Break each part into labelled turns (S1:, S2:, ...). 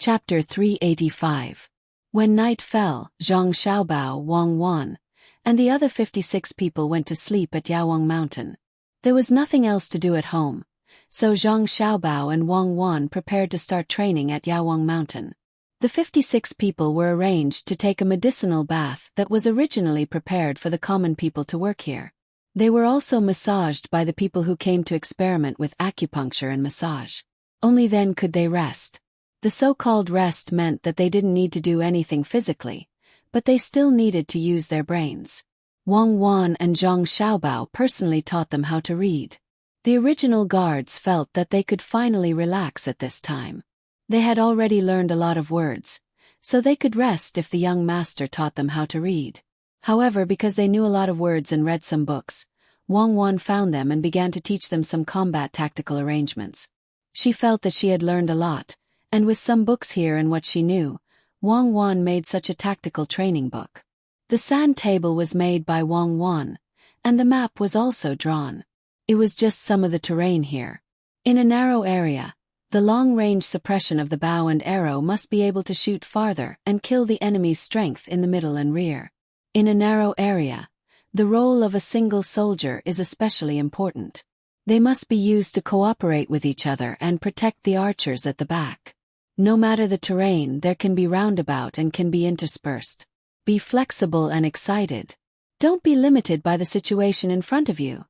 S1: Chapter 385. When night fell, Zhang Xiaobao, Wang Wan, and the other 56 people went to sleep at Yaowang Mountain. There was nothing else to do at home, so Zhang Xiaobao and Wang Wan prepared to start training at Yaowang Mountain. The 56 people were arranged to take a medicinal bath that was originally prepared for the common people to work here. They were also massaged by the people who came to experiment with acupuncture and massage. Only then could they rest. The so-called rest meant that they didn't need to do anything physically, but they still needed to use their brains. Wang Wan and Zhang Xiaobao personally taught them how to read. The original guards felt that they could finally relax at this time. They had already learned a lot of words, so they could rest if the young master taught them how to read. However, because they knew a lot of words and read some books, Wang Wan found them and began to teach them some combat tactical arrangements. She felt that she had learned a lot, and with some books here and what she knew, Wang Wan made such a tactical training book. The sand table was made by Wang Wan, and the map was also drawn. It was just some of the terrain here. In a narrow area, the long-range suppression of the bow and arrow must be able to shoot farther and kill the enemy's strength in the middle and rear. In a narrow area, the role of a single soldier is especially important. They must be used to cooperate with each other and protect the archers at the back. No matter the terrain, there can be roundabout and can be interspersed. Be flexible and excited. Don't be limited by the situation in front of you.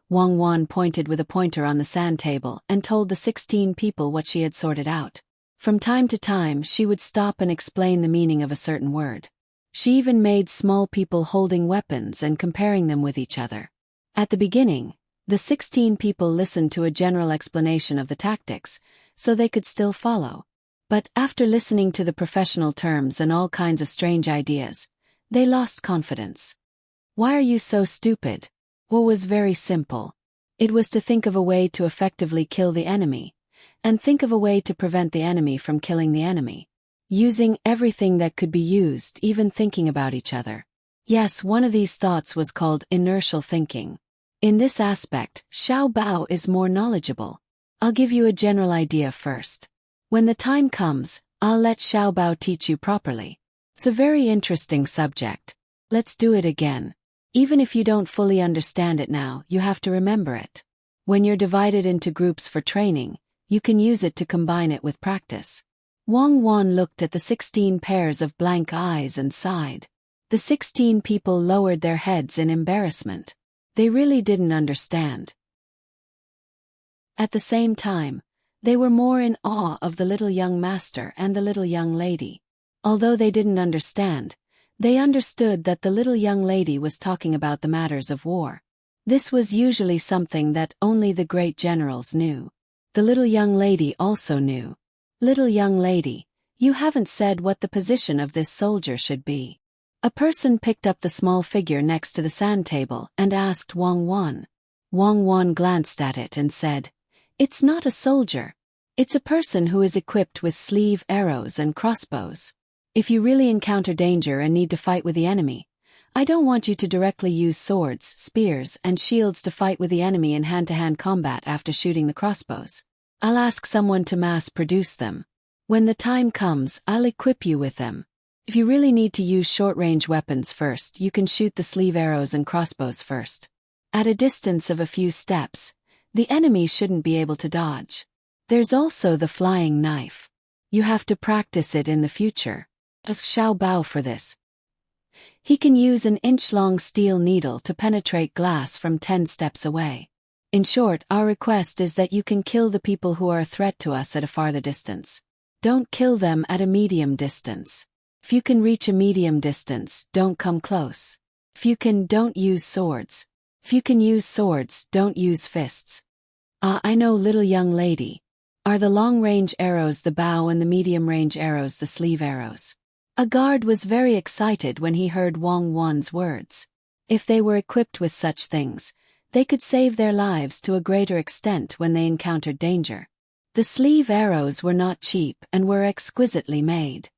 S1: Wang Wan pointed with a pointer on the sand table and told the 16 people what she had sorted out. From time to time, she would stop and explain the meaning of a certain word. She even made small people holding weapons and comparing them with each other. At the beginning, the 16 people listened to a general explanation of the tactics, so they could still follow. But after listening to the professional terms and all kinds of strange ideas, they lost confidence. Why are you so stupid? What was very simple. It was to think of a way to effectively kill the enemy, and think of a way to prevent the enemy from killing the enemy. Using everything that could be used, even thinking about each other. Yes, one of these thoughts was called inertial thinking. In this aspect, Xiao Bao is more knowledgeable. I'll give you a general idea first. When the time comes, I'll let Xiao Bao teach you properly. It's a very interesting subject. Let's do it again. Even if you don't fully understand it now, you have to remember it. When you're divided into groups for training, you can use it to combine it with practice. Wang Wan looked at the 16 pairs of blank eyes and sighed. The 16 people lowered their heads in embarrassment. They really didn't understand. At the same time, they were more in awe of the little young master and the little young lady. Although they didn't understand, they understood that the little young lady was talking about the matters of war. This was usually something that only the great generals knew. The little young lady also knew. Little young lady, you haven't said what the position of this soldier should be. A person picked up the small figure next to the sand table and asked Wang Wan. Wang Wan glanced at it and said, "It's not a soldier. It's a person who is equipped with sleeve arrows and crossbows. If you really encounter danger and need to fight with the enemy, I don't want you to directly use swords, spears, and shields to fight with the enemy in hand-to-hand combat after shooting the crossbows. I'll ask someone to mass-produce them. When the time comes, I'll equip you with them. If you really need to use short-range weapons first, you can shoot the sleeve arrows and crossbows first. At a distance of a few steps, the enemy shouldn't be able to dodge. There's also the flying knife. You have to practice it in the future. Ask Xiao Bao for this. He can use an inch-long steel needle to penetrate glass from 10 steps away. In short, our request is that you can kill the people who are a threat to us at a farther distance. Don't kill them at a medium distance. If you can reach a medium distance, don't come close. If you can, don't use swords. If you can use swords, don't use fists." I know, little young lady. Are the long-range arrows the bow and the medium-range arrows the sleeve arrows? A guard was very excited when he heard Wang Wan's words. If they were equipped with such things, they could save their lives to a greater extent when they encountered danger. The sleeve arrows were not cheap and were exquisitely made.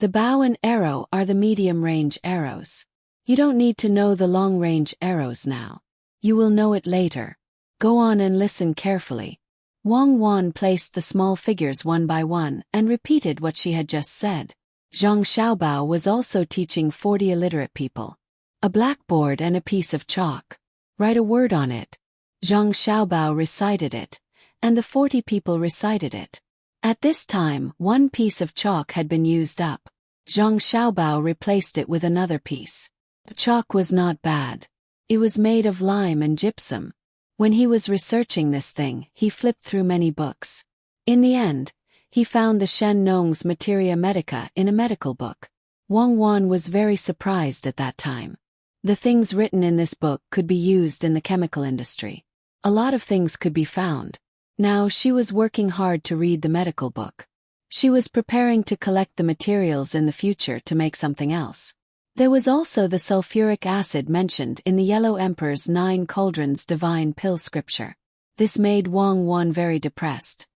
S1: The bow and arrow are the medium-range arrows. You don't need to know the long-range arrows now. You will know it later. Go on and listen carefully. Wang Wan placed the small figures one by one and repeated what she had just said. Zhang Xiaobao was also teaching 40 illiterate people. A blackboard and a piece of chalk. Write a word on it. Zhang Xiaobao recited it, and the 40 people recited it. At this time, one piece of chalk had been used up. Zhang Xiaobao replaced it with another piece. The chalk was not bad. It was made of lime and gypsum. When he was researching this thing, he flipped through many books. In the end, he found the Shen Nong's Materia Medica in a medical book. Wang Wan was very surprised at that time. The things written in this book could be used in the chemical industry. A lot of things could be found. Now she was working hard to read the medical book. She was preparing to collect the materials in the future to make something else. There was also the sulfuric acid mentioned in the Yellow Emperor's 9 Cauldrons divine pill scripture. This made Wang Wan very depressed.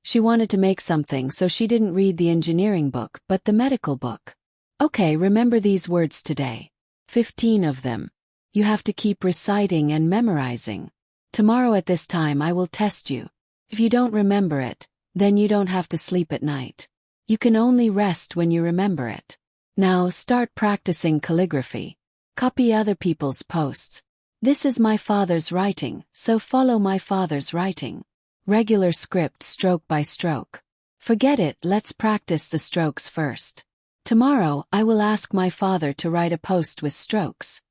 S1: She wanted to make something, so she didn't read the engineering book but the medical book. Okay, remember these words today. 15 of them. You have to keep reciting and memorizing. Tomorrow at this time I will test you. If you don't remember it, then you don't have to sleep at night. You can only rest when you remember it. Now start practicing calligraphy. Copy other people's posts. This is my father's writing, so follow my father's writing. Regular script stroke by stroke. Forget it, let's practice the strokes first. Tomorrow I will ask my father to write a post with strokes.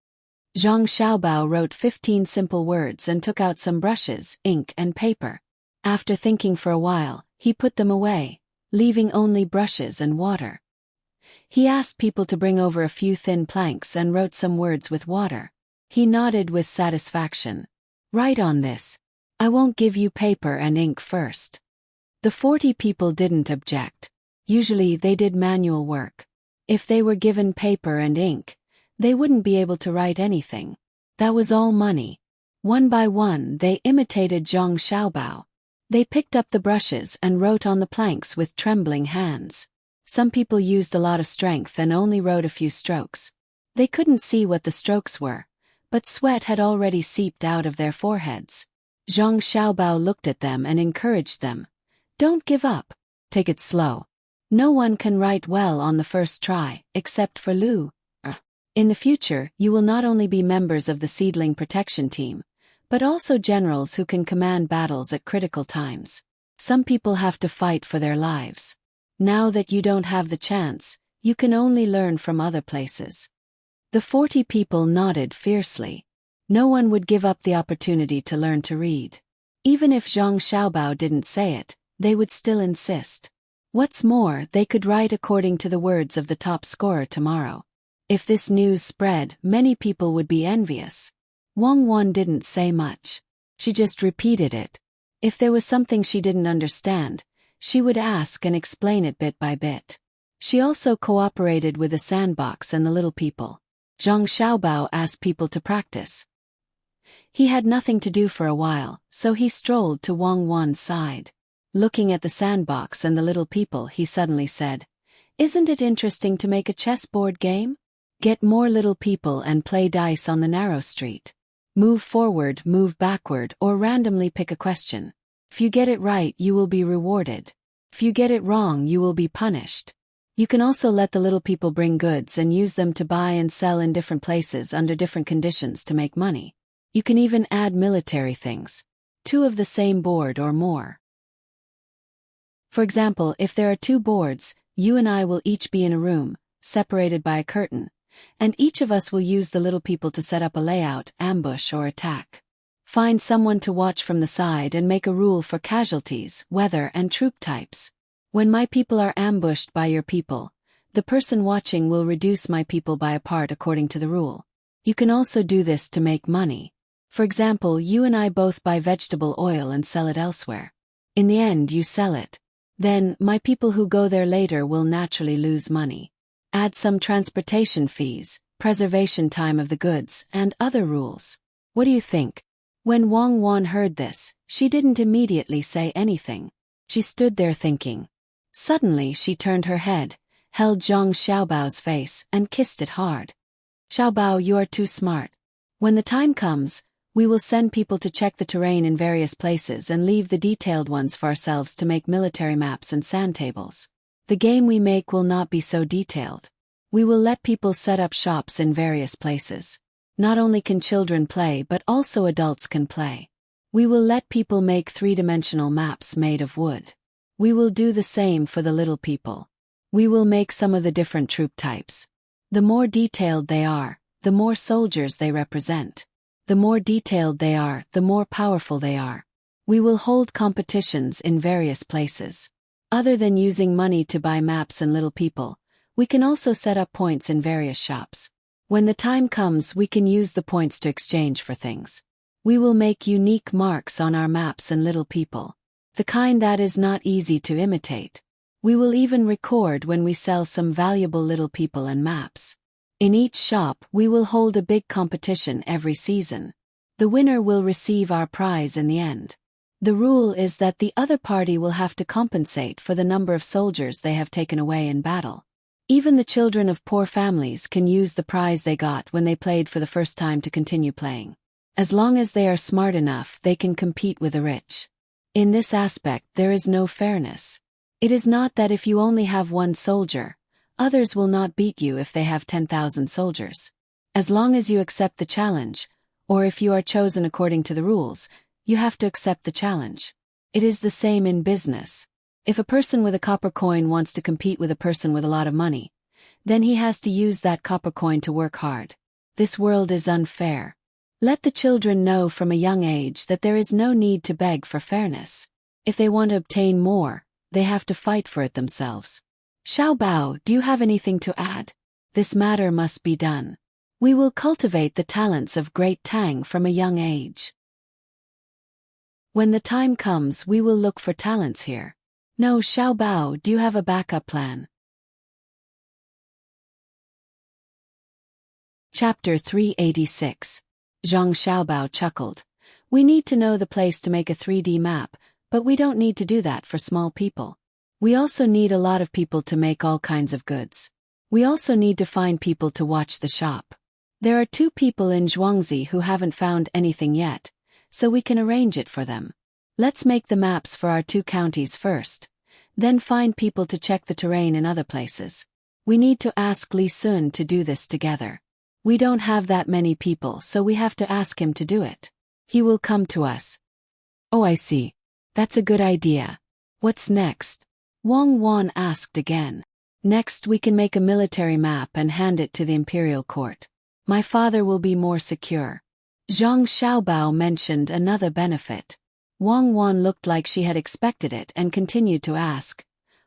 S1: Zhang Xiaobao wrote 15 simple words and took out some brushes, ink and paper. After thinking for a while, he put them away, leaving only brushes and water. He asked people to bring over a few thin planks and wrote some words with water. He nodded with satisfaction. Write on this. I won't give you paper and ink first. The 40 people didn't object. Usually they did manual work. If they were given paper and ink, they wouldn't be able to write anything. That was all money. One by one they imitated Zhang Xiaobao. They picked up the brushes and wrote on the planks with trembling hands. Some people used a lot of strength and only wrote a few strokes. They couldn't see what the strokes were, but sweat had already seeped out of their foreheads. Zhang Xiaobao looked at them and encouraged them. Don't give up. Take it slow. No one can write well on the first try, except for Lu. In the future, you will not only be members of the Seedling Protection Team, but also generals who can command battles at critical times. Some people have to fight for their lives. Now that you don't have the chance, you can only learn from other places. The 40 people nodded fiercely. No one would give up the opportunity to learn to read. Even if Zhang Xiaobao didn't say it, they would still insist. What's more, they could write according to the words of the top scorer tomorrow. If this news spread, many people would be envious. Wang Wan didn't say much. She just repeated it. If there was something she didn't understand, she would ask and explain it bit by bit. She also cooperated with the sandbox and the little people. Zhang Xiaobao asked people to practice. He had nothing to do for a while, so he strolled to Wang Wan's side. Looking at the sandbox and the little people, he suddenly said, "Isn't it interesting to make a chessboard game? Get more little people and play dice on the narrow street. Move forward, move backward, or randomly pick a question. If you get it right, you will be rewarded. If you get it wrong, you will be punished. You can also let the little people bring goods and use them to buy and sell in different places under different conditions to make money. You can even add military things. 2 of the same board or more. For example, if there are 2 boards, you and I will each be in a room, separated by a curtain, and each of us will use the little people to set up a layout, ambush or attack. Find someone to watch from the side and make a rule for casualties, weather and troop types. When my people are ambushed by your people, the person watching will reduce my people by a part according to the rule. You can also do this to make money. For example, you and I both buy vegetable oil and sell it elsewhere. In the end, you sell it. Then, my people who go there later will naturally lose money. Add some transportation fees, preservation time of the goods, and other rules. What do you think? When Wang Wan heard this, she didn't immediately say anything. She stood there thinking. Suddenly she turned her head, held Zhang Xiaobao's face, and kissed it hard. "Xiaobao, you are too smart. When the time comes, We will send people to check the terrain in various places and leave the detailed ones for ourselves to make military maps and sand tables. The game we make will not be so detailed. We will let people set up shops in various places. Not only can children play but also adults can play. We will let people make three-dimensional maps made of wood. We will do the same for the little people. We will make some of the different troop types. The more detailed they are, the more soldiers they represent. The more detailed they are, the more powerful they are. We will hold competitions in various places. Other than using money to buy maps and little people, we can also set up points in various shops. When the time comes, we can use the points to exchange for things. We will make unique marks on our maps and little people. The kind that is not easy to imitate. We will even record when we sell some valuable little people and maps. In each shop, we will hold a big competition every season. The winner will receive our prize in the end. The rule is that the other party will have to compensate for the number of soldiers they have taken away in battle. Even the children of poor families can use the prize they got when they played for the first time to continue playing. As long as they are smart enough, they can compete with the rich. In this aspect, there is no fairness. It is not that if you only have one soldier, others will not beat you if they have 10,000 soldiers. As long as you accept the challenge, or if you are chosen according to the rules, you have to accept the challenge. It is the same in business. If a person with a copper coin wants to compete with a person with a lot of money, then he has to use that copper coin to work hard. This world is unfair. Let the children know from a young age that there is no need to beg for fairness. If they want to obtain more, they have to fight for it themselves. Xiao Bao, do you have anything to add? This matter must be done. We will cultivate the talents of great Tang from a young age. When the time comes, we will look for talents here. No, Xiao Bao, do you have a backup plan? Chapter 386. Zhang Xiaobao chuckled. We need to know the place to make a 3D map, but we don't need to do that for small people. We also need a lot of people to make all kinds of goods. We also need to find people to watch the shop. There are 2 people in Zhuangzi who haven't found anything yet, so we can arrange it for them. Let's make the maps for our 2 counties first, then find people to check the terrain in other places. We need to ask Li Sun to do this together. We don't have that many people, so we have to ask him to do it. He will come to us. Oh, I see. That's a good idea. What's next? Wang Wan asked again. Next, we can make a military map and hand it to the imperial court. My father will be more secure. Zhang Xiaobao mentioned another benefit. Wang Wan looked like she had expected it and continued to ask,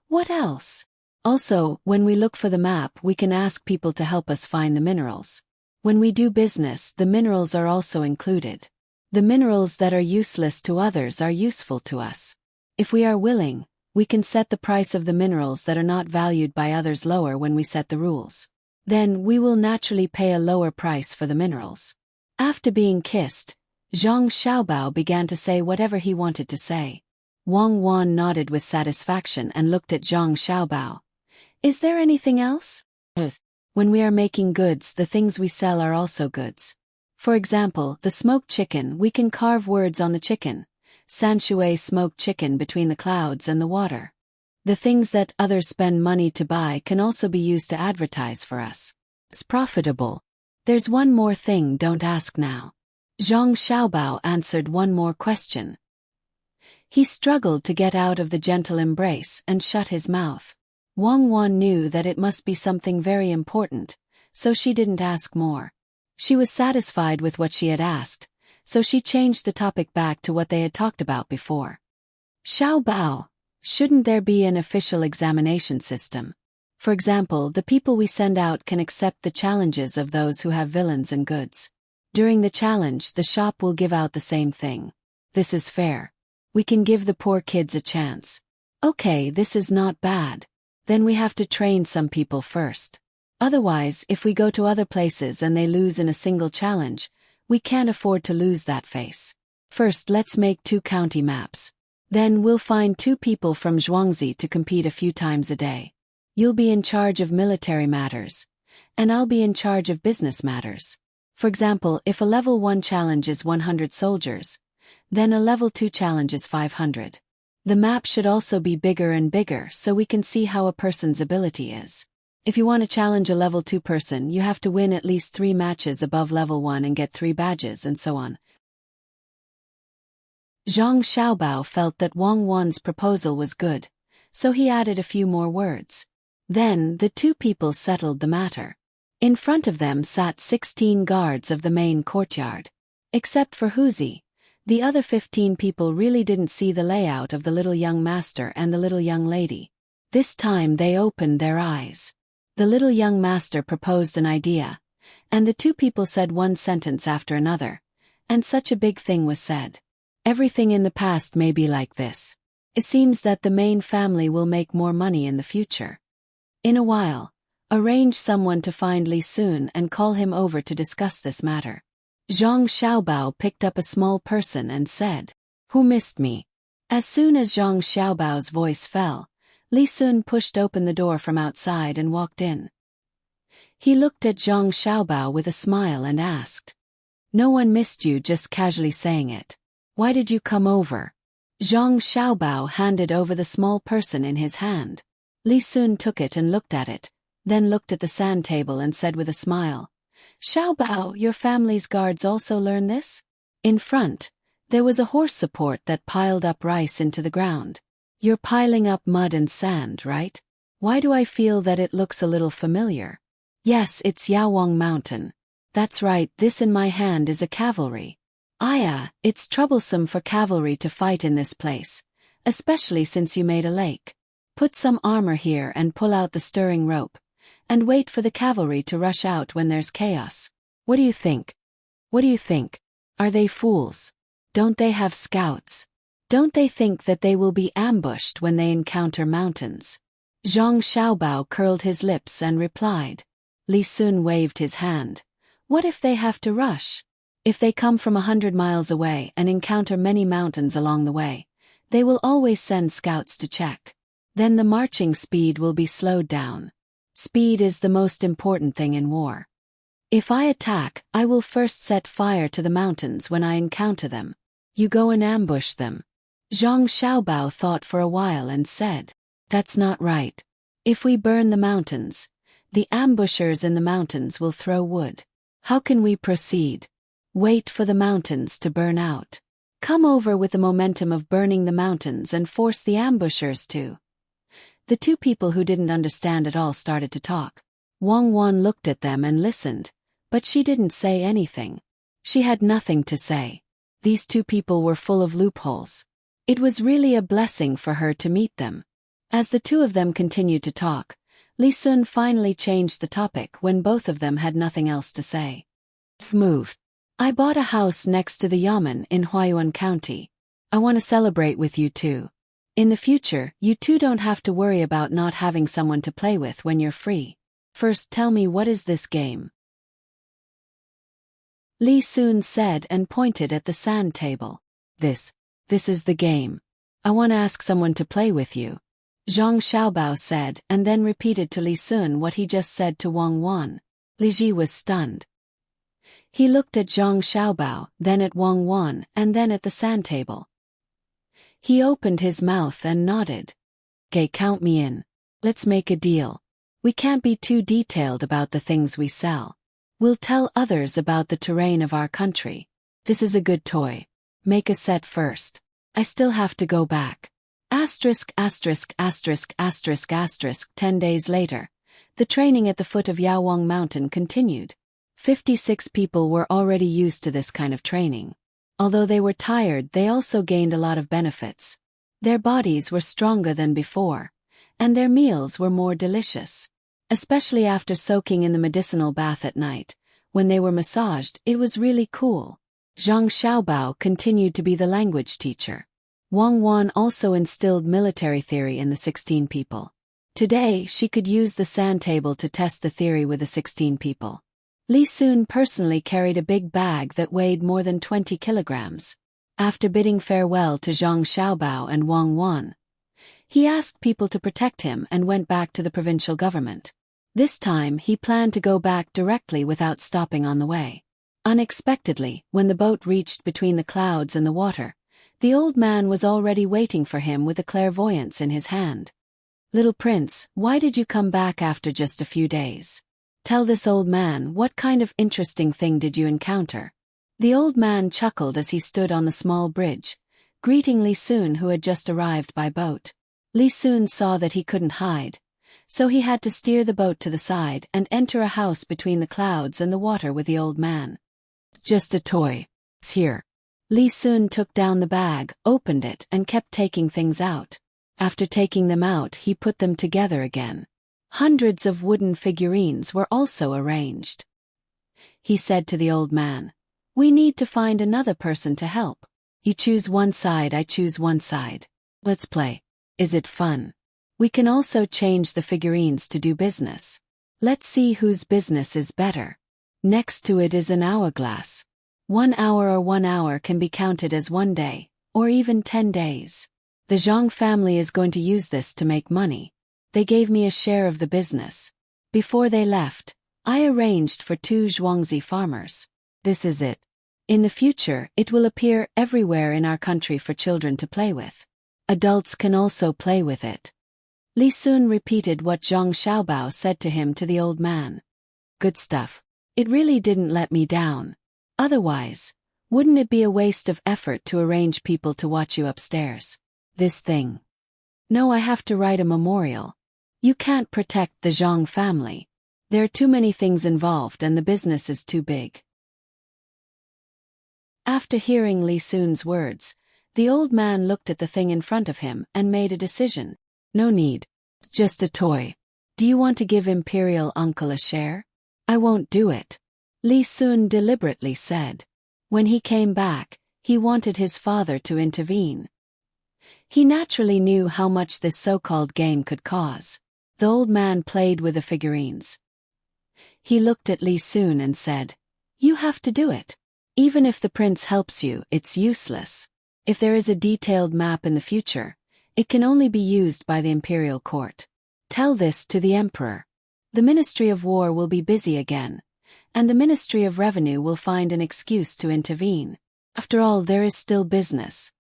S1: what else? Also, when we look for the map, we can ask people to help us find the minerals. When we do business, the minerals are also included. The minerals that are useless to others are useful to us. If we are willing, we can set the price of the minerals that are not valued by others lower when we set the rules. Then we will naturally pay a lower price for the minerals. After being kissed, Zhang Xiaobao began to say whatever he wanted to say. Wang Wan nodded with satisfaction and looked at Zhang Xiaobao. Is there anything else? When we are making goods, the things we sell are also goods. For example, the smoked chicken, we can carve words on the chicken. Sanshui smoked chicken between the clouds and the water. The things that others spend money to buy can also be used to advertise for us. It's profitable. There's one more thing, don't ask now. Zhang Xiaobao answered one more question. He struggled to get out of the gentle embrace and shut his mouth. Wang Wan knew that it must be something very important, so she didn't ask more. She was satisfied with what she had asked, so she changed the topic back to what they had talked about before. Xiao Bao, shouldn't there be an official examination system? For example, the people we send out can accept the challenges of those who have villains and goods. During the challenge, the shop will give out the same thing. This is fair. We can give the poor kids a chance. Okay, this is not bad. Then we have to train some people first. Otherwise, if we go to other places and they lose in a single challenge, we can't afford to lose that face. First, let's make 2 county maps. Then we'll find 2 people from Zhuangzi to compete a few times a day. You'll be in charge of military matters, and I'll be in charge of business matters. For example, if a level 1 challenge is 100 soldiers, then a level 2 challenge is 500. The map should also be bigger and bigger so we can see how a person's ability is. If you want to challenge a level 2 person, you have to win at least 3 matches above level 1 and get 3 badges and so on. Zhang Xiaobao felt that Wang Wan's proposal was good, so he added a few more words. Then, the two people settled the matter. In front of them sat 16 guards of the main courtyard. Except for Huzi, the other 15 people really didn't see the layout of the little young master and the little young lady. This time they opened their eyes. The little young master proposed an idea, and the two people said one sentence after another, and such a big thing was said. Everything in the past may be like this. It seems that the main family will make more money in the future. In a while, arrange someone to find Li Sun and call him over to discuss this matter. Zhang Xiaobao picked up a small person and said, "Who missed me?" As soon as Zhang Xiaobao's voice fell, Li Sun pushed open the door from outside and walked in. He looked at Zhang Xiaobao with a smile and asked, "No one missed you, just casually saying it. Why did you come over?" Zhang Xiaobao handed over the small person in his hand. Li Sun took it and looked at it, then looked at the sand table and said with a smile, "Xiaobao, your family's guards also learn this?" In front, there was a horse support that piled up rice into the ground. "You're piling up mud and sand, right? Why do I feel that it looks a little familiar?" "Yes, it's Yawang Mountain. That's right, this in my hand is a cavalry. It's troublesome for cavalry to fight in this place, especially since you made a lake. Put some armor here and pull out the stirring rope, and wait for the cavalry to rush out when there's chaos. What do you think? What do you think? Are they fools? Don't they have scouts? Don't they think that they will be ambushed when they encounter mountains?" Zhang Xiaobao curled his lips and replied. Li Sun waved his hand. "What if they have to rush? If they come from 100 miles away and encounter many mountains along the way, they will always send scouts to check. Then the marching speed will be slowed down. Speed is the most important thing in war. If I attack, I will first set fire to the mountains when I encounter them. You go and ambush them." Zhang Xiaobao thought for a while and said, "That's not right. If we burn the mountains, the ambushers in the mountains will throw wood. How can we proceed? Wait for the mountains to burn out. Come over with the momentum of burning the mountains and force the ambushers to." The two people who didn't understand at all started to talk. Wang Wan looked at them and listened, but she didn't say anything. She had nothing to say. These two people were full of loopholes. It was really a blessing for her to meet them. As the two of them continued to talk, Li Sun finally changed the topic when both of them had nothing else to say. "Moved. I bought a house next to the Yamen in Huayuan County. I want to celebrate with you too. In the future, you two don't have to worry about not having someone to play with when you're free. First tell me, what is this game?" Li Sun said and pointed at the sand table. This is the game. I want to ask someone to play with you," Zhang Xiaobao said, and then repeated to Li Sun what he just said to Wang Wan. Li Ji was stunned. He looked at Zhang Xiaobao, then at Wang Wan, and then at the sand table. He opened his mouth and nodded. "Okay, count me in. Let's make a deal. We can't be too detailed about the things we sell. We'll tell others about the terrain of our country. This is a good toy. Make a set first. I still have to go back." 10 days later, the training at the foot of Yawang Mountain continued. 56 people were already used to this kind of training. Although they were tired, they also gained a lot of benefits. Their bodies were stronger than before, and their meals were more delicious. Especially after soaking in the medicinal bath at night, when they were massaged, it was really cool. Zhang Xiaobao continued to be the language teacher. Wang Wan also instilled military theory in the 16 people. Today, she could use the sand table to test the theory with the 16 people. Li Sun personally carried a big bag that weighed more than 20 kilograms. After bidding farewell to Zhang Xiaobao and Wang Wan, he asked people to protect him and went back to the provincial government. This time he planned to go back directly without stopping on the way. Unexpectedly, when the boat reached between the clouds and the water, the old man was already waiting for him with a clairvoyance in his hand. "Little prince, why did you come back after just a few days? Tell this old man, what kind of interesting thing did you encounter?" The old man chuckled as he stood on the small bridge, greeting Li Sun, who had just arrived by boat. Li Sun saw that he couldn't hide, so he had to steer the boat to the side and enter a house between the clouds and the water with the old man. "Just a toy. It's here." Li Sun took down the bag, opened it, and kept taking things out. After taking them out, he put them together again. Hundreds of wooden figurines were also arranged. He said to the old man, "We need to find another person to help. You choose one side, I choose one side. Let's play. Is it fun? We can also change the figurines to do business. Let's see whose business is better." Next to it is an hourglass. 1 hour or 1 hour can be counted as 1 day, or even 10 days. The Zhang family is going to use this to make money. They gave me a share of the business. Before they left, I arranged for 2 Zhuangzi farmers. This is it. In the future, it will appear everywhere in our country for children to play with. Adults can also play with it. Li Sun repeated what Zhang Xiaobao said to him to the old man. "Good stuff. It really didn't let me down. Otherwise, wouldn't it be a waste of effort to arrange people to watch you upstairs? This thing. No, I have to write a memorial. You can't protect the Zhang family. There are too many things involved and the business is too big." After hearing Li Sun's words, the old man looked at the thing in front of him and made a decision. "No need. Just a toy. Do you want to give Imperial Uncle a share?" "I won't do it," Li Sun deliberately said. When he came back, he wanted his father to intervene. He naturally knew how much this so-called game could cause. The old man played with the figurines. He looked at Li Sun and said, "You have to do it. Even if the prince helps you, it's useless. If there is a detailed map in the future, it can only be used by the imperial court. Tell this to the emperor. The Ministry of War will be busy again, and the Ministry of Revenue will find an excuse to intervene. After all, there is still business."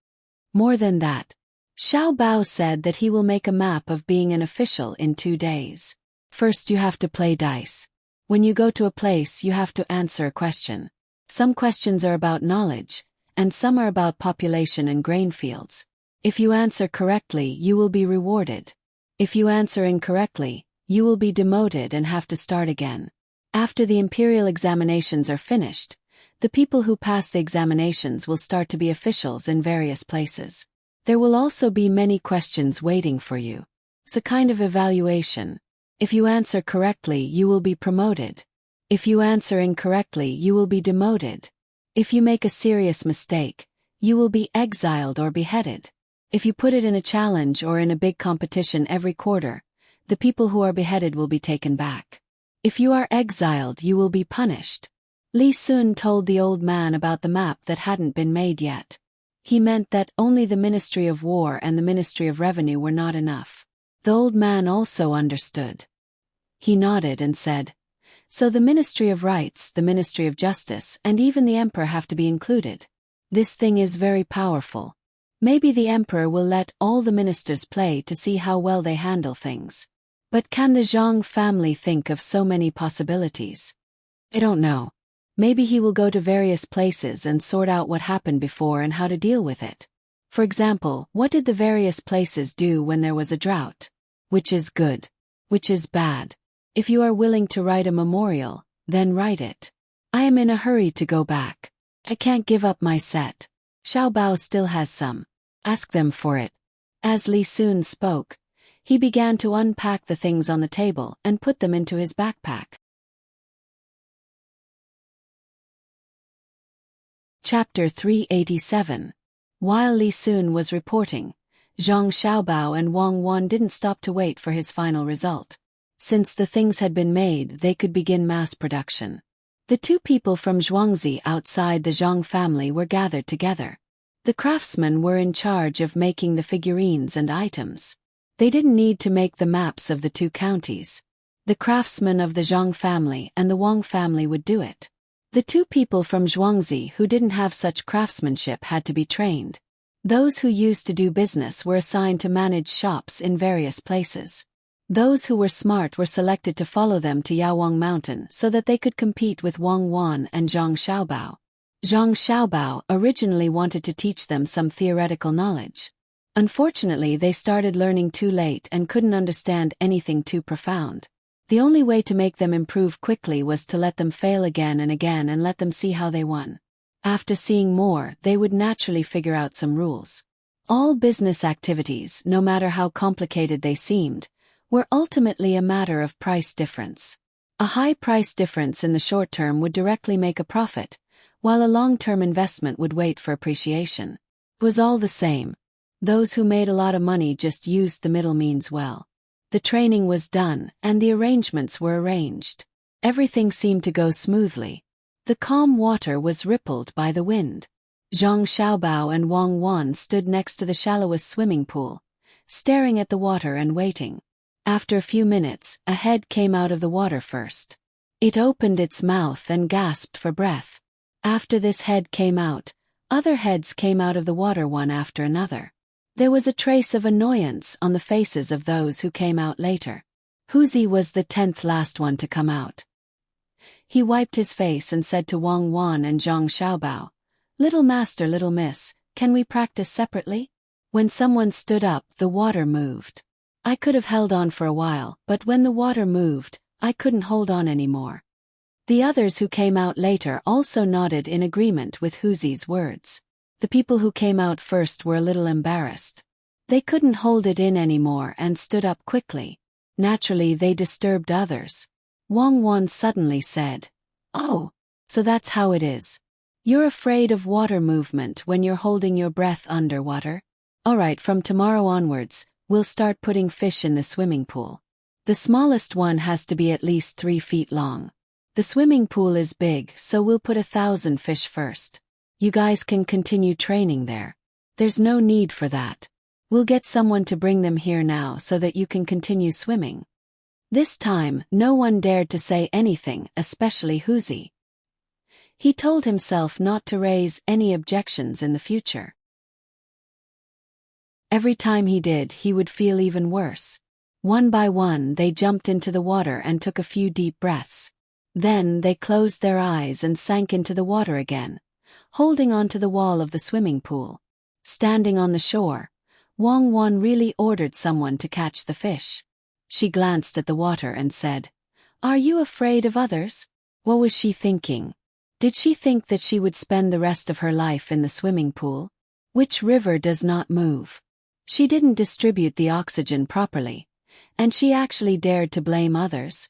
S1: More than that, Xiao Bao said that he will make a map of being an official in 2 days. First, you have to play dice. When you go to a place, you have to answer a question. Some questions are about knowledge, and some are about population and grain fields. If you answer correctly, you will be rewarded. If you answer incorrectly, you will be demoted and have to start again. After the imperial examinations are finished, the people who pass the examinations will start to be officials in various places. There will also be many questions waiting for you. It's a kind of evaluation. If you answer correctly, you will be promoted. If you answer incorrectly, you will be demoted. If you make a serious mistake, you will be exiled or beheaded. If you put it in a challenge or in a big competition every quarter, the people who are beheaded will be taken back. If you are exiled, you will be punished. Li Sun told the old man about the map that hadn't been made yet. He meant that only the Ministry of War and the Ministry of Revenue were not enough. The old man also understood. He nodded and said, "So the Ministry of Rights, the Ministry of Justice, and even the Emperor have to be included. This thing is very powerful. Maybe the Emperor will let all the ministers play to see how well they handle things. But can the Zhang family think of so many possibilities? I don't know. Maybe he will go to various places and sort out what happened before and how to deal with it. For example, what did the various places do when there was a drought? Which is good? Which is bad? If you are willing to write a memorial, then write it. I am in a hurry to go back. I can't give up my set. Xiao Bao still has some. Ask them for it." As Li Sun spoke, he began to unpack the things on the table and put them into his backpack. Chapter 387. While Li Sun was reporting, Zhang Xiaobao and Wang Wan didn't stop to wait for his final result. Since the things had been made, they could begin mass production. The 2 people from Zhuangzi outside the Zhang family were gathered together. The craftsmen were in charge of making the figurines and items. They didn't need to make the maps of the 2 counties. The craftsmen of the Zhang family and the Wang family would do it. The two people from Zhuangzi who didn't have such craftsmanship had to be trained. Those who used to do business were assigned to manage shops in various places. Those who were smart were selected to follow them to Yaowang Mountain so that they could compete with Wang Wan and Zhang Xiaobao. Zhang Xiaobao originally wanted to teach them some theoretical knowledge. Unfortunately, they started learning too late and couldn't understand anything too profound. The only way to make them improve quickly was to let them fail again and let them see how they won. After seeing more, they would naturally figure out some rules. All business activities, no matter how complicated they seemed, were ultimately a matter of price difference. A high price difference in the short term would directly make a profit, while a long-term investment would wait for appreciation. It was all the same. Those who made a lot of money just used the middle means well. The training was done, and the arrangements were arranged. Everything seemed to go smoothly. The calm water was rippled by the wind. Zhang Xiaobao and Wang Wan stood next to the shallowest swimming pool, staring at the water and waiting. After a few minutes, a head came out of the water first. It opened its mouth and gasped for breath. After this head came out, other heads came out of the water one after another. There was a trace of annoyance on the faces of those who came out later. Huzi was the 10th last one to come out. He wiped his face and said to Wang Wan and Zhang Xiaobao, "Little master, little miss, can we practice separately?" When someone stood up, the water moved. I could have held on for a while, but when the water moved, I couldn't hold on anymore. The others who came out later also nodded in agreement with Huzi's words. The people who came out first were a little embarrassed. They couldn't hold it in anymore and stood up quickly. Naturally, they disturbed others. Wang Wan suddenly said, "Oh, so that's how it is. You're afraid of water movement when you're holding your breath underwater? Alright, from tomorrow onwards, we'll start putting fish in the swimming pool. The smallest one has to be at least 3 feet long. The swimming pool is big, so we'll put 1,000 fish first. You guys can continue training there. There's no need for that. We'll get someone to bring them here now so that you can continue swimming." This time, no one dared to say anything, especially Huzi. He told himself not to raise any objections in the future. Every time he did, he would feel even worse. One by one, they jumped into the water and took a few deep breaths. Then they closed their eyes and sank into the water again, holding onto the wall of the swimming pool. Standing on the shore, Wang Wan really ordered someone to catch the fish. She glanced at the water and said, "Are you afraid of others?" What was she thinking? Did she think that she would spend the rest of her life in the swimming pool? Which river does not move? She didn't distribute the oxygen properly, and she actually dared to blame others.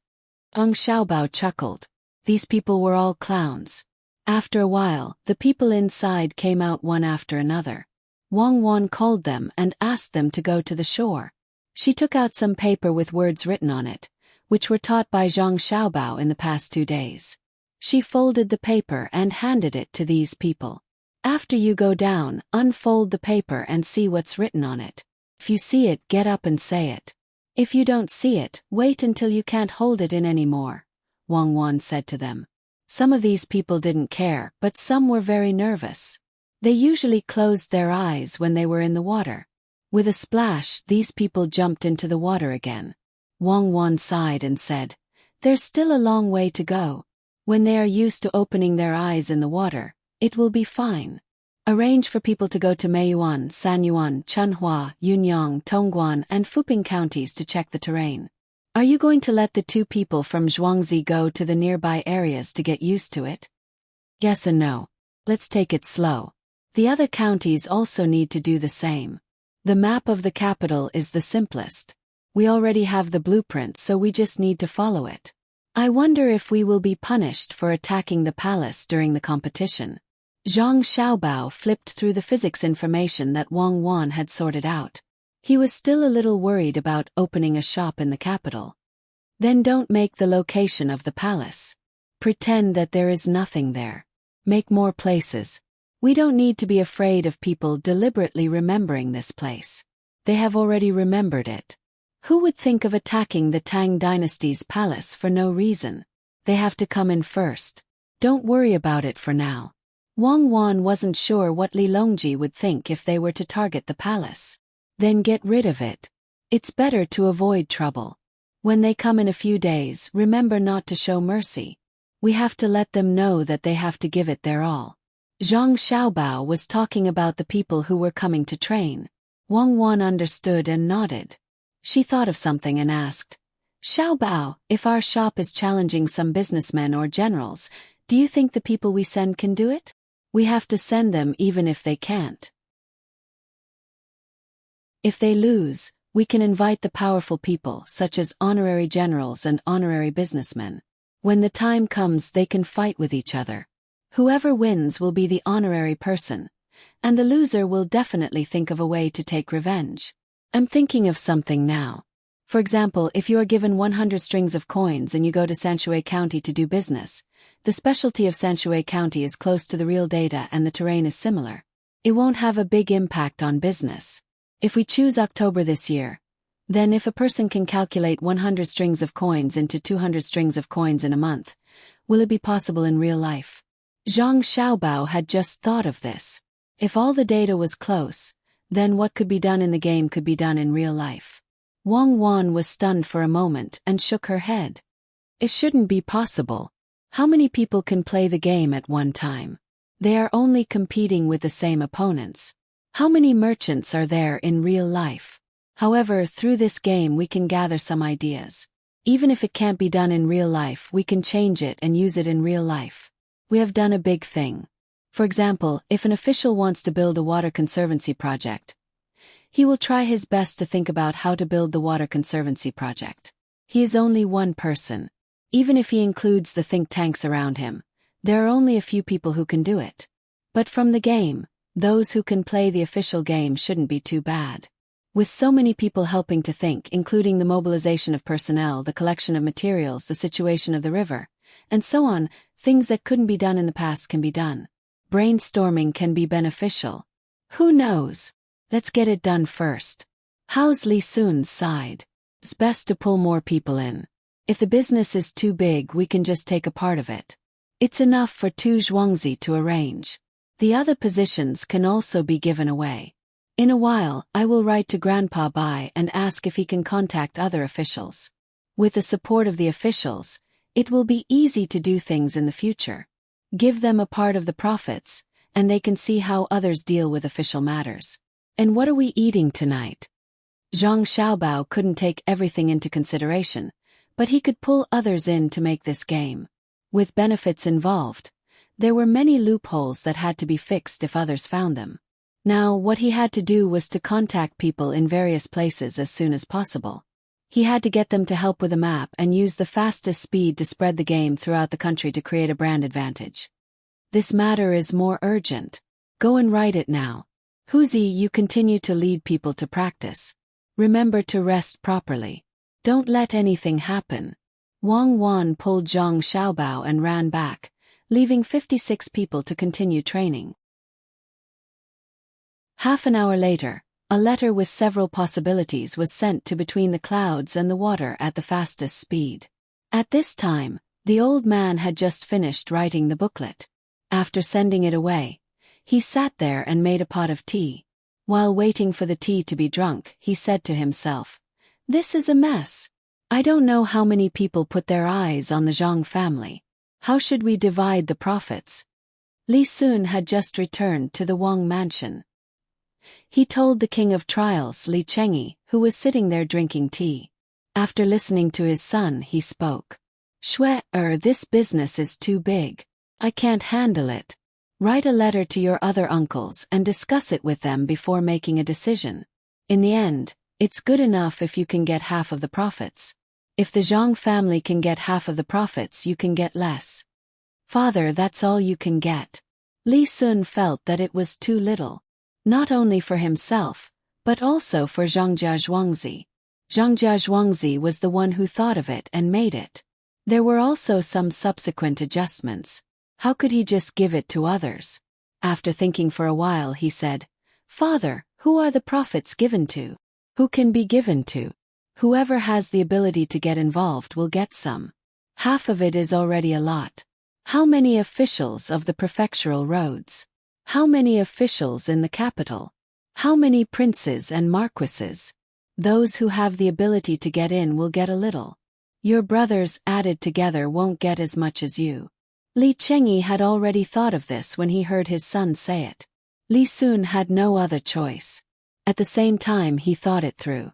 S1: Zhang Xiaobao chuckled. These people were all clowns. After a while, the people inside came out one after another. Wang Wan called them and asked them to go to the shore. She took out some paper with words written on it, which were taught by Zhang Xiaobao in the past 2 days. She folded the paper and handed it to these people. "After you go down, unfold the paper and see what's written on it. If you see it, get up and say it. If you don't see it, wait until you can't hold it in anymore," Wang Wan said to them. Some of these people didn't care, but some were very nervous. They usually closed their eyes when they were in the water. With a splash, these people jumped into the water again. Wang Wan sighed and said, "There's still a long way to go. When they are used to opening their eyes in the water, it will be fine. Arrange for people to go to Meiyuan, Sanyuan, Chunhua, Yunyang, Tongguan, and Fuping counties to check the terrain. Are you going to let the 2 people from Zhuangzi go to the nearby areas to get used to it?" "Yes and no. Let's take it slow. The other counties also need to do the same. The map of the capital is the simplest. We already have the blueprint, so we just need to follow it. I wonder if we will be punished for attacking the palace during the competition." Zhang Xiaobao flipped through the physics information that Wang Wan had sorted out. He was still a little worried about opening a shop in the capital. "Then don't make the location of the palace. Pretend that there is nothing there. Make more places. We don't need to be afraid of people deliberately remembering this place. They have already remembered it. Who would think of attacking the Tang dynasty's palace for no reason? They have to come in first. Don't worry about it for now. Wang Wan wasn't sure what Li Longji would think if they were to target the palace. Then get rid of it. It's better to avoid trouble. When they come in a few days, remember not to show mercy. We have to let them know that they have to give it their all. Zhang Xiaobao was talking about the people who were coming to train. Wang Wan understood and nodded. She thought of something and asked, Xiaobao, if our shop is challenging some businessmen or generals, do you think the people we send can do it? We have to send them even if they can't. If they lose, we can invite the powerful people such as honorary generals and honorary businessmen. When the time comes, they can fight with each other. Whoever wins will be the honorary person, and the loser will definitely think of a way to take revenge. I'm thinking of something now. For example, if you are given 100 strings of coins and you go to Sanshui County to do business, the specialty of Sanshui County is close to the real data and the terrain is similar. It won't have a big impact on business. If we choose October this year, then if a person can calculate 100 strings of coins into 200 strings of coins in a month, will it be possible in real life? Zhang Xiaobao had just thought of this. If all the data was close, then what could be done in the game could be done in real life. Wang Wan was stunned for a moment and shook her head. It shouldn't be possible. How many people can play the game at one time? They are only competing with the same opponents. How many merchants are there in real life? However, through this game we can gather some ideas. Even if it can't be done in real life, we can change it and use it in real life. We have done a big thing. For example, if an official wants to build a water conservancy project, he will try his best to think about how to build the water conservancy project. He is only one person. Even if he includes the think tanks around him, there are only a few people who can do it. But from the game, those who can play the official game shouldn't be too bad. With so many people helping to think, including the mobilization of personnel, the collection of materials, the situation of the river, and so on, things that couldn't be done in the past can be done. Brainstorming can be beneficial. Who knows? Let's get it done first. How's Li Sun's side? It's best to pull more people in. If the business is too big, we can just take a part of it. It's enough for two Zhuangzi to arrange. The other positions can also be given away. In a while, I will write to Grandpa Bai and ask if he can contact other officials. With the support of the officials, it will be easy to do things in the future. Give them a part of the profits, and they can see how others deal with official matters. And what are we eating tonight? Zhang Xiaobao couldn't take everything into consideration, but he could pull others in to make this game. With benefits involved, there were many loopholes that had to be fixed if others found them. Now, what he had to do was to contact people in various places as soon as possible. He had to get them to help with a map and use the fastest speed to spread the game throughout the country to create a brand advantage. This matter is more urgent. Go and write it now. Huzi, you continue to lead people to practice. Remember to rest properly. Don't let anything happen. Wang Wan pulled Zhang Xiaobao and ran back, leaving 56 people to continue training. Half an hour later, a letter with several possibilities was sent to between the clouds and the water at the fastest speed. At this time, the old man had just finished writing the booklet. After sending it away, he sat there and made a pot of tea. While waiting for the tea to be drunk, he said to himself, "This is a mess. I don't know how many people put their eyes on the Zhang family. How should we divide the profits?" Li Sun had just returned to the Wang mansion. He told the king of trials, Li Chengyi, who was sitting there drinking tea. After listening to his son, he spoke. This business is too big. I can't handle it. Write a letter to your other uncles and discuss it with them before making a decision. In the end, it's good enough if you can get half of the profits. If the Zhang family can get half of the profits, you can get less. Father, that's all you can get. Li Sun felt that it was too little. Not only for himself, but also for Zhangjia Zhuangzi. Zhangjia Zhuangzi was the one who thought of it and made it. There were also some subsequent adjustments. How could he just give it to others? After thinking for a while, he said, "Father, who are the profits given to? Who can be given to? Whoever has the ability to get involved will get some. Half of it is already a lot. How many officials of the prefectural roads? How many officials in the capital? How many princes and marquises? Those who have the ability to get in will get a little. Your brothers added together won't get as much as you. Li Chengyi had already thought of this when he heard his son say it. Li Sun had no other choice. At the same time he thought it through.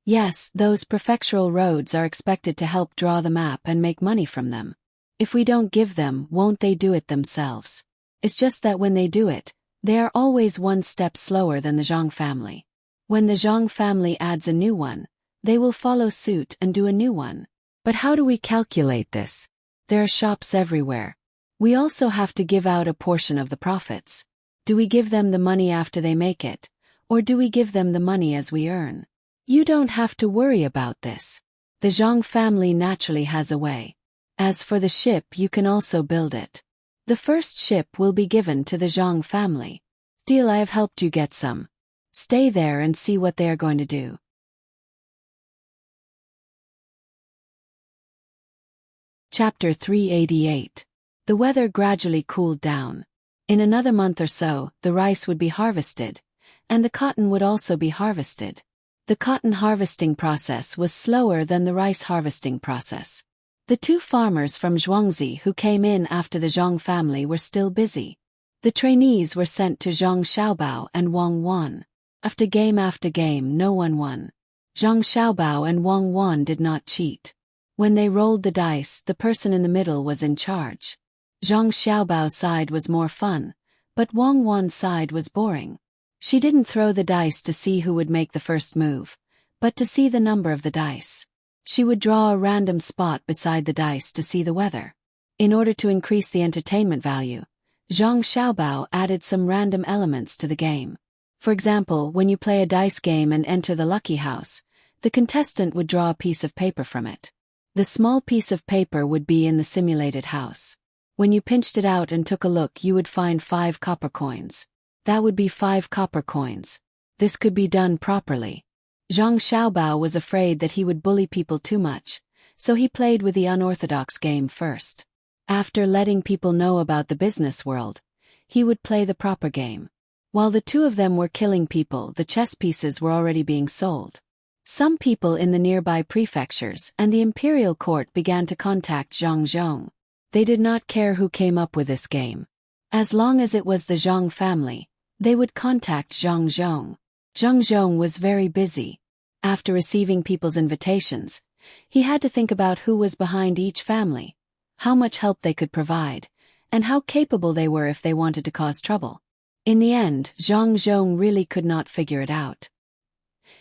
S1: Yes, those prefectural roads are expected to help draw the map and make money from them. If we don't give them, won't they do it themselves? It's just that when they do it, they are always one step slower than the Zhang family. When the Zhang family adds a new one, they will follow suit and do a new one. But how do we calculate this? There are shops everywhere. We also have to give out a portion of the profits. Do we give them the money after they make it, or do we give them the money as we earn? You don't have to worry about this. The Zhang family naturally has a way. As for the ship, you can also build it. The first ship will be given to the Zhang family. Deal, I have helped you get some. Stay there and see what they are going to do. Chapter 388. The weather gradually cooled down. In another month or so, the rice would be harvested, and the cotton would also be harvested. The cotton harvesting process was slower than the rice harvesting process. The two farmers from Zhuangzi who came in after the Zhang family were still busy. The trainees were sent to Zhang Xiaobao and Wang Wan. After game, no one won. Zhang Xiaobao and Wang Wan did not cheat. When they rolled the dice, the person in the middle was in charge. Zhang Xiaobao's side was more fun, but Wang Wan's side was boring. She didn't throw the dice to see who would make the first move, but to see the number of the dice. She would draw a random spot beside the dice to see the weather. In order to increase the entertainment value, Zhang Xiaobao added some random elements to the game. For example, when you play a dice game and enter the lucky house, the contestant would draw a piece of paper from it. The small piece of paper would be in the simulated house. When you pinched it out and took a look, you would find 5 copper coins. That would be 5 copper coins. This could be done properly. Zhang Xiaobao was afraid that he would bully people too much, so he played with the unorthodox game first. After letting people know about the business world, he would play the proper game. While the two of them were killing people, the chess pieces were already being sold. Some people in the nearby prefectures and the imperial court began to contact Zhang Zhong. They did not care who came up with this game. As long as it was the Zhang family, they would contact Zhang Zhong. Zhang Zhong was very busy. After receiving people's invitations, he had to think about who was behind each family, how much help they could provide, and how capable they were if they wanted to cause trouble. In the end, Zhang Zhong really could not figure it out.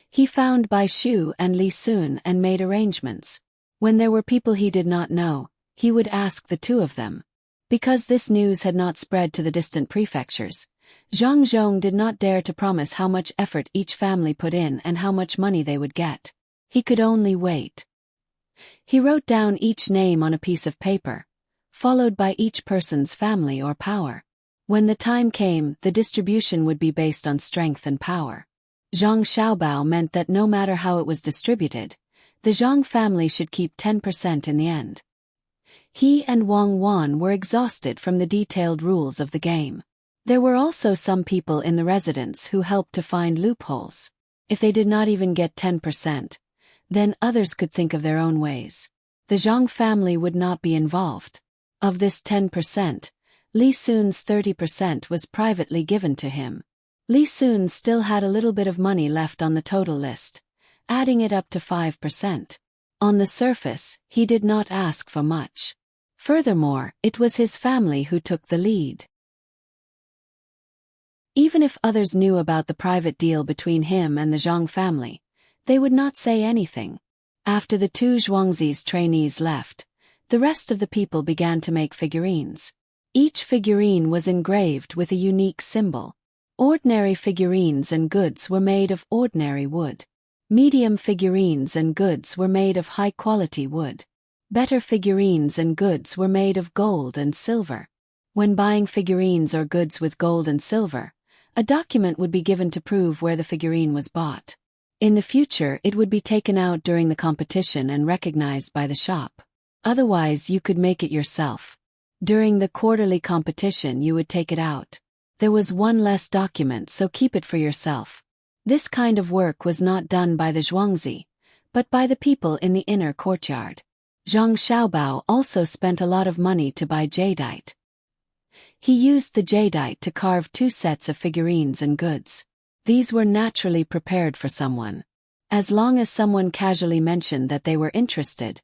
S1: He found Bai Shu and Li Sun and made arrangements. When there were people he did not know, he would ask the two of them. Because this news had not spread to the distant prefectures, Zhang Zhong did not dare to promise how much effort each family put in and how much money they would get. He could only wait. He wrote down each name on a piece of paper, followed by each person's family or power. When the time came, the distribution would be based on strength and power. Zhang Xiaobao meant that no matter how it was distributed, the Zhang family should keep 10% in the end. He and Wang Wan were exhausted from the detailed rules of the game. There were also some people in the residence who helped to find loopholes. If they did not even get 10%, then others could think of their own ways. The Zhang family would not be involved. Of this 10%, Li Sun's 30% was privately given to him. Li Sun still had a little bit of money left on the total list, adding it up to 5%. On the surface, he did not ask for much. Furthermore, it was his family who took the lead. Even if others knew about the private deal between him and the Zhang family, they would not say anything. After the two Zhuangzi's trainees left, the rest of the people began to make figurines. Each figurine was engraved with a unique symbol. Ordinary figurines and goods were made of ordinary wood. Medium figurines and goods were made of high-quality wood. Better figurines and goods were made of gold and silver. When buying figurines or goods with gold and silver, a document would be given to prove where the figurine was bought. In the future, it would be taken out during the competition and recognized by the shop. Otherwise, you could make it yourself. During the quarterly competition you would take it out. There was one less document, so keep it for yourself. This kind of work was not done by the Zhuangzi, but by the people in the inner courtyard. Zhang Xiaobao also spent a lot of money to buy jadeite. He used the jadeite to carve 2 sets of figurines and goods. These were naturally prepared for someone. As long as someone casually mentioned that they were interested,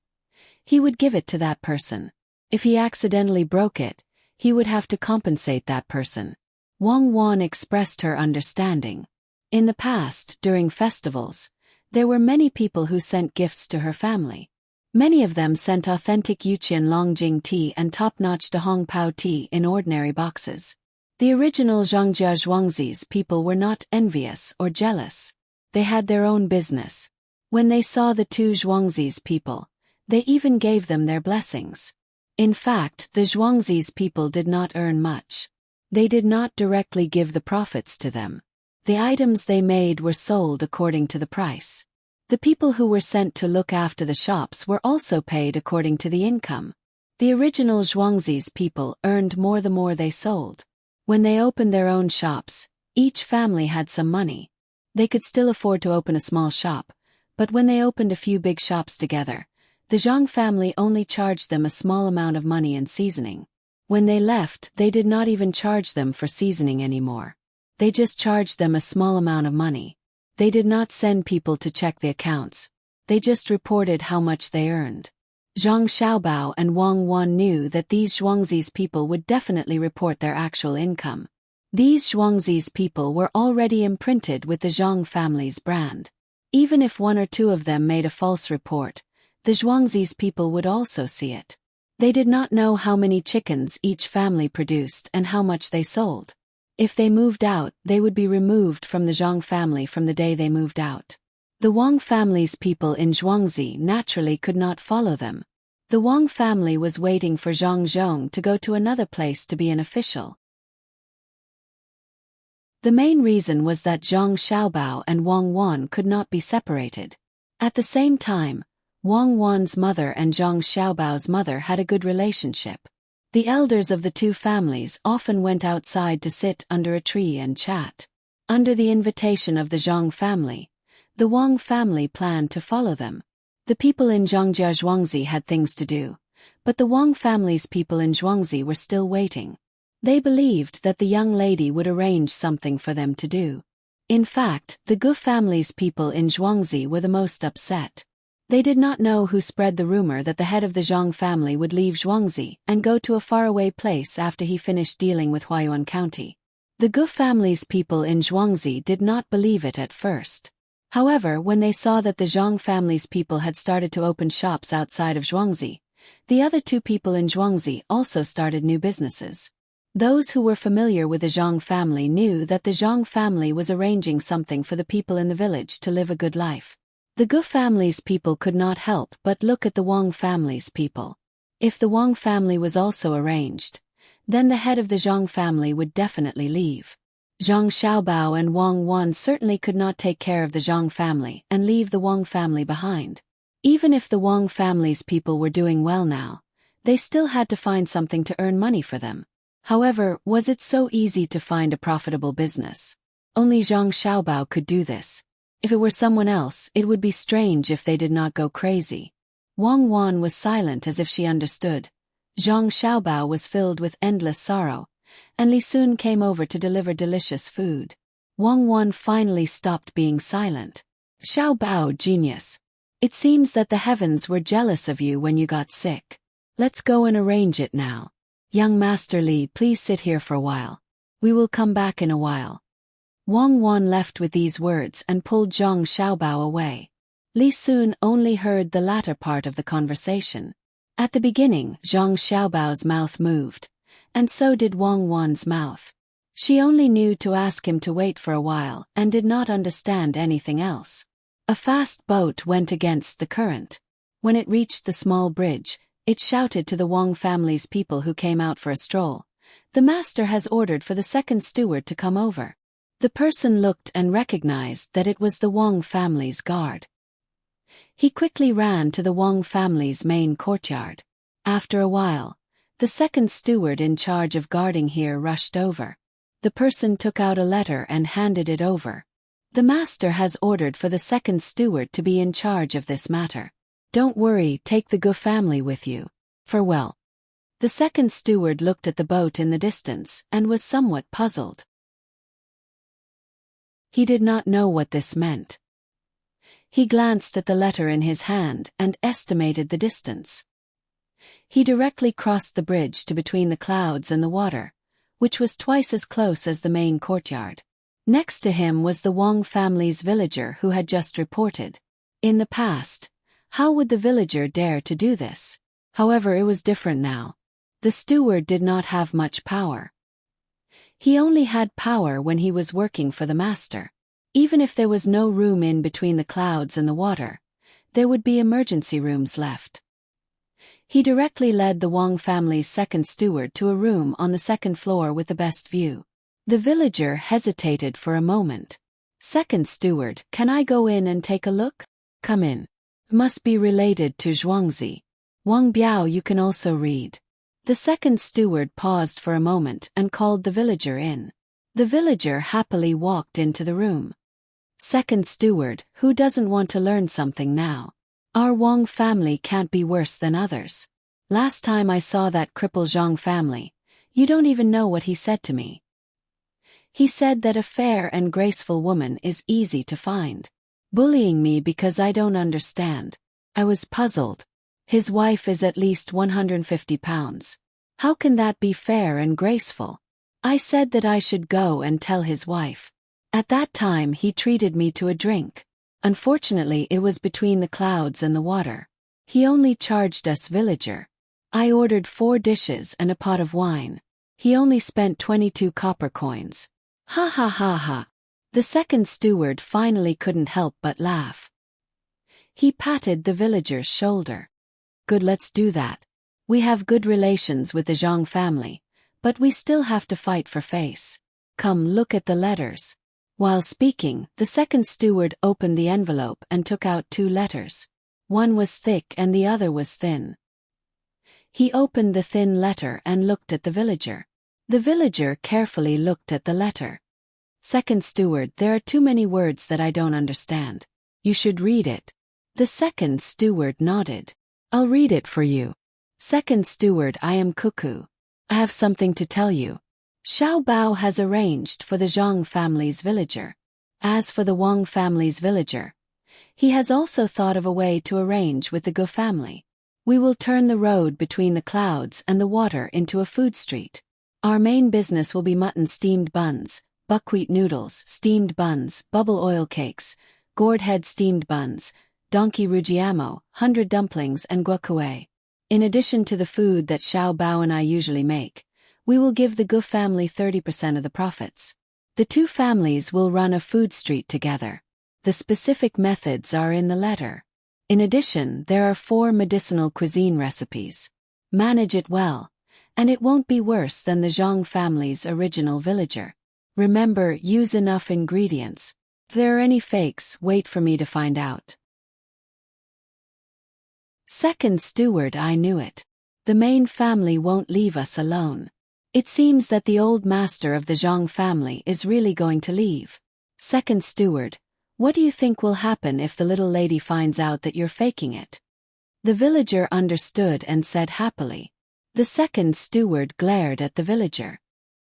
S1: he would give it to that person. If he accidentally broke it, he would have to compensate that person. Wang Wan expressed her understanding. In the past, during festivals, there were many people who sent gifts to her family. Many of them sent authentic Yuqian Longjing tea and top-notch Dahong Pao tea in ordinary boxes. The original Zhangjia Zhuangzi's people were not envious or jealous. They had their own business. When they saw the 2 Zhuangzi's people, they even gave them their blessings. In fact, the Zhuangzi's people did not earn much. They did not directly give the profits to them. The items they made were sold according to the price. The people who were sent to look after the shops were also paid according to the income. The original Zhuangzi's people earned more the more they sold. When they opened their own shops, each family had some money. They could still afford to open a small shop, but when they opened a few big shops together, the Zhang family only charged them a small amount of money in seasoning. When they left, they did not even charge them for seasoning anymore. They just charged them a small amount of money. They did not send people to check the accounts. They just reported how much they earned. Zhang Xiaobao and Wang Wan knew that these Zhuangzi's people would definitely report their actual income. These Zhuangzi's people were already imprinted with the Zhang family's brand. Even if 1 or 2 of them made a false report, the Zhuangzi's people would also see it. They did not know how many chickens each family produced and how much they sold. If they moved out, they would be removed from the Zhang family from the day they moved out. The Wang family's people in Zhuangzi naturally could not follow them. The Wang family was waiting for Zhang Zhong to go to another place to be an official. The main reason was that Zhang Xiaobao and Wang Wan could not be separated. At the same time, Wang Wan's mother and Zhang Xiaobao's mother had a good relationship. The elders of the 2 families often went outside to sit under a tree and chat. Under the invitation of the Zhang family, the Wang family planned to follow them. The people in Zhangjia Zhuangzi had things to do, but the Wang family's people in Zhuangzi were still waiting. They believed that the young lady would arrange something for them to do. In fact, the Gu family's people in Zhuangzi were the most upset. They did not know who spread the rumor that the head of the Zhang family would leave Zhuangzi and go to a faraway place after he finished dealing with Huayuan County. The Gu family's people in Zhuangzi did not believe it at first. However, when they saw that the Zhang family's people had started to open shops outside of Zhuangzi, the other 2 people in Zhuangzi also started new businesses. Those who were familiar with the Zhang family knew that the Zhang family was arranging something for the people in the village to live a good life. The Gu family's people could not help but look at the Wang family's people. If the Wang family was also arranged, then the head of the Zhang family would definitely leave. Zhang Xiaobao and Wang Wan certainly could not take care of the Zhang family and leave the Wang family behind. Even if the Wang family's people were doing well now, they still had to find something to earn money for them. However, was it so easy to find a profitable business? Only Zhang Xiaobao could do this. If it were someone else, it would be strange if they did not go crazy. Wang Wan was silent as if she understood. Zhang Xiaobao was filled with endless sorrow, and Li Sun came over to deliver delicious food. Wang Wan finally stopped being silent. Xiaobao, genius. It seems that the heavens were jealous of you when you got sick. Let's go and arrange it now. Young Master Li, please sit here for a while. We will come back in a while. Wang Wan left with these words and pulled Zhang Xiaobao away. Li Sun only heard the latter part of the conversation. At the beginning, Zhang Xiaobao's mouth moved, and so did Wang Wan's mouth. She only knew to ask him to wait for a while and did not understand anything else. A fast boat went against the current. When it reached the small bridge, it shouted to the Wang family's people who came out for a stroll. The master has ordered for the second steward to come over. The person looked and recognized that it was the Wang family's guard. He quickly ran to the Wang family's main courtyard. After a while, The second steward in charge of guarding here rushed over. The person took out a letter and handed it over. The master has ordered for the second steward to be in charge of this matter. Don't worry, take the Gu family with you. Farewell. The second steward looked at the boat in the distance and was somewhat puzzled. He did not know what this meant. He glanced at the letter in his hand and estimated the distance. He directly crossed the bridge to between the clouds and the water, which was twice as close as the main courtyard. Next to him was the Wang family's villager who had just reported. In the past, how would the villager dare to do this? However, it was different now. The steward did not have much power. He only had power when he was working for the master. Even if there was no room in between the clouds and the water, there would be emergency rooms left. He directly led the Wang family's second steward to a room on the second floor with the best view. The villager hesitated for a moment. Second steward, can I go in and take a look? Come in. Must be related to Zhuangzi. Wang Biao, you can also read. The second steward paused for a moment and called the villager in. The villager happily walked into the room. Second steward, who doesn't want to learn something now? Our Wang family can't be worse than others. Last time I saw that cripple Zhang family, you don't even know what he said to me. He said that a fair and graceful woman is easy to find. Bullying me because I don't understand. I was puzzled. His wife is at least 150 pounds. How can that be fair and graceful? I said that I should go and tell his wife. At that time he treated me to a drink. Unfortunately it was between the clouds and the water. He only charged us villager. I ordered 4 dishes and a pot of wine. He only spent 22 copper coins. Ha ha ha ha. The second steward finally couldn't help but laugh. He patted the villager's shoulder. Good, let's do that. We have good relations with the Zhang family, but we still have to fight for face. Come, look at the letters. While speaking, the second steward opened the envelope and took out 2 letters. One was thick and the other was thin. He opened the thin letter and looked at the villager. The villager carefully looked at the letter. Second steward, there are too many words that I don't understand. You should read it. The second steward nodded. I'll read it for you. Second steward, I am Cuckoo. I have something to tell you. Xiao Bao has arranged for the Zhang family's villager. As for the Wang family's villager, he has also thought of a way to arrange with the Gu family. We will turn the road between the clouds and the water into a food street. Our main business will be mutton steamed buns, buckwheat noodles, steamed buns, bubble oil cakes, gourd head steamed buns, donkey rujiamo, 100 dumplings and guacamole. In addition to the food that Xiao Bao and I usually make, we will give the Gu family 30% of the profits. The 2 families will run a food street together. The specific methods are in the letter. In addition, there are 4 medicinal cuisine recipes. Manage it well, and it won't be worse than the Zhang family's original villager. Remember, use enough ingredients. If there are any fakes, wait for me to find out. Second steward, I knew it. The main family won't leave us alone. It seems that the old master of the Zhang family is really going to leave. Second steward, what do you think will happen if the little lady finds out that you're faking it? The villager understood and said happily. The second steward glared at the villager.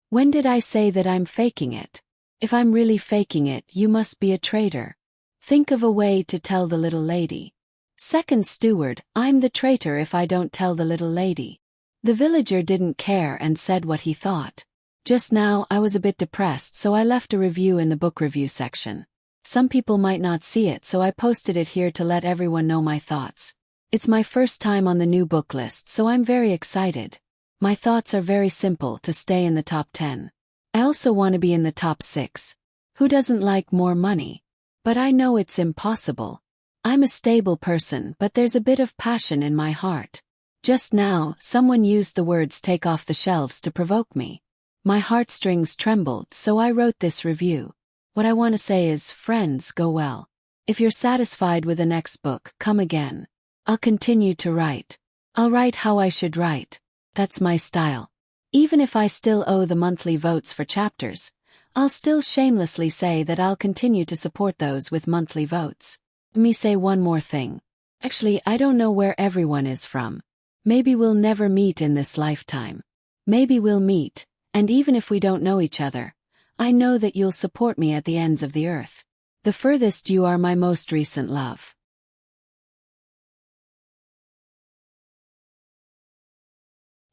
S1: When did I say that I'm faking it? If I'm really faking it, you must be a traitor. Think of a way to tell the little lady. Second steward, I'm the traitor if I don't tell the little lady. The villager didn't care and said what he thought. Just now I was a bit depressed, so I left a review in the book review section. Some people might not see it, so I posted it here to let everyone know my thoughts. It's my first time on the new book list, so I'm very excited. My thoughts are very simple: to stay in the top 10. I also want to be in the top 6. Who doesn't like more money? But I know it's impossible. I'm a stable person, but there's a bit of passion in my heart. Just now, someone used the words "take off the shelves" to provoke me. My heartstrings trembled, so I wrote this review. What I want to say is, friends, go well. If you're satisfied with the next book, come again. I'll continue to write. I'll write how I should write. That's my style. Even if I still owe the monthly votes for chapters, I'll still shamelessly say that I'll continue to support those with monthly votes. Let me say one more thing. Actually, I don't know where everyone is from. Maybe we'll never meet in this lifetime. Maybe we'll meet, and even if we don't know each other, I know that you'll support me at the ends of the earth. The furthest you are my most recent love.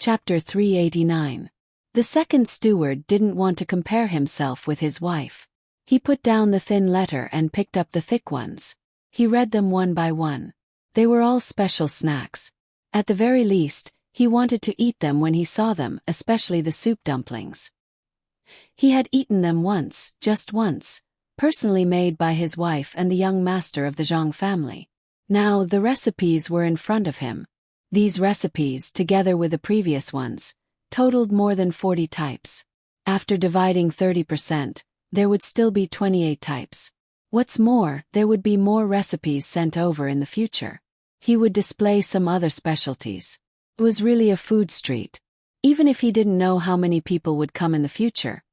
S1: Chapter 389. The second steward didn't want to compare himself with his wife. He put down the thin letter and picked up the thick ones. He read them one by one. They were all special snacks. At the very least, he wanted to eat them when he saw them, especially the soup dumplings. He had eaten them once, just once, personally made by his wife and the young master of the Zhang family. Now the recipes were in front of him. These recipes, together with the previous ones, totaled more than 40 types. After dividing 30%, there would still be 28 types. What's more, there would be more recipes sent over in the future. He would display some other specialties. It was really a food street. Even if he didn't know how many people would come in the future,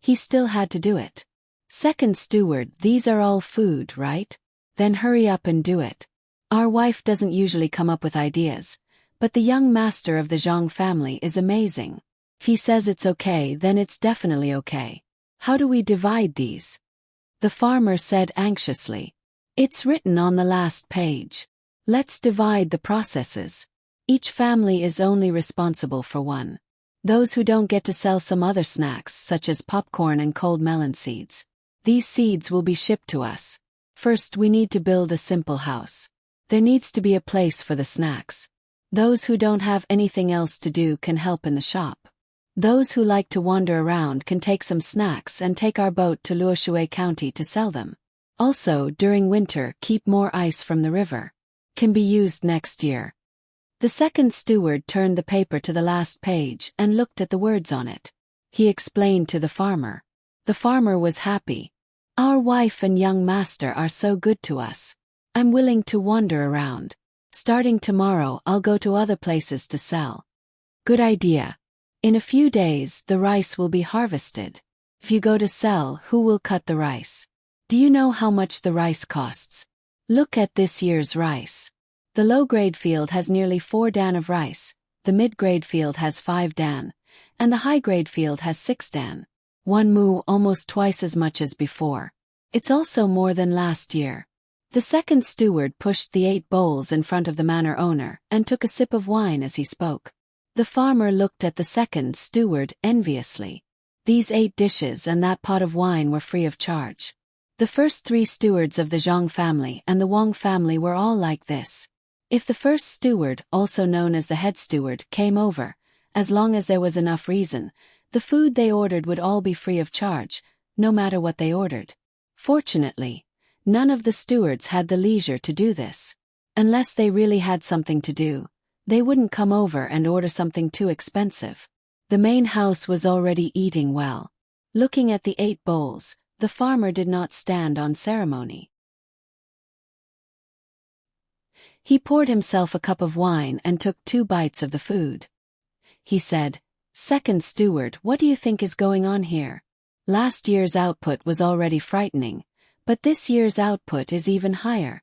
S1: he still had to do it. Second steward, these are all food, right? Then hurry up and do it. Our wife doesn't usually come up with ideas, but the young master of the Zhang family is amazing. If he says it's okay, then it's definitely okay. How do we divide these? The farmer said anxiously. It's written on the last page. Let's divide the processes. Each family is only responsible for one. Those who don't get to sell some other snacks such as popcorn and cold melon seeds. These seeds will be shipped to us. First, we need to build a simple house. There needs to be a place for the snacks. Those who don't have anything else to do can help in the shop. Those who like to wander around can take some snacks and take our boat to Luoshui County to sell them. Also, during winter, keep more ice from the river. Can be used next year. The second steward turned the paper to the last page and looked at the words on it. He explained to the farmer. The farmer was happy. Our wife and young master are so good to us. I'm willing to wander around. Starting tomorrow, I'll go to other places to sell. Good idea. In a few days, the rice will be harvested. If you go to sell, who will cut the rice? Do you know how much the rice costs? Look at this year's rice. The low-grade field has nearly 4 dan of rice, the mid-grade field has 5 dan, and the high-grade field has 6 dan. 1 mu, almost twice as much as before. It's also more than last year. The second steward pushed the 8 bowls in front of the manor owner and took a sip of wine as he spoke. The farmer looked at the second steward enviously. These 8 dishes and that pot of wine were free of charge. The first 3 stewards of the Zhang family and the Wang family were all like this. If the first steward, also known as the head steward, came over, as long as there was enough reason, the food they ordered would all be free of charge, no matter what they ordered. Fortunately, none of the stewards had the leisure to do this. Unless they really had something to do, they wouldn't come over and order something too expensive. The main house was already eating well. Looking at the 8 bowls, the farmer did not stand on ceremony. He poured himself a cup of wine and took 2 bites of the food. He said, "Second steward, what do you think is going on here? Last year's output was already frightening, but this year's output is even higher.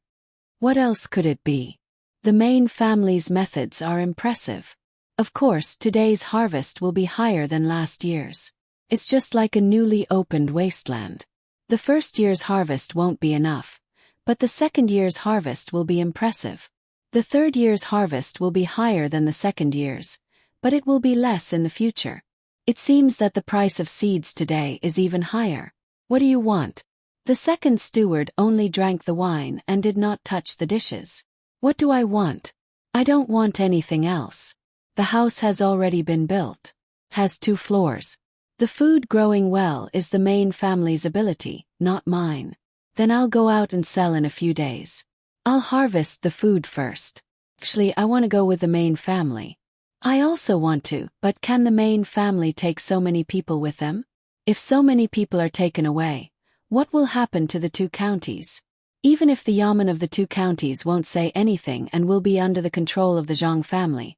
S1: What else could it be? The main family's methods are impressive. Of course, today's harvest will be higher than last year's. It's just like a newly opened wasteland. The first year's harvest won't be enough, but the second year's harvest will be impressive. The third year's harvest will be higher than the second year's, but it will be less in the future. It seems that the price of seeds today is even higher. What do you want?" The second steward only drank the wine and did not touch the dishes. "What do I want? I don't want anything else. The house has already been built. Has 2 floors. The food growing well is the main family's ability, not mine. Then I'll go out and sell in a few days. I'll harvest the food first. Actually, I want to go with the main family. I also want to, but can the main family take so many people with them? If so many people are taken away, what will happen to the 2 counties? Even if the yamen of the 2 counties won't say anything and will be under the control of the Zhang family,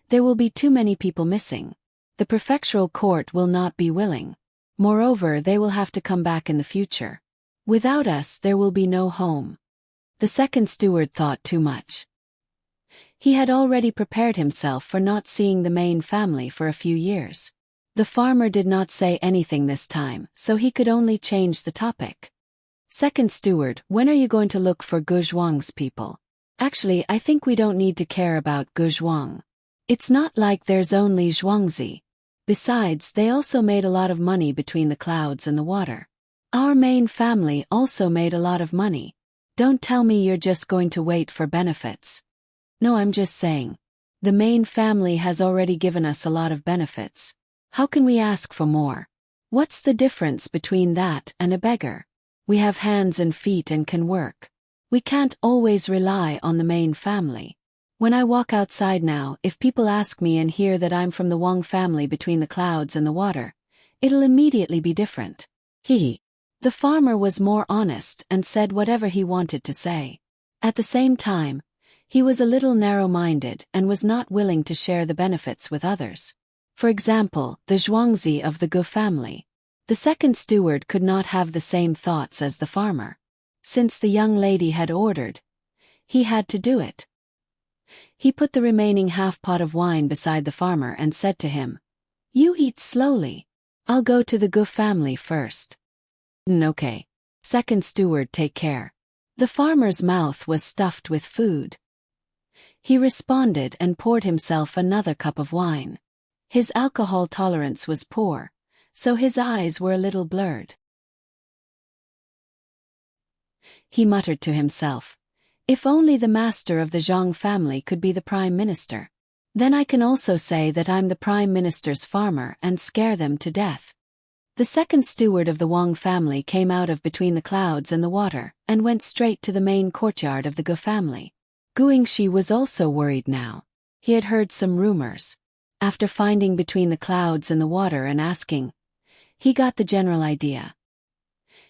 S1: There will be too many people missing. The prefectural court will not be willing. Moreover, they will have to come back in the future. Without us, there will be no home. The second steward thought too much. He had already prepared himself for not seeing the main family for a few years. The farmer did not say anything this time, so he could only change the topic. Second steward, when are you going to look for Gu Zhuang's people? Actually, I think we don't need to care about Gu Zhuang. It's not like there's only Zhuangzi. Besides, they also made a lot of money between the clouds and the water. Our main family also made a lot of money. Don't tell me you're just going to wait for benefits. No, I'm just saying. The main family has already given us a lot of benefits. How can we ask for more? What's the difference between that and a beggar? We have hands and feet and can work. We can't always rely on the main family. When I walk outside now, if people ask me and hear that I'm from the Wang family between the clouds and the water, it'll immediately be different. The farmer was more honest and said whatever he wanted to say. At the same time, he was a little narrow-minded and was not willing to share the benefits with others. For example, the Zhuangzi of the Gu family. The second steward could not have the same thoughts as the farmer. Since the young lady had ordered, he had to do it. He put the remaining half-pot of wine beside the farmer and said to him, "You eat slowly. I'll go to the Gu family first." "Okay. Second steward, take care." The farmer's mouth was stuffed with food. He responded and poured himself another cup of wine. His alcohol tolerance was poor, so his eyes were a little blurred. He muttered to himself, "If only the master of the Zhang family could be the prime minister. Then I can also say that I'm the prime minister's farmer and scare them to death." The second steward of the Wang family came out of between the clouds and the water and went straight to the main courtyard of the Gu family. Gu Yingxi was also worried now. He had heard some rumors. After finding between the clouds and the water and asking, he got the general idea.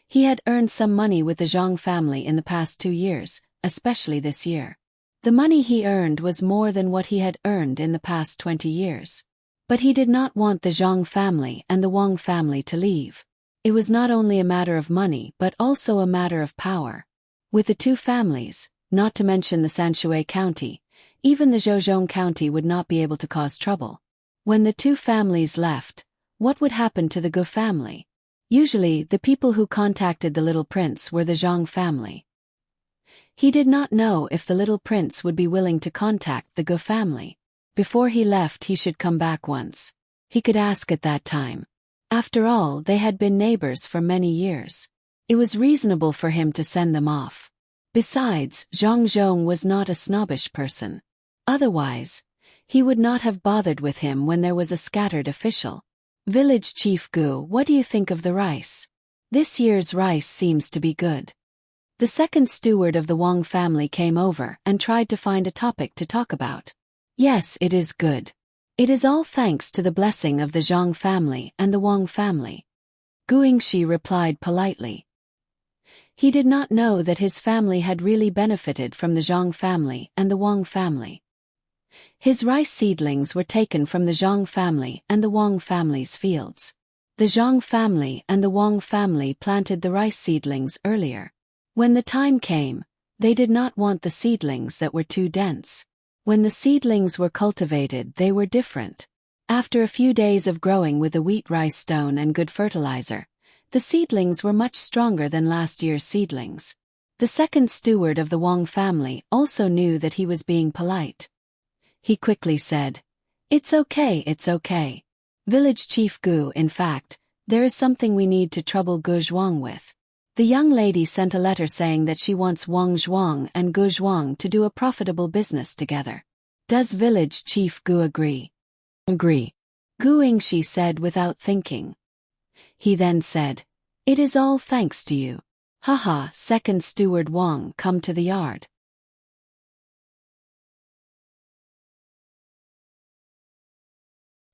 S1: He had earned some money with the Zhang family in the past 2 years, especially this year. The money he earned was more than what he had earned in the past 20 years. But he did not want the Zhang family and the Wang family to leave. It was not only a matter of money but also a matter of power. With the two families, not to mention the Sanshui County, even the Zhouzhong County would not be able to cause trouble. When the two families left, what would happen to the Gu family? Usually, the people who contacted the little prince were the Zhang family. He did not know if the little prince would be willing to contact the Gu family. Before he left, he should come back once. He could ask at that time. After all, they had been neighbors for many years. It was reasonable for him to send them off. Besides, Zhang Zhong was not a snobbish person. Otherwise, he would not have bothered with him when there was a scattered official. "Village Chief Gu, what do you think of the rice? This year's rice seems to be good." The second steward of the Wang family came over and tried to find a topic to talk about. "Yes, it is good. It is all thanks to the blessing of the Zhang family and the Wang family." Gu Yingxi replied politely. He did not know that his family had really benefited from the Zhang family and the Wang family. His rice seedlings were taken from the Zhang family and the Wang family's fields. The Zhang family and the Wang family planted the rice seedlings earlier. When the time came, they did not want the seedlings that were too dense. When the seedlings were cultivated, they were different. After a few days of growing with the wheat rice stone and good fertilizer, the seedlings were much stronger than last year's seedlings. The second steward of the Wang family also knew that he was being polite. He quickly said, "It's okay, it's okay. Village Chief Gu, in fact, there is something we need to trouble Gu Zhuang with." The young lady sent a letter saying that she wants Wang Zhuang and Gu Zhuang to do a profitable business together. Does Village Chief Gu agree? Agree, Gu Yingxi said without thinking. He then said, "It is all thanks to you. Haha, second steward Wang, come to the yard."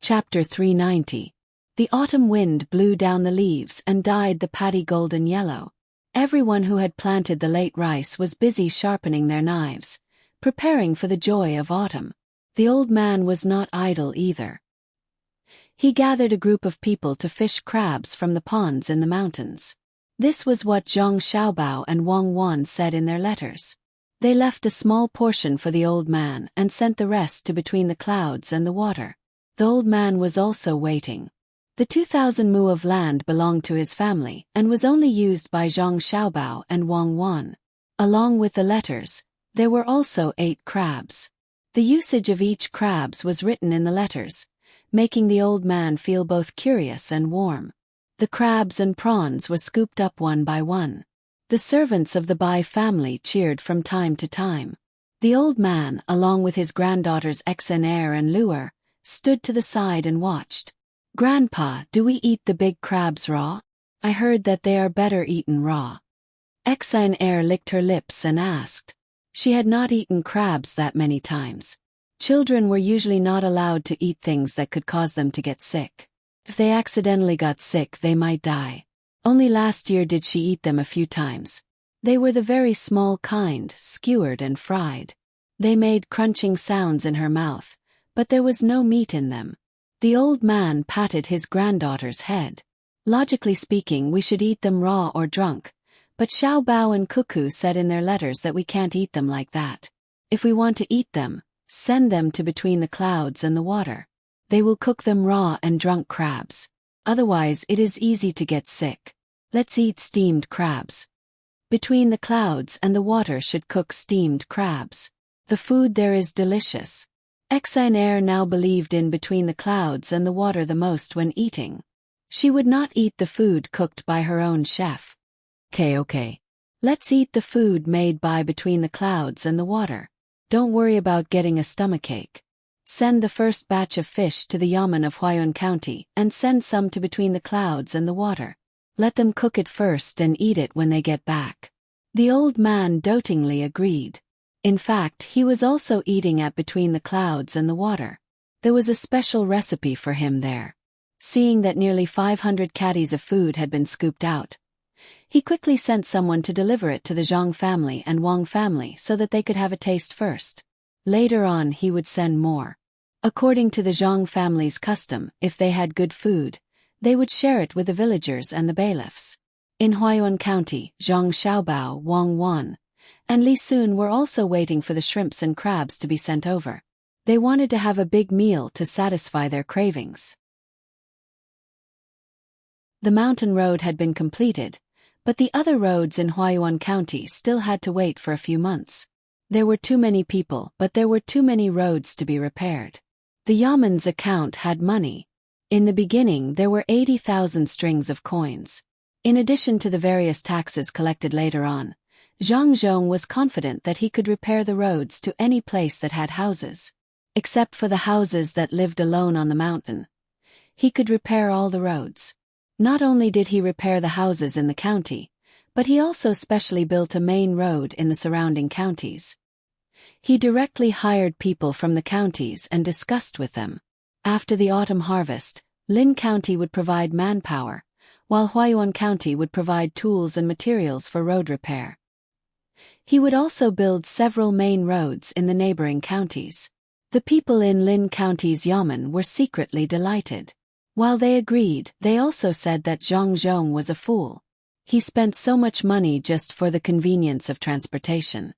S1: Chapter 390. The autumn wind blew down the leaves and dyed the paddy golden yellow. Everyone who had planted the late rice was busy sharpening their knives, preparing for the joy of autumn. The old man was not idle either. He gathered a group of people to fish crabs from the ponds in the mountains. This was what Zhang Xiaobao and Wang Wan said in their letters. They left a small portion for the old man and sent the rest to between the clouds and the water. The old man was also waiting. The 2,000 mu of land belonged to his family and was only used by Zhang Xiaobao and Wang Wan. Along with the letters, there were also 8 crabs. The usage of each crabs was written in the letters, making the old man feel both curious and warm. The crabs and prawns were scooped up one by one. The servants of the Bai family cheered from time to time. The old man, along with his granddaughters Xenair and Luer, stood to the side and watched. "Grandpa, do we eat the big crabs raw? I heard that they are better eaten raw." Xenair licked her lips and asked. She had not eaten crabs that many times. Children were usually not allowed to eat things that could cause them to get sick. If they accidentally got sick, they might die. Only last year did she eat them a few times. They were the very small kind, skewered and fried. They made crunching sounds in her mouth, but there was no meat in them. The old man patted his granddaughter's head. "Logically speaking, we should eat them raw or drunk, but Xiao Bao and Cuckoo said in their letters that we can't eat them like that. If we want to eat them, send them to between the clouds and the water. They will cook them raw and drunk crabs. Otherwise it is easy to get sick. Let's eat steamed crabs. Between the clouds and the water should cook steamed crabs. The food there is delicious." Xenair now believed in between the clouds and the water the most when eating. She would not eat the food cooked by her own chef. Okay. Let's eat the food made by between the clouds and the water. Don't worry about getting a stomachache. Send the first batch of fish to the yamen of Huayuan County and send some to between the clouds and the water. Let them cook it first and eat it when they get back. The old man dotingly agreed. In fact, he was also eating at between the clouds and the water. There was a special recipe for him there. Seeing that nearly 500 caddies of food had been scooped out, he quickly sent someone to deliver it to the Zhang family and Wang family so that they could have a taste first. Later on he would send more. According to the Zhang family's custom, if they had good food, they would share it with the villagers and the bailiffs. In Huayuan County, Zhang Xiaobao, Wang Wan, and Li Sun were also waiting for the shrimps and crabs to be sent over. They wanted to have a big meal to satisfy their cravings. The mountain road had been completed, but the other roads in Huayuan County still had to wait for a few months. There were too many people, but there were too many roads to be repaired. The Yamen's account had money. In the beginning there were 80,000 strings of coins. In addition to the various taxes collected later on, Zhang Zhong was confident that he could repair the roads to any place that had houses. Except for the houses that lived alone on the mountain, he could repair all the roads. Not only did he repair the houses in the county, but he also specially built a main road in the surrounding counties. He directly hired people from the counties and discussed with them. After the autumn harvest, Lin County would provide manpower, while Huayuan County would provide tools and materials for road repair. He would also build several main roads in the neighboring counties. The people in Lin County's yamen were secretly delighted. While they agreed, they also said that Zhang Zhong was a fool. He spent so much money just for the convenience of transportation.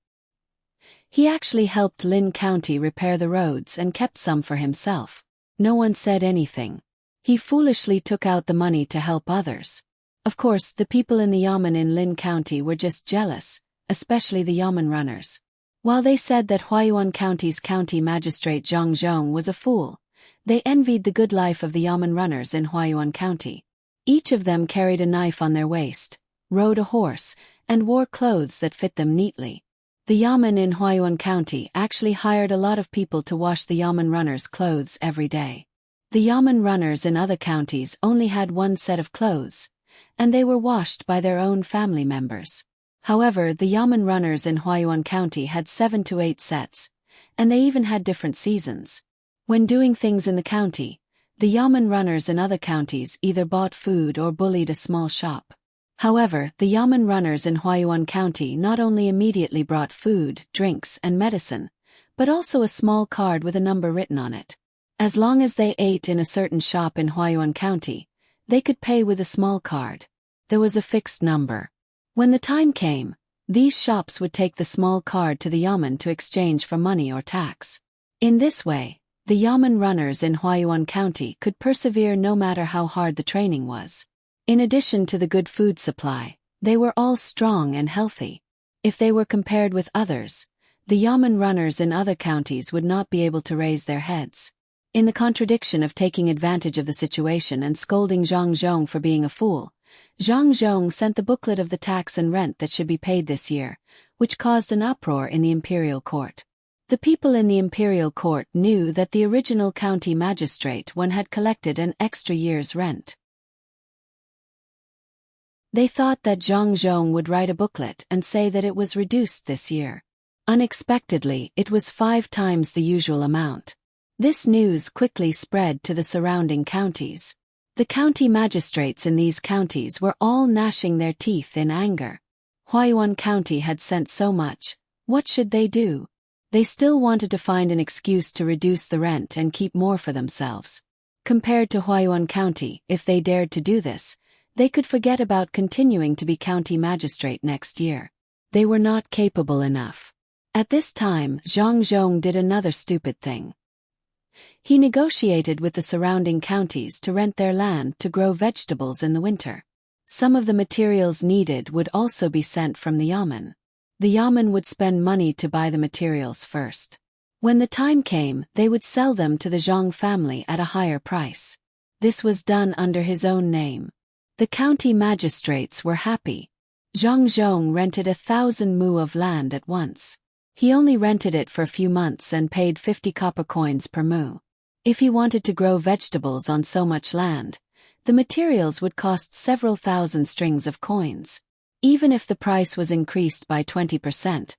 S1: He actually helped Lin County repair the roads and kept some for himself. No one said anything. He foolishly took out the money to help others. Of course, the people in the yamen in Lin County were just jealous, especially the yamen runners. While they said that Huayuan County's county magistrate Zhang Zhong was a fool, they envied the good life of the yamen runners in Huayuan County. Each of them carried a knife on their waist, rode a horse, and wore clothes that fit them neatly. The yamen in Huayuan County actually hired a lot of people to wash the yamen runners' clothes every day. The yamen runners in other counties only had one set of clothes, and they were washed by their own family members. However, the yamen runners in Huayuan County had 7 to 8 sets, and they even had different seasons. When doing things in the county, the yamen runners in other counties either bought food or bullied a small shop. However, the yamen runners in Huayuan County not only immediately brought food, drinks, and medicine, but also a small card with a number written on it. As long as they ate in a certain shop in Huayuan County, they could pay with a small card. There was a fixed number. When the time came, these shops would take the small card to the yamen to exchange for money or tax. In this way, the yamen runners in Huayuan County could persevere no matter how hard the training was. In addition to the good food supply, they were all strong and healthy. If they were compared with others, the yamen runners in other counties would not be able to raise their heads. In the contradiction of taking advantage of the situation and scolding Zhang Zhong for being a fool, Zhang Zhong sent the booklet of the tax and rent that should be paid this year, which caused an uproar in the imperial court. The people in the imperial court knew that the original county magistrate had collected an extra year's rent. They thought that Zhang Zhong would write a booklet and say that it was reduced this year. Unexpectedly, it was 5 times the usual amount. This news quickly spread to the surrounding counties. The county magistrates in these counties were all gnashing their teeth in anger. Huayuan County had sent so much. What should they do? They still wanted to find an excuse to reduce the rent and keep more for themselves. Compared to Huayuan County, if they dared to do this, they could forget about continuing to be county magistrate next year. They were not capable enough. At this time, Zhang Zhong did another stupid thing. He negotiated with the surrounding counties to rent their land to grow vegetables in the winter. Some of the materials needed would also be sent from the yamen. The yamen would spend money to buy the materials first. When the time came, they would sell them to the Zhang family at a higher price. This was done under his own name. The county magistrates were happy. Zhang Zhong rented 1,000 mu of land at once. He only rented it for a few months and paid 50 copper coins per mu. If he wanted to grow vegetables on so much land, the materials would cost several thousand strings of coins. Even if the price was increased by 20%,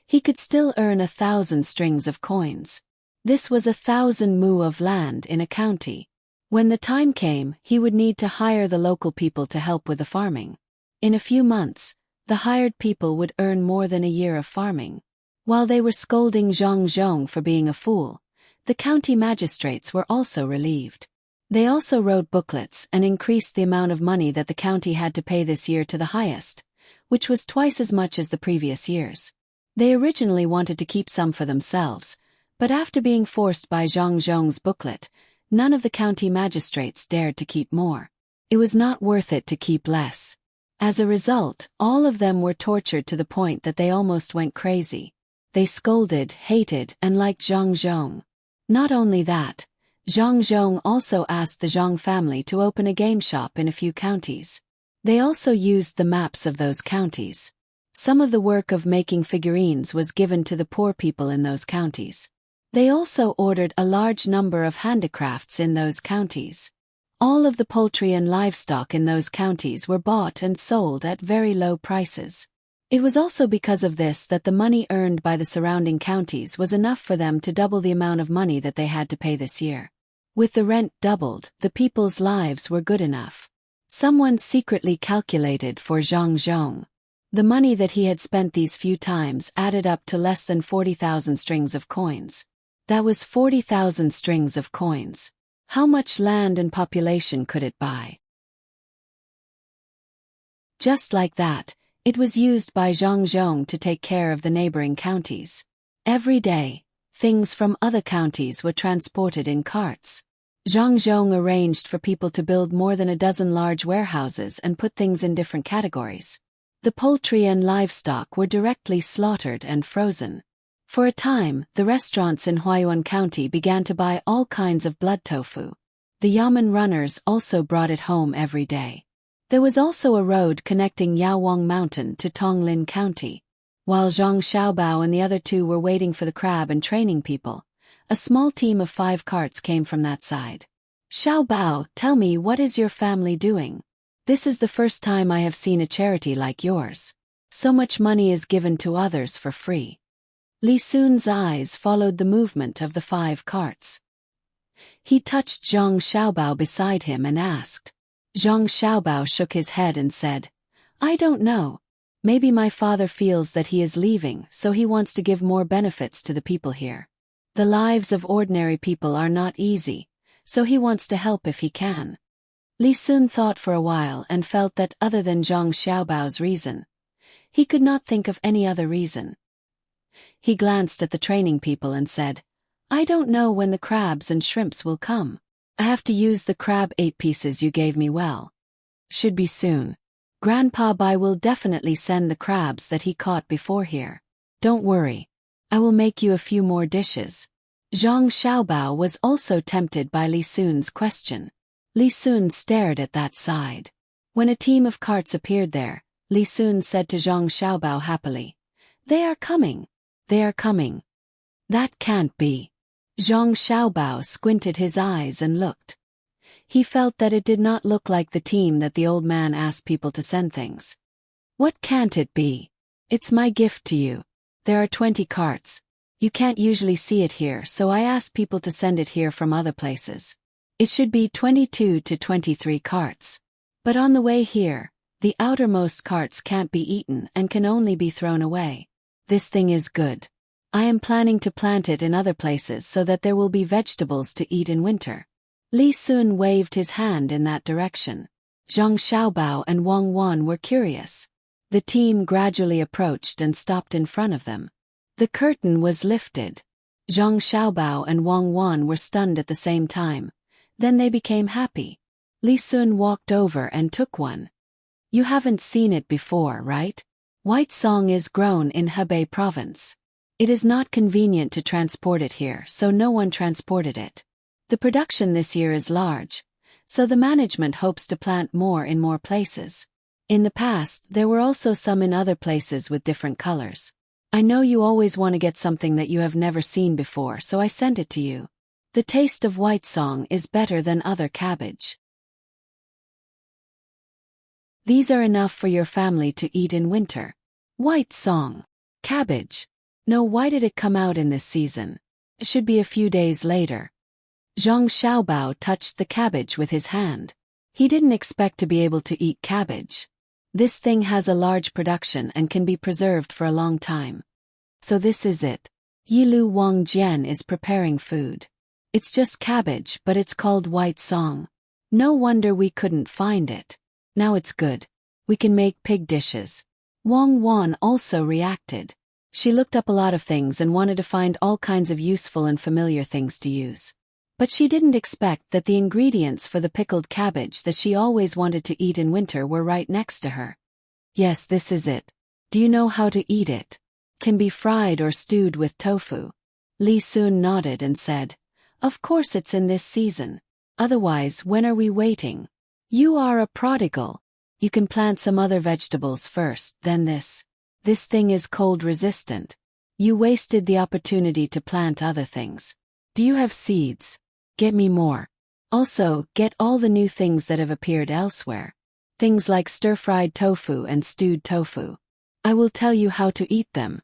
S1: he could still earn 1,000 strings of coins. This was 1,000 mu of land in a county. When the time came, he would need to hire the local people to help with the farming. In a few months, the hired people would earn more than a year of farming. While they were scolding Zhang Zhong for being a fool, the county magistrates were also relieved. They also wrote booklets and increased the amount of money that the county had to pay this year to the highest, which was twice as much as the previous years. They originally wanted to keep some for themselves, but after being forced by Zhang Zhong's booklet, none of the county magistrates dared to keep more. It was not worth it to keep less. As a result, all of them were tortured to the point that they almost went crazy. They scolded, hated, and liked Zhang Zhong. Not only that, Zhang Zhong also asked the Zhang family to open a game shop in a few counties. They also used the maps of those counties. Some of the work of making figurines was given to the poor people in those counties. They also ordered a large number of handicrafts in those counties. All of the poultry and livestock in those counties were bought and sold at very low prices. It was also because of this that the money earned by the surrounding counties was enough for them to double the amount of money that they had to pay this year. With the rent doubled, the people's lives were good enough. Someone secretly calculated for Zhang Zhong. The money that he had spent these few times added up to less than 40,000 strings of coins. That was 40,000 strings of coins. How much land and population could it buy? Just like that, it was used by Zhang Zhong to take care of the neighboring counties. Every day, things from other counties were transported in carts. Zhang Zhong arranged for people to build more than a dozen large warehouses and put things in different categories. The poultry and livestock were directly slaughtered and frozen. For a time, the restaurants in Huayuan County began to buy all kinds of blood tofu. The yamen runners also brought it home every day. There was also a road connecting Yaowang Mountain to Tonglin County. While Zhang Xiaobao and the other two were waiting for the crab and training people, a small team of 5 carts came from that side. Xiaobao, tell me, what is your family doing? This is the first time I have seen a charity like yours. So much money is given to others for free. Li Sun's eyes followed the movement of the 5 carts. He touched Zhang Xiaobao beside him and asked. Zhang Xiaobao shook his head and said, I don't know. Maybe my father feels that he is leaving, so he wants to give more benefits to the people here. The lives of ordinary people are not easy, so he wants to help if he can. Li Sun thought for a while and felt that other than Zhang Xiaobao's reason, he could not think of any other reason. He glanced at the training people and said, I don't know when the crabs and shrimps will come. I have to use the crab 8 pieces you gave me well. Should be soon. Grandpa Bai will definitely send the crabs that he caught before here. Don't worry. I will make you a few more dishes. Zhang Xiaobao was also tempted by Li Sun's question. Li Sun stared at that side. When a team of carts appeared there, Li Sun said to Zhang Xiaobao happily, They are coming. They are coming. That can't be. Zhang Xiaobao squinted his eyes and looked. He felt that it did not look like the team that the old man asked people to send things. What can't it be? It's my gift to you. There are 20 carts. You can't usually see it here, so I asked people to send it here from other places. It should be 22 to 23 carts. But on the way here, the outermost carts can't be eaten and can only be thrown away. This thing is good. I am planning to plant it in other places so that there will be vegetables to eat in winter. Li Sun waved his hand in that direction. Zhang Xiaobao and Wang Wan were curious. The team gradually approached and stopped in front of them. The curtain was lifted. Zhang Xiaobao and Wang Wan were stunned at the same time. Then they became happy. Li Sun walked over and took one. You haven't seen it before, right? White song is grown in Hebei province. It is not convenient to transport it here, so no one transported it. The production this year is large, so the management hopes to plant more in more places. In the past, there were also some in other places with different colors. I know you always want to get something that you have never seen before, so I sent it to you. The taste of white song is better than other cabbage. These are enough for your family to eat in winter. White song. Cabbage. No, why did it come out in this season? It should be a few days later. Zhang Xiaobao touched the cabbage with his hand. He didn't expect to be able to eat cabbage. This thing has a large production and can be preserved for a long time. So this is it. Yilu Wangjian is preparing food. It's just cabbage, but it's called white song. No wonder we couldn't find it. Now it's good. We can make pig dishes. Wang Wan also reacted. She looked up a lot of things and wanted to find all kinds of useful and familiar things to use. But she didn't expect that the ingredients for the pickled cabbage that she always wanted to eat in winter were right next to her. Yes, this is it. Do you know how to eat it? Can be fried or stewed with tofu. Li Sun nodded and said, Of course it's in this season. Otherwise, when are we waiting? You are a prodigal. You can plant some other vegetables first, then this. This thing is cold resistant. You wasted the opportunity to plant other things. Do you have seeds? Get me more. Also, get all the new things that have appeared elsewhere. Things like stir-fried tofu and stewed tofu. I will tell you how to eat them.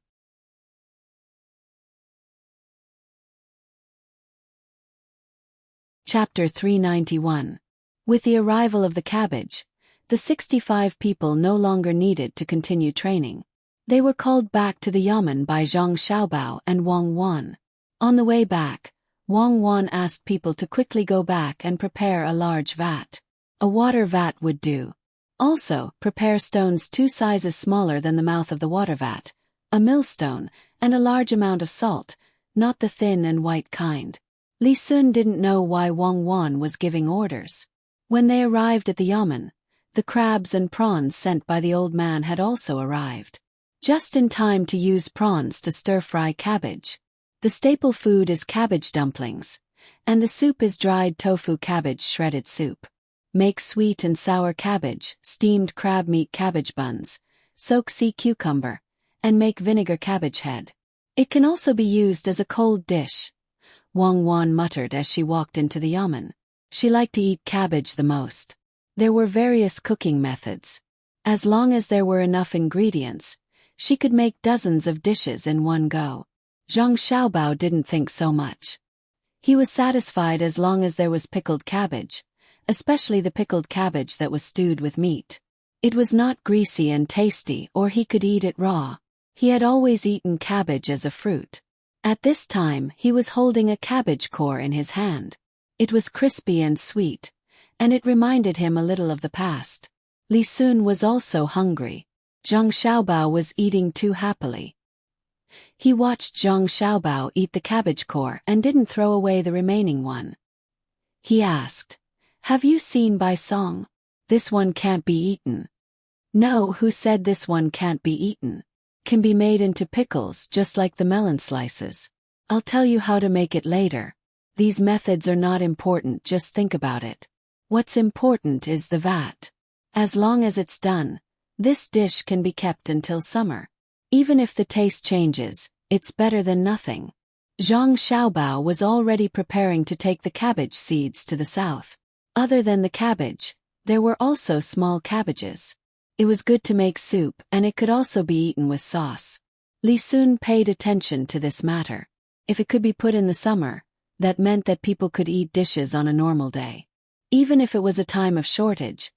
S1: Chapter 391. With the arrival of the cabbage, the 65 people no longer needed to continue training. They were called back to the yamen by Zhang Xiaobao and Wang Wan. On the way back, Wang Wan asked people to quickly go back and prepare a large vat. A water vat would do. Also, prepare stones 2 sizes smaller than the mouth of the water vat, a millstone, and a large amount of salt, not the thin and white kind. Li Sun didn't know why Wang Wan was giving orders. When they arrived at the yamen, the crabs and prawns sent by the old man had also arrived. Just in time to use prawns to stir-fry cabbage. The staple food is cabbage dumplings, and the soup is dried tofu cabbage shredded soup. Make sweet and sour cabbage, steamed crab meat cabbage buns, soak sea cucumber, and make vinegar cabbage head. It can also be used as a cold dish. Wang Wan muttered as she walked into the yamen. She liked to eat cabbage the most. There were various cooking methods. As long as there were enough ingredients, she could make dozens of dishes in one go. Zhang Xiaobao didn't think so much. He was satisfied as long as there was pickled cabbage, especially the pickled cabbage that was stewed with meat. It was not greasy and tasty, or he could eat it raw. He had always eaten cabbage as a fruit. At this time he was holding a cabbage core in his hand. It was crispy and sweet, and it reminded him a little of the past. Li Sun was also hungry. Zhang Xiaobao was eating too happily. He watched Zhang Xiaobao eat the cabbage core and didn't throw away the remaining one. He asked, "Have you seen Bai Song? This one can't be eaten." "No, who said this one can't be eaten? Can be made into pickles just like the melon slices. I'll tell you how to make it later. These methods are not important, just think about it. What's important is the vat. As long as it's done, this dish can be kept until summer. Even if the taste changes, it's better than nothing." Zhang Xiaobao was already preparing to take the cabbage seeds to the south. Other than the cabbage, there were also small cabbages. It was good to make soup, and it could also be eaten with sauce. Li Sun paid attention to this matter. If it could be put in the summer, that meant that people could eat dishes on a normal day. Even if it was a time of shortage,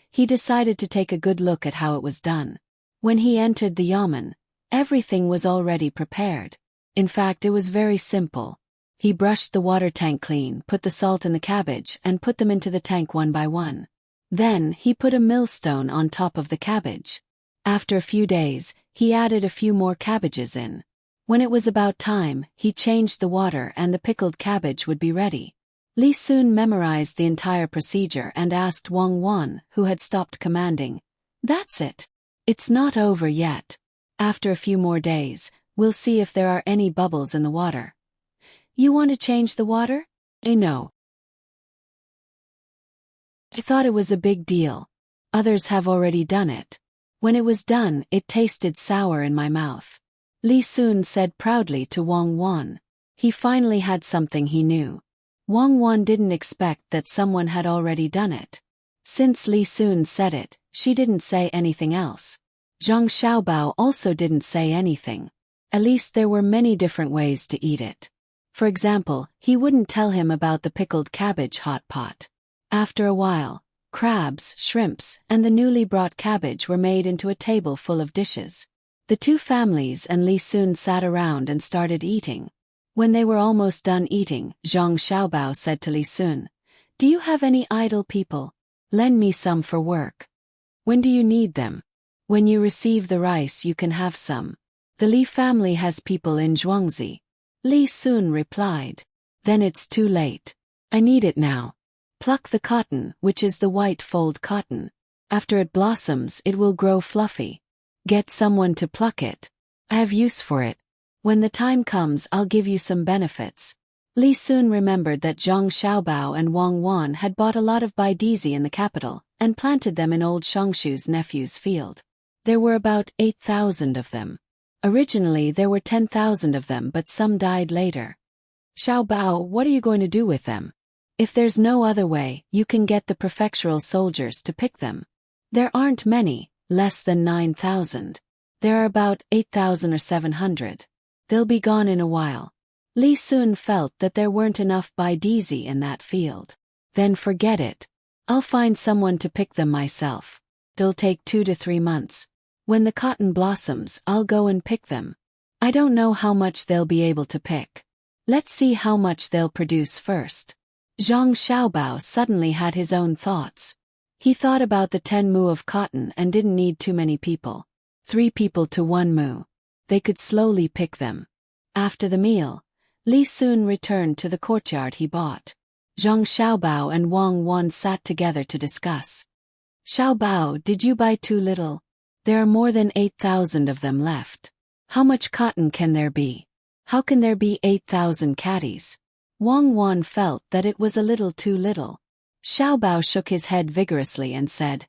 S1: he decided to take a good look at how it was done. When he entered the yamen, everything was already prepared. In fact, it was very simple. He brushed the water tank clean, put the salt in the cabbage, and put them into the tank one by one. Then he put a millstone on top of the cabbage. After a few days, he added a few more cabbages in. When it was about time, he changed the water and the pickled cabbage would be ready. Li Sun memorized the entire procedure and asked Wang Wan, who had stopped commanding, "That's it. It's not over yet. After a few more days, we'll see if there are any bubbles in the water. You want to change the water?" "No. I thought it was a big deal. Others have already done it. When it was done, it tasted sour in my mouth." Li Sun said proudly to Wang Wan. He finally had something he knew. Wang Wan didn't expect that someone had already done it. Since Li Sun said it, she didn't say anything else. Zhang Xiaobao also didn't say anything. At least there were many different ways to eat it. For example, he wouldn't tell him about the pickled cabbage hot pot. After a while, crabs, shrimps, and the newly brought cabbage were made into a table full of dishes. The two families and Li Sun sat around and started eating. When they were almost done eating, Zhang Xiaobao said to Li Sun, "Do you have any idle people? Lend me some for work." "When do you need them?" "When you receive the rice you can have some. The Li family has people in Zhuangzi." Li Sun replied. "Then it's too late. I need it now. Pluck the cotton, which is the white fold cotton. After it blossoms it will grow fluffy. Get someone to pluck it. I have use for it. When the time comes I'll give you some benefits." Li Sun remembered that Zhang Xiaobao and Wang Wan had bought a lot of baidizi in the capital, and planted them in old Shangshu's nephew's field. There were about 8,000 of them. Originally there were 10,000 of them, but some died later. "Xiaobao, what are you going to do with them? If there's no other way, you can get the prefectural soldiers to pick them. There aren't many, less than 9,000. There are about 8,000 or 700. They'll be gone in a while." Li Sun felt that there weren't enough baidizi in that field. "Then forget it. I'll find someone to pick them myself. It'll take 2 to 3 months. When the cotton blossoms, I'll go and pick them. I don't know how much they'll be able to pick. Let's see how much they'll produce first." Zhang Xiaobao suddenly had his own thoughts. He thought about the 10 mu of cotton and didn't need too many people. 3 people to 1 mu. They could slowly pick them. After the meal, Li Sun returned to the courtyard he bought. Zhang Xiaobao and Wang Wan sat together to discuss. "Xiaobao, did you buy too little? There are more than 8,000 of them left. How much cotton can there be? How can there be 8,000 caddies?" Wang Wan felt that it was a little too little. Xiaobao shook his head vigorously and said,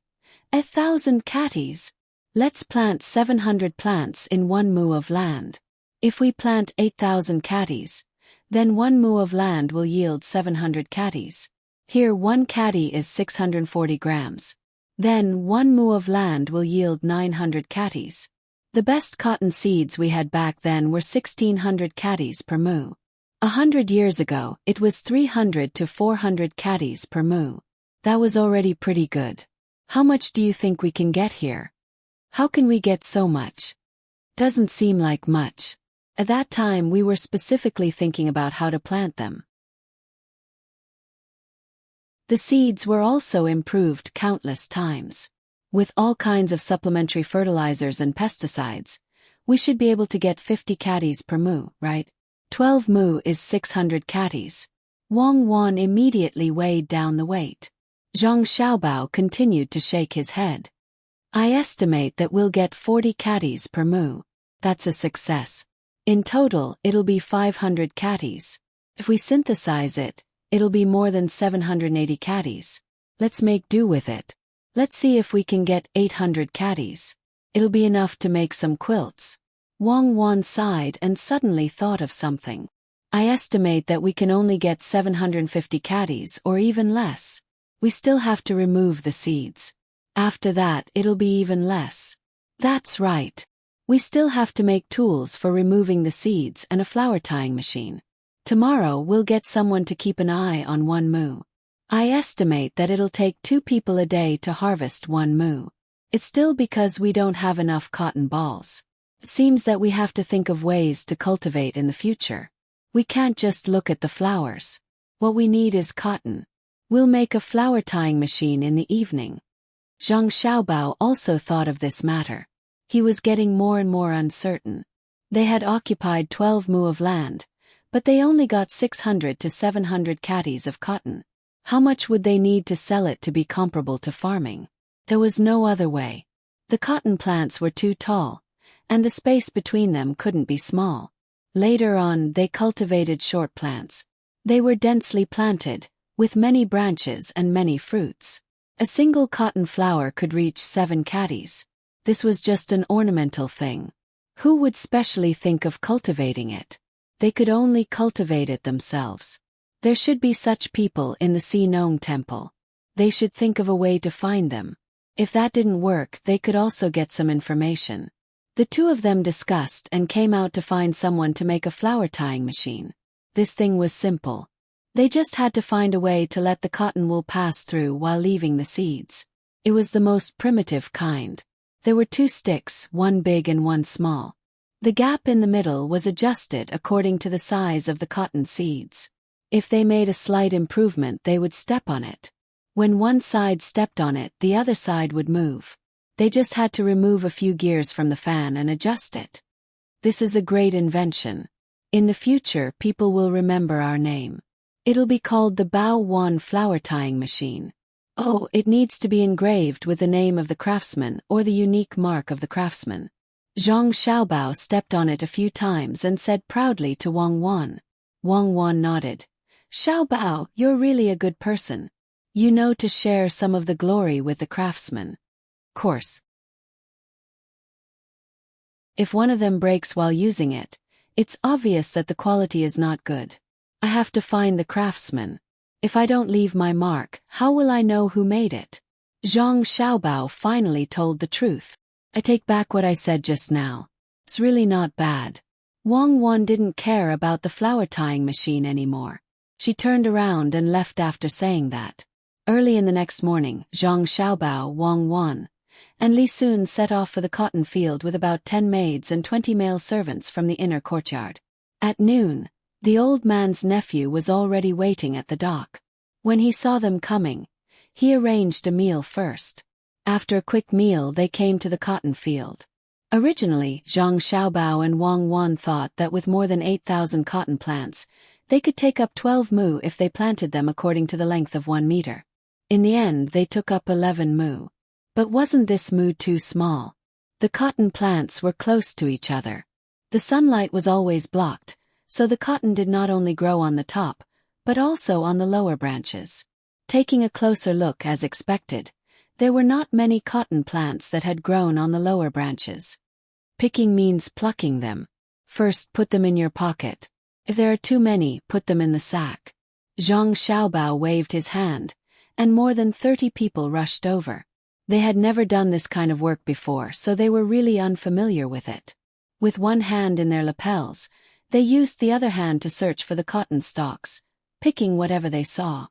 S1: "1,000 caddies? Let's plant 700 plants in 1 mu of land. If we plant 8,000 caddies, then 1 mu of land will yield 700 caddies. Here 1 caddy is 640 grams. Then 1 mu of land will yield 900 caddies. The best cotton seeds we had back then were 1,600 caddies per mu. 100 years ago, it was 300 to 400 caddies per mu. That was already pretty good. How much do you think we can get here? How can we get so much? Doesn't seem like much. At that time we were specifically thinking about how to plant them. The seeds were also improved countless times. With all kinds of supplementary fertilizers and pesticides, we should be able to get 50 catties per moo, right? 12 moo is 600 catties. Wang Wan immediately weighed down the weight. Zhang Xiaobao continued to shake his head. I estimate that we'll get 40 catties per moo. That's a success. In total, it'll be 500 catties. If we synthesize it, it'll be more than 780 catties. Let's make do with it. Let's see if we can get 800 catties. It'll be enough to make some quilts. Wang Wan sighed and suddenly thought of something. I estimate that we can only get 750 catties or even less. We still have to remove the seeds. After that, it'll be even less. That's right. We still have to make tools for removing the seeds and a flower tying machine. Tomorrow we'll get someone to keep an eye on 1 moo. I estimate that it'll take 2 people a day to harvest 1 moo. It's still because we don't have enough cotton balls. It seems that we have to think of ways to cultivate in the future. We can't just look at the flowers. What we need is cotton. We'll make a flower tying machine in the evening. Zhang Xiaobao also thought of this matter. He was getting more and more uncertain. They had occupied 12 moo of land, but they only got 600 to 700 catties of cotton. How much would they need to sell it to be comparable to farming? There was no other way. The cotton plants were too tall, and the space between them couldn't be small. Later on, they cultivated short plants. They were densely planted, with many branches and many fruits. A single cotton flower could reach 7 catties. This was just an ornamental thing. Who would specially think of cultivating it? They could only cultivate it themselves. There should be such people in the Sinong temple. They should think of a way to find them. If that didn't work, they could also get some information. The two of them discussed and came out to find someone to make a flower tying machine. This thing was simple. They just had to find a way to let the cotton wool pass through while leaving the seeds. It was the most primitive kind. There were 2 sticks, one big and one small. The gap in the middle was adjusted according to the size of the cotton seeds. If they made a slight improvement, they would step on it. When one side stepped on it, the other side would move. They just had to remove a few gears from the fan and adjust it. This is a great invention. In the future, people will remember our name. It'll be called the Bao Wan flower tying machine. Oh, it needs to be engraved with the name of the craftsman or the unique mark of the craftsman. Zhang Xiaobao stepped on it a few times and said proudly to Wang Wan. Wang Wan nodded. Xiaobao, you're really a good person. You know to share some of the glory with the craftsman. Course. If one of them breaks while using it, it's obvious that the quality is not good. I have to find the craftsman. If I don't leave my mark, how will I know who made it? Zhang Xiaobao finally told the truth. I take back what I said just now. It's really not bad. Wang Wan didn't care about the flower tying machine anymore. She turned around and left after saying that. Early in the next morning, Zhang Xiaobao, Wang Wan, and Li Sun set off for the cotton field with about 10 maids and 20 male servants from the inner courtyard. At noon, the old man's nephew was already waiting at the dock. When he saw them coming, he arranged a meal first. After a quick meal, they came to the cotton field. Originally, Zhang Xiaobao and Wang Wan thought that with more than 8,000 cotton plants, they could take up 12 moo if they planted them according to the length of 1 meter. In the end, they took up 11 moo. But wasn't this moo too small? The cotton plants were close to each other. The sunlight was always blocked, so the cotton did not only grow on the top, but also on the lower branches. Taking a closer look as expected, there were not many cotton plants that had grown on the lower branches. Picking means plucking them. First, put them in your pocket. If there are too many, put them in the sack. Zhang Xiaobao waved his hand, and more than 30 people rushed over. They had never done this kind of work before, so they were really unfamiliar with it. With one hand in their lapels, they used the other hand to search for the cotton stalks, picking whatever they saw.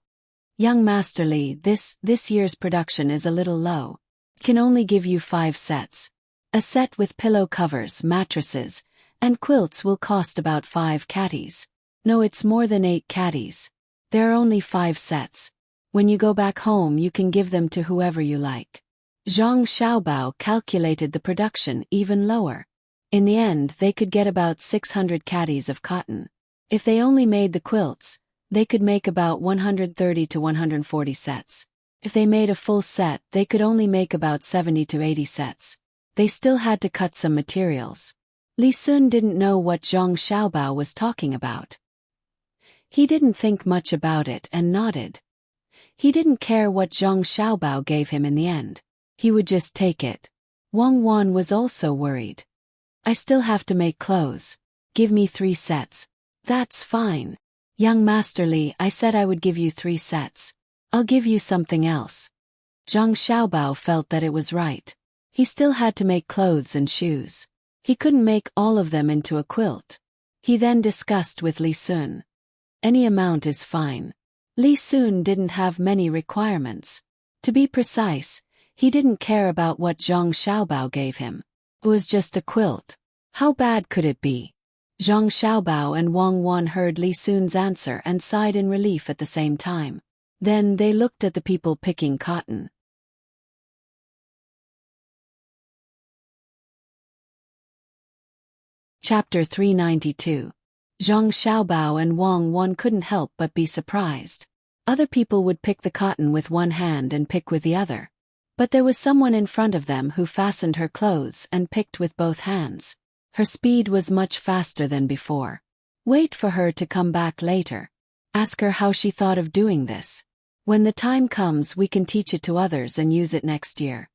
S1: Young Master Li, this year's production is a little low. Can only give you 5 sets. A set with pillow covers, mattresses, and quilts will cost about 5 catties. No, it's more than 8 catties. There are only 5 sets. When you go back home you can give them to whoever you like. Zhang Xiaobao calculated the production even lower. In the end they could get about 600 catties of cotton. If they only made the quilts, they could make about 130 to 140 sets. If they made a full set they could only make about 70 to 80 sets. They still had to cut some materials. Li Sun didn't know what Zhang Xiaobao was talking about. He didn't think much about it and nodded. He didn't care what Zhang Xiaobao gave him in the end. He would just take it. Wang Wan was also worried. I still have to make clothes. Give me 3 sets. That's fine. Young Master Li, I said I would give you 3 sets. I'll give you something else. Zhang Xiaobao felt that it was right. He still had to make clothes and shoes. He couldn't make all of them into a quilt. He then discussed with Li Sun. Any amount is fine. Li Sun didn't have many requirements. To be precise, he didn't care about what Zhang Xiaobao gave him. It was just a quilt. How bad could it be? Zhang Xiaobao and Wang Wan heard Li Sun's answer and sighed in relief at the same time. Then they looked at the people picking cotton. Chapter 392. Zhang Xiaobao and Wang Wan couldn't help but be surprised. Other people would pick the cotton with one hand and pick with the other. But there was someone in front of them who fastened her clothes and picked with both hands. Her speed was much faster than before. Wait for her to come back later. Ask her how she thought of doing this. When the time comes we can teach it to others and use it next year.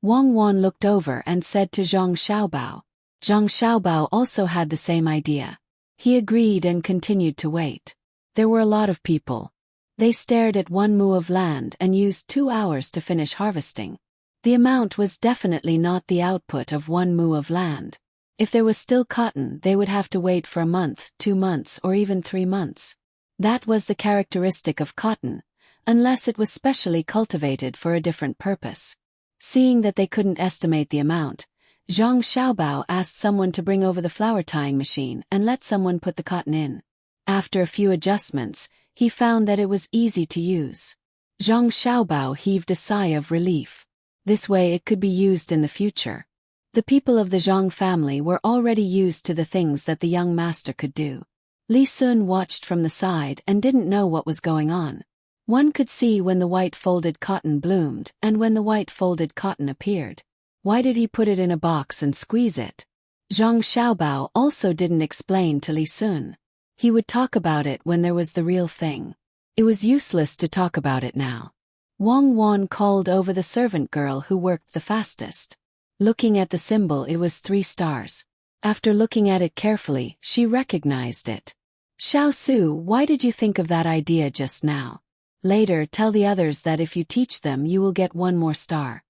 S1: Wang Wan looked over and said to Zhang Xiaobao. Zhang Xiaobao also had the same idea. He agreed and continued to wait. There were a lot of people. They stared at 1 mu of land and used 2 hours to finish harvesting. The amount was definitely not the output of 1 mu of land. If there was still cotton, they would have to wait for a month, 2 months, or even 3 months. That was the characteristic of cotton, unless it was specially cultivated for a different purpose. Seeing that they couldn't estimate the amount, Zhang Xiaobao asked someone to bring over the flour tying machine and let someone put the cotton in. After a few adjustments, he found that it was easy to use. Zhang Xiaobao heaved a sigh of relief. This way it could be used in the future. The people of the Zhang family were already used to the things that the young master could do. Li Sun watched from the side and didn't know what was going on. One could see when the white folded cotton bloomed and when the white folded cotton appeared. Why did he put it in a box and squeeze it? Zhang Xiaobao also didn't explain to Li Sun. He would talk about it when there was the real thing. It was useless to talk about it now. Wang Wan called over the servant girl who worked the fastest. Looking at the symbol, it was 3 stars. After looking at it carefully, she recognized it. Xiao Su, why did you think of that idea just now? Later, tell the others that if you teach them you will get 1 more star.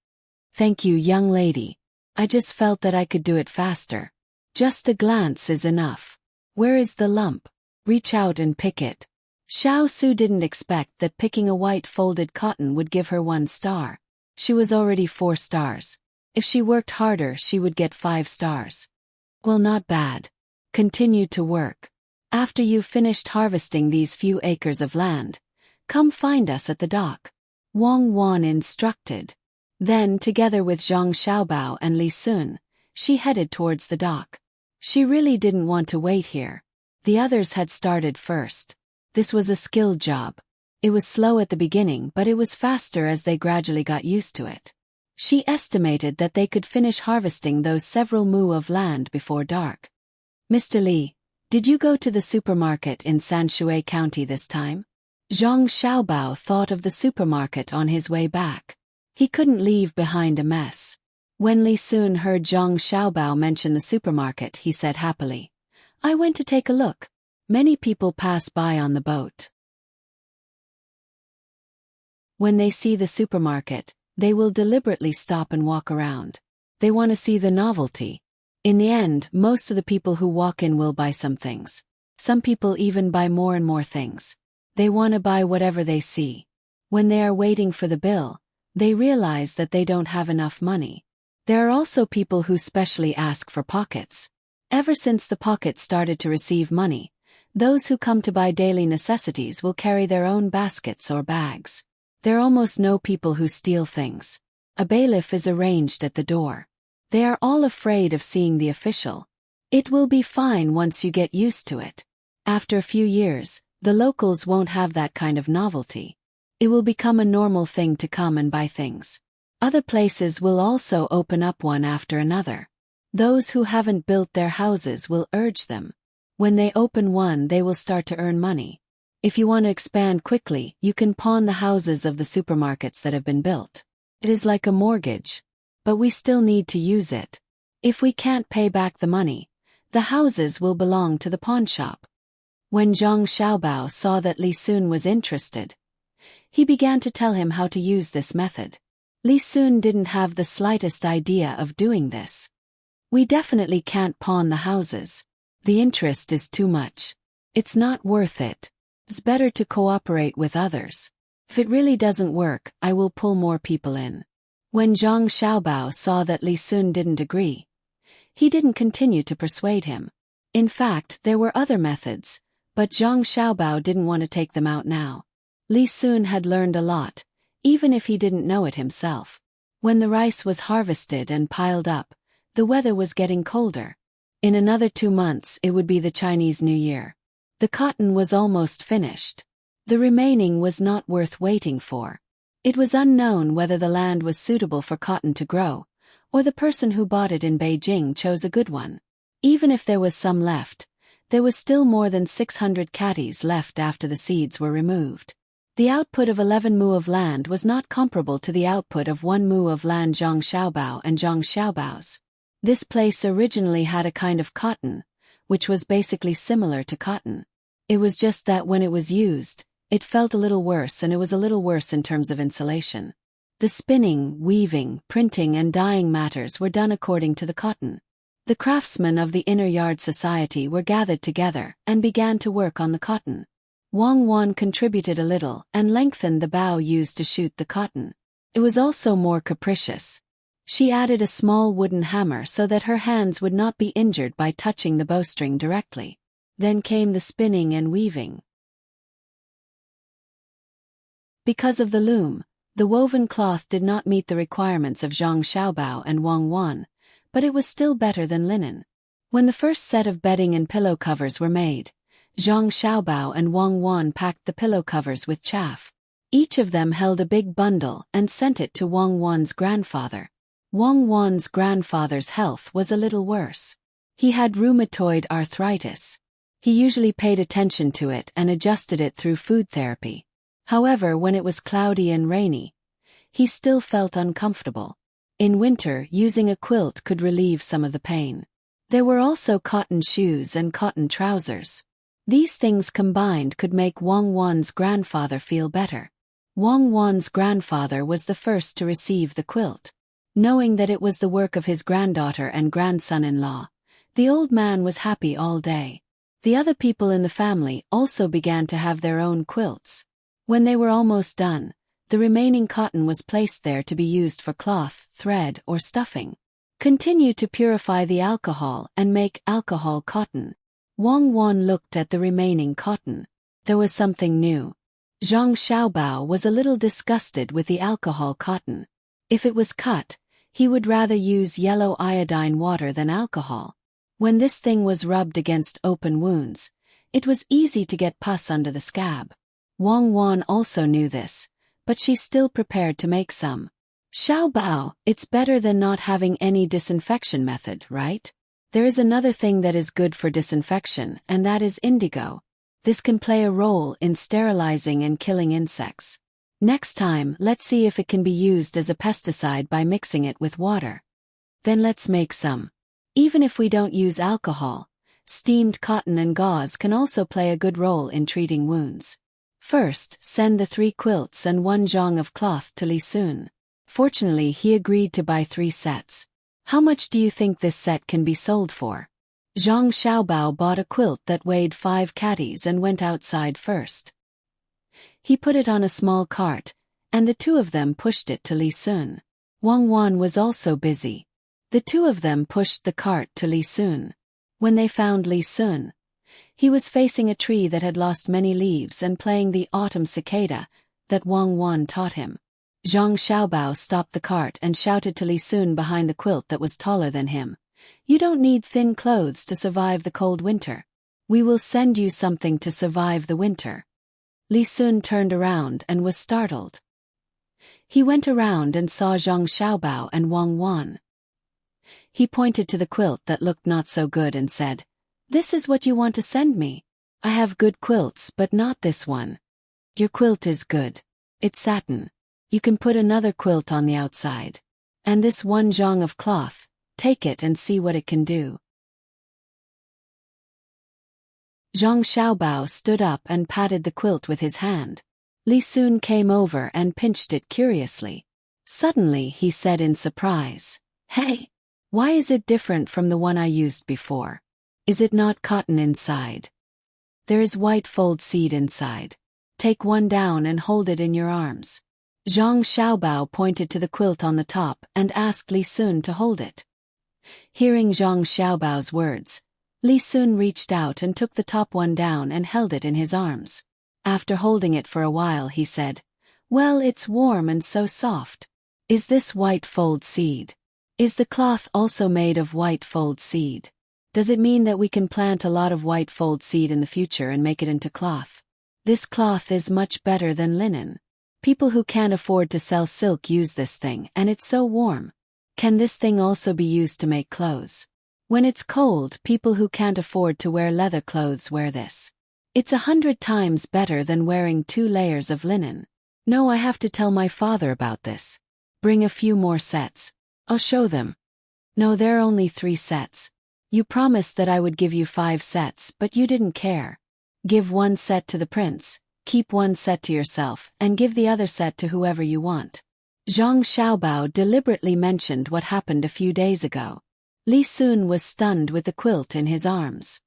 S1: Thank you, young lady. I just felt that I could do it faster. Just a glance is enough. Where is the lump? Reach out and pick it. Xiao Su didn't expect that picking a white folded cotton would give her 1 star. She was already 4 stars. If she worked harder she would get 5 stars. Well, not bad. Continue to work. After you've finished harvesting these few acres of land, come find us at the dock. Wang Wan instructed. Then, together with Zhang Xiaobao and Li Sun, she headed towards the dock. She really didn't want to wait here. The others had started first. This was a skilled job. It was slow at the beginning, but it was faster as they gradually got used to it. She estimated that they could finish harvesting those several mu of land before dark. Mr. Li, did you go to the supermarket in Sanshui County this time? Zhang Xiaobao thought of the supermarket on his way back. He couldn't leave behind a mess. When Li Sun heard Zhang Xiaobao mention the supermarket, he said happily, I went to take a look. Many people pass by on the boat. When they see the supermarket, they will deliberately stop and walk around. They want to see the novelty. In the end, most of the people who walk in will buy some things. Some people even buy more and more things. They want to buy whatever they see. When they are waiting for the bill, they realize that they don't have enough money. There are also people who specially ask for pockets. Ever since the pockets started to receive money, those who come to buy daily necessities will carry their own baskets or bags. There are almost no people who steal things. A bailiff is arranged at the door. They are all afraid of seeing the official. It will be fine once you get used to it. After a few years, the locals won't have that kind of novelty. It will become a normal thing to come and buy things. Other places will also open up one after another. Those who haven't built their houses will urge them. When they open one, they will start to earn money. If you want to expand quickly, you can pawn the houses of the supermarkets that have been built. It is like a mortgage. But we still need to use it. If we can't pay back the money, the houses will belong to the pawn shop. When Zhang Xiaobao saw that Li Sun was interested, he began to tell him how to use this method. Li Sun didn't have the slightest idea of doing this. We definitely can't pawn the houses. The interest is too much. It's not worth it. It's better to cooperate with others. If it really doesn't work, I will pull more people in. When Zhang Xiaobao saw that Li Sun didn't agree, he didn't continue to persuade him. In fact, there were other methods, but Zhang Xiaobao didn't want to take them out now. Li Sun had learned a lot, even if he didn't know it himself. When the rice was harvested and piled up, the weather was getting colder. In another 2 months it would be the Chinese New Year. The cotton was almost finished. The remaining was not worth waiting for. It was unknown whether the land was suitable for cotton to grow, or the person who bought it in Beijing chose a good one. Even if there was some left, there was still more than 600 catties left after the seeds were removed. The output of 11 mu of land was not comparable to the output of 1 mu of land Zhang Xiaobao and Zhang Xiaobao's. This place originally had a kind of cotton, which was basically similar to cotton. It was just that when it was used, it felt a little worse, and it was a little worse in terms of insulation. The spinning, weaving, printing and dyeing matters were done according to the cotton. The craftsmen of the inner yard society were gathered together and began to work on the cotton. Wang Wan contributed a little and lengthened the bow used to shoot the cotton. It was also more capricious. She added a small wooden hammer so that her hands would not be injured by touching the bowstring directly. Then came the spinning and weaving. Because of the loom, the woven cloth did not meet the requirements of Zhang Xiaobao and Wang Wan, but it was still better than linen. When the first set of bedding and pillow covers were made, Zhang Xiaobao and Wang Wan packed the pillow covers with chaff. Each of them held a big bundle and sent it to Wang Wan's grandfather. Wang Wan's grandfather's health was a little worse. He had rheumatoid arthritis. He usually paid attention to it and adjusted it through food therapy. However, when it was cloudy and rainy, he still felt uncomfortable. In winter, using a quilt could relieve some of the pain. There were also cotton shoes and cotton trousers. These things combined could make Wang Wan's grandfather feel better. Wang Wan's grandfather was the first to receive the quilt. Knowing that it was the work of his granddaughter and grandson-in-law, the old man was happy all day. The other people in the family also began to have their own quilts. When they were almost done, the remaining cotton was placed there to be used for cloth, thread, or stuffing. Continue to purify the alcohol and make alcohol cotton. Wang Wan looked at the remaining cotton. There was something new. Zhang Xiaobao was a little disgusted with the alcohol cotton. If it was cut, he would rather use yellow iodine water than alcohol. When this thing was rubbed against open wounds, it was easy to get pus under the scab. Wang Wan also knew this, but she still prepared to make some. Xiaobao, it's better than not having any disinfection method, right? There is another thing that is good for disinfection, and that is indigo. This can play a role in sterilizing and killing insects. Next time, let's see if it can be used as a pesticide by mixing it with water. Then let's make some. Even if we don't use alcohol, steamed cotton and gauze can also play a good role in treating wounds. First, send the 3 quilts and 1 zhang of cloth to Li Sun. Fortunately, he agreed to buy 3 sets. How much do you think this set can be sold for? Zhang Xiaobao bought a quilt that weighed 5 catties and went outside first. He put it on a small cart, and the two of them pushed it to Li Sun. Wang Wan was also busy. The two of them pushed the cart to Li Sun. When they found Li Sun, he was facing a tree that had lost many leaves and playing the autumn cicada that Wang Wan taught him. Zhang Xiaobao stopped the cart and shouted to Li Sun behind the quilt that was taller than him. "You don't need thin clothes to survive the cold winter. We will send you something to survive the winter." Li Sun turned around and was startled. He went around and saw Zhang Xiaobao and Wang Wan. He pointed to the quilt that looked not so good and said, "This is what you want to send me? I have good quilts but not this one." "Your quilt is good. It's satin. You can put another quilt on the outside. And this one zhang of cloth, take it and see what it can do." Zhang Xiaobao stood up and patted the quilt with his hand. Li Sun came over and pinched it curiously. Suddenly he said in surprise, "Hey! Why is it different from the one I used before? Is it not cotton inside? There is white fold seed inside. Take one down and hold it in your arms." Zhang Xiaobao pointed to the quilt on the top and asked Li Sun to hold it. Hearing Zhang Xiaobao's words, Li Sun reached out and took the top one down and held it in his arms. After holding it for a while he said, "Well, it's warm and so soft. Is this white fold seed? Is the cloth also made of white fold seed? Does it mean that we can plant a lot of white fold seed in the future and make it into cloth? This cloth is much better than linen. People who can't afford to sell silk use this thing and it's so warm. Can this thing also be used to make clothes? When it's cold, people who can't afford to wear leather clothes wear this. It's 100 times better than wearing 2 layers of linen. No, I have to tell my father about this. Bring a few more sets. I'll show them." "No, there are only 3 sets. You promised that I would give you 5 sets, but you didn't care. Give 1 set to the prince, keep 1 set to yourself, and give the other set to whoever you want." Zhang Xiaobao deliberately mentioned what happened a few days ago. Li Sun was stunned with the quilt in his arms.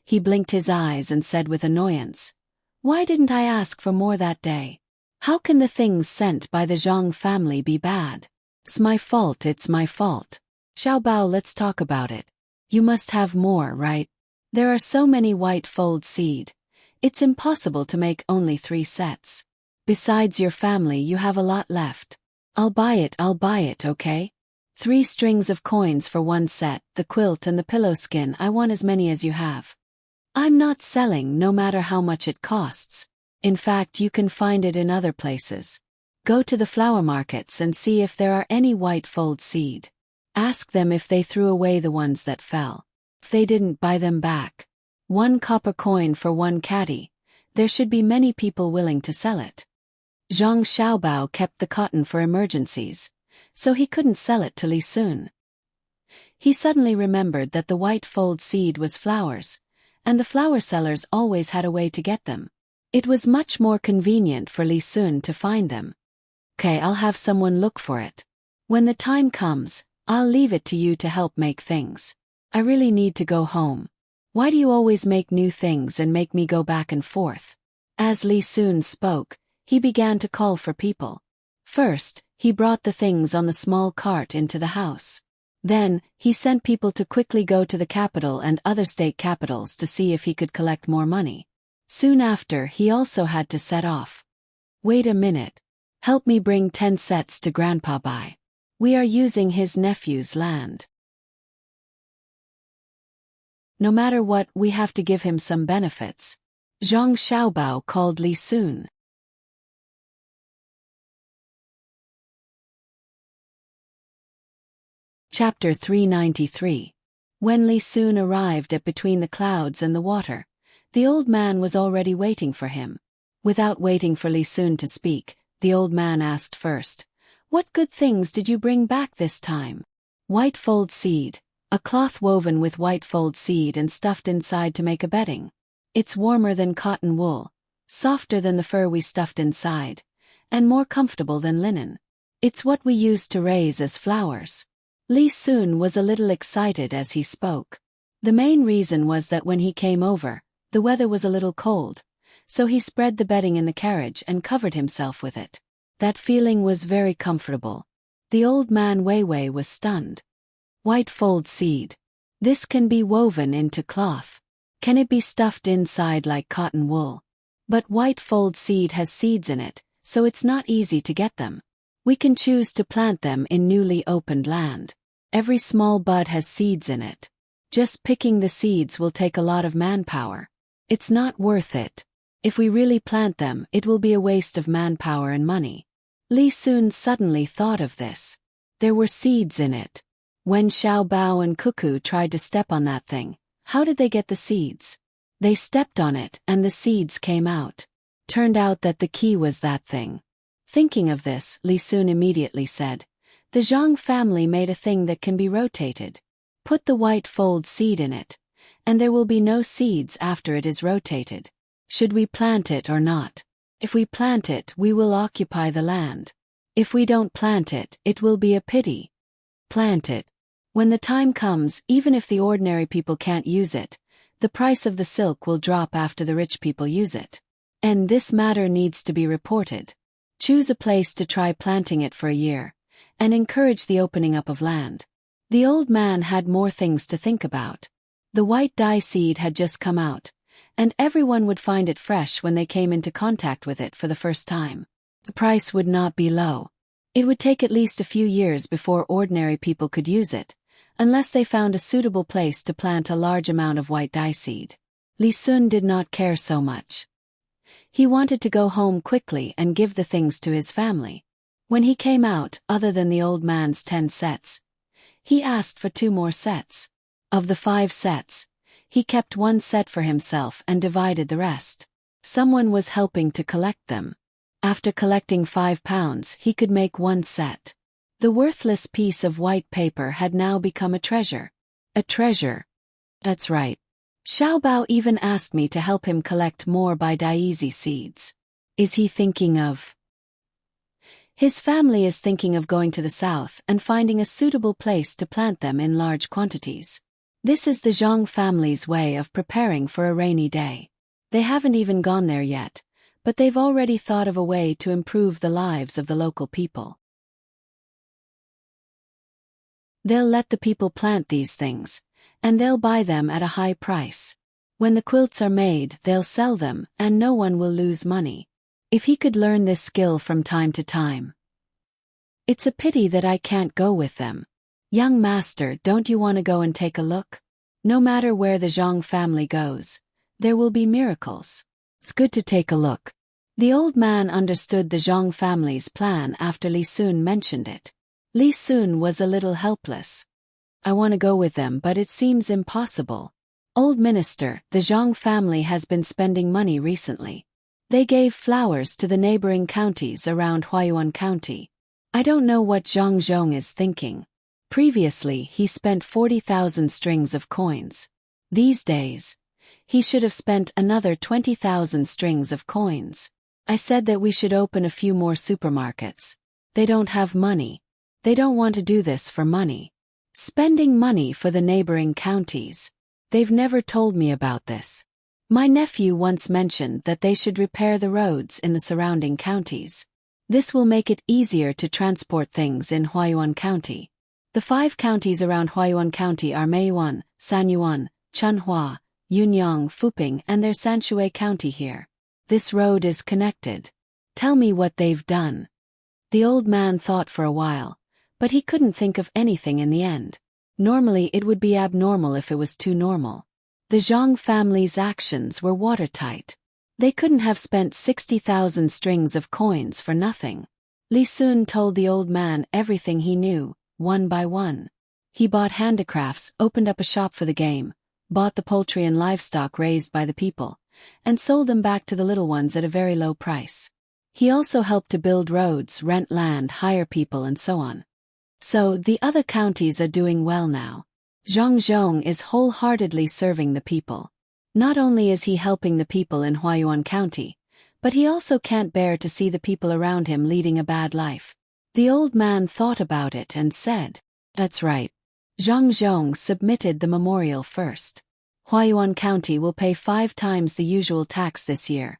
S1: He blinked his eyes and said with annoyance, "Why didn't I ask for more that day? How can the things sent by the Zhang family be bad? It's my fault, it's my fault. Xiaobao, let's talk about it. You must have more, right? There are so many white fold seed. It's impossible to make only 3 sets. Besides your family you have a lot left. I'll buy it, okay? 3 strings of coins for 1 set, the quilt and the pillow skin, I want as many as you have. I'm not selling no matter how much it costs. In fact, you can find it in other places. Go to the flower markets and see if there are any white fold seed. Ask them if they threw away the ones that fell. If they didn't, buy them back. 1 copper coin for 1 caddy. There should be many people willing to sell it." Zhang Xiaobao kept the cotton for emergencies, so he couldn't sell it to Li Sun. He suddenly remembered that the white fold seed was flowers, and the flower sellers always had a way to get them. It was much more convenient for Li Sun to find them. "Okay, I'll have someone look for it. When the time comes, I'll leave it to you to help make things. I really need to go home. Why do you always make new things and make me go back and forth?" As Li Sun spoke, he began to call for people. First, he brought the things on the small cart into the house. Then, he sent people to quickly go to the capital and other state capitals to see if he could collect more money. Soon after, he also had to set off. "Wait a minute. Help me bring 10 sets to Grandpa by. We are using his nephew's land. No matter what, we have to give him some benefits." Zhang Xiaobao called Li Sun. Chapter 393. When Li Sun arrived at Between the Clouds and the Water, the old man was already waiting for him. Without waiting for Li Sun to speak, the old man asked first, "What good things did you bring back this time?" "White fold seed, a cloth woven with white fold seed and stuffed inside to make a bedding. It's warmer than cotton wool, softer than the fur we stuffed inside, and more comfortable than linen. It's what we used to raise as flowers." Li Sun was a little excited as he spoke. The main reason was that when he came over, the weather was a little cold, so he spread the bedding in the carriage and covered himself with it. That feeling was very comfortable. The old man Weiwei was stunned. White fold seed. This can be woven into cloth. Can it be stuffed inside like cotton wool? But white fold seed has seeds in it, so it's not easy to get them. We can choose to plant them in newly opened land. Every small bud has seeds in it. Just picking the seeds will take a lot of manpower. It's not worth it. If we really plant them, it will be a waste of manpower and money. Li Sun suddenly thought of this. There were seeds in it. When Xiao Bao and Cuckoo tried to step on that thing, how did they get the seeds? They stepped on it and the seeds came out. Turned out that the key was that thing. Thinking of this, Li Sun immediately said, "The Zhang family made a thing that can be rotated. Put the white fold seed in it, and there will be no seeds after it is rotated. Should we plant it or not? If we plant it, we will occupy the land. If we don't plant it, it will be a pity. Plant it. When the time comes, even if the ordinary people can't use it, the price of the silk will drop after the rich people use it. And this matter needs to be reported. Choose a place to try planting it for a year, and encourage the opening up of land." The old man had more things to think about. The white dye seed had just come out, and everyone would find it fresh when they came into contact with it for the first time. The price would not be low. It would take at least a few years before ordinary people could use it, unless they found a suitable place to plant a large amount of white dye seed. Li Sun did not care so much. He wanted to go home quickly and give the things to his family. When he came out, other than the old man's 10 sets, he asked for 2 more sets. Of the 5 sets, he kept 1 set for himself and divided the rest. Someone was helping to collect them. After collecting 5 pounds, he could make 1 set. The worthless piece of white paper had now become a treasure. A treasure. That's right. Xiao Bao even asked me to help him collect more by daisy seeds. Is he thinking of? His family is thinking of going to the south and finding a suitable place to plant them in large quantities. This is the Zhang family's way of preparing for a rainy day. They haven't even gone there yet, but they've already thought of a way to improve the lives of the local people. They'll let the people plant these things, and they'll buy them at a high price. When the quilts are made, they'll sell them, and no one will lose money. If he could learn this skill from time to time. It's a pity that I can't go with them. Young master, don't you want to go and take a look? No matter where the Zhang family goes, there will be miracles. It's good to take a look. The old man understood the Zhang family's plan after Li Sun mentioned it. Li Sun was a little helpless. I want to go with them, but it seems impossible. Old minister, the Zhang family has been spending money recently. They gave flowers to the neighboring counties around Huayuan County. I don't know what Zhang Zhong is thinking. Previously, he spent 40,000 strings of coins. These days, he should have spent another 20,000 strings of coins. I said that we should open a few more supermarkets. They don't have money. They don't want to do this for money. Spending money for the neighboring counties. They've never told me about this. My nephew once mentioned that they should repair the roads in the surrounding counties. This will make it easier to transport things in Huayuan County. The 5 counties around Huayuan County are Meiyuan, Sanyuan, Chunhua, Yunyang, Fuping, and there's Sanshui County here. This road is connected. Tell me what they've done. The old man thought for a while, but he couldn't think of anything in the end. Normally it would be abnormal if it was too normal. The Zhang family's actions were watertight. They couldn't have spent 60,000 strings of coins for nothing. Li Sun told the old man everything he knew, one by one. He bought handicrafts, opened up a shop for the game, bought the poultry and livestock raised by the people, and sold them back to the little ones at a very low price. He also helped to build roads, rent land, hire people, and so on. So, the other counties are doing well now. Zhang Zhong is wholeheartedly serving the people. Not only is he helping the people in Huayuan County, but he also can't bear to see the people around him leading a bad life. The old man thought about it and said, "That's right." Zhang Zhong submitted the memorial first. Huayuan County will pay 5 times the usual tax this year,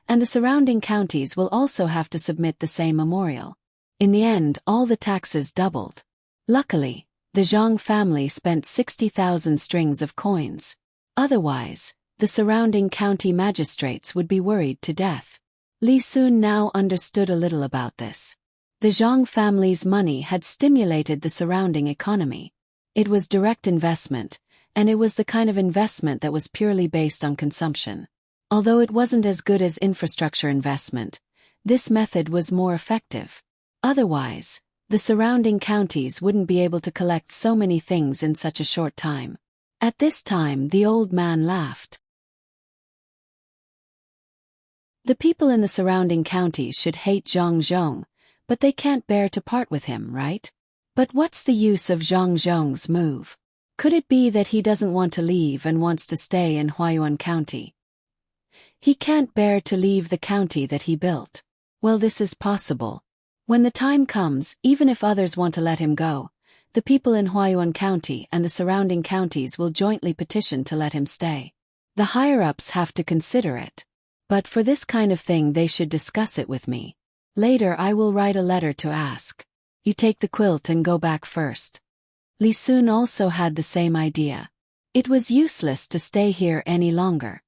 S1: and the surrounding counties will also have to submit the same memorial. In the end, all the taxes doubled. Luckily, the Zhang family spent 60,000 strings of coins. Otherwise, the surrounding county magistrates would be worried to death. Li Sun now understood a little about this. The Zhang family's money had stimulated the surrounding economy. It was direct investment, and it was the kind of investment that was purely based on consumption. Although it wasn't as good as infrastructure investment, this method was more effective. Otherwise, the surrounding counties wouldn't be able to collect so many things in such a short time. At this time, the old man laughed. The people in the surrounding counties should hate Zhang Zhong, but they can't bear to part with him, right? But what's the use of Zhang Zhong's move? Could it be that he doesn't want to leave and wants to stay in Huayuan County? He can't bear to leave the county that he built. Well, this is possible. When the time comes, even if others want to let him go, the people in Huayuan County and the surrounding counties will jointly petition to let him stay. The higher-ups have to consider it. But for this kind of thing they should discuss it with me. Later I will write a letter to ask. You take the quilt and go back first. Li Sun also had the same idea. It was useless to stay here any longer.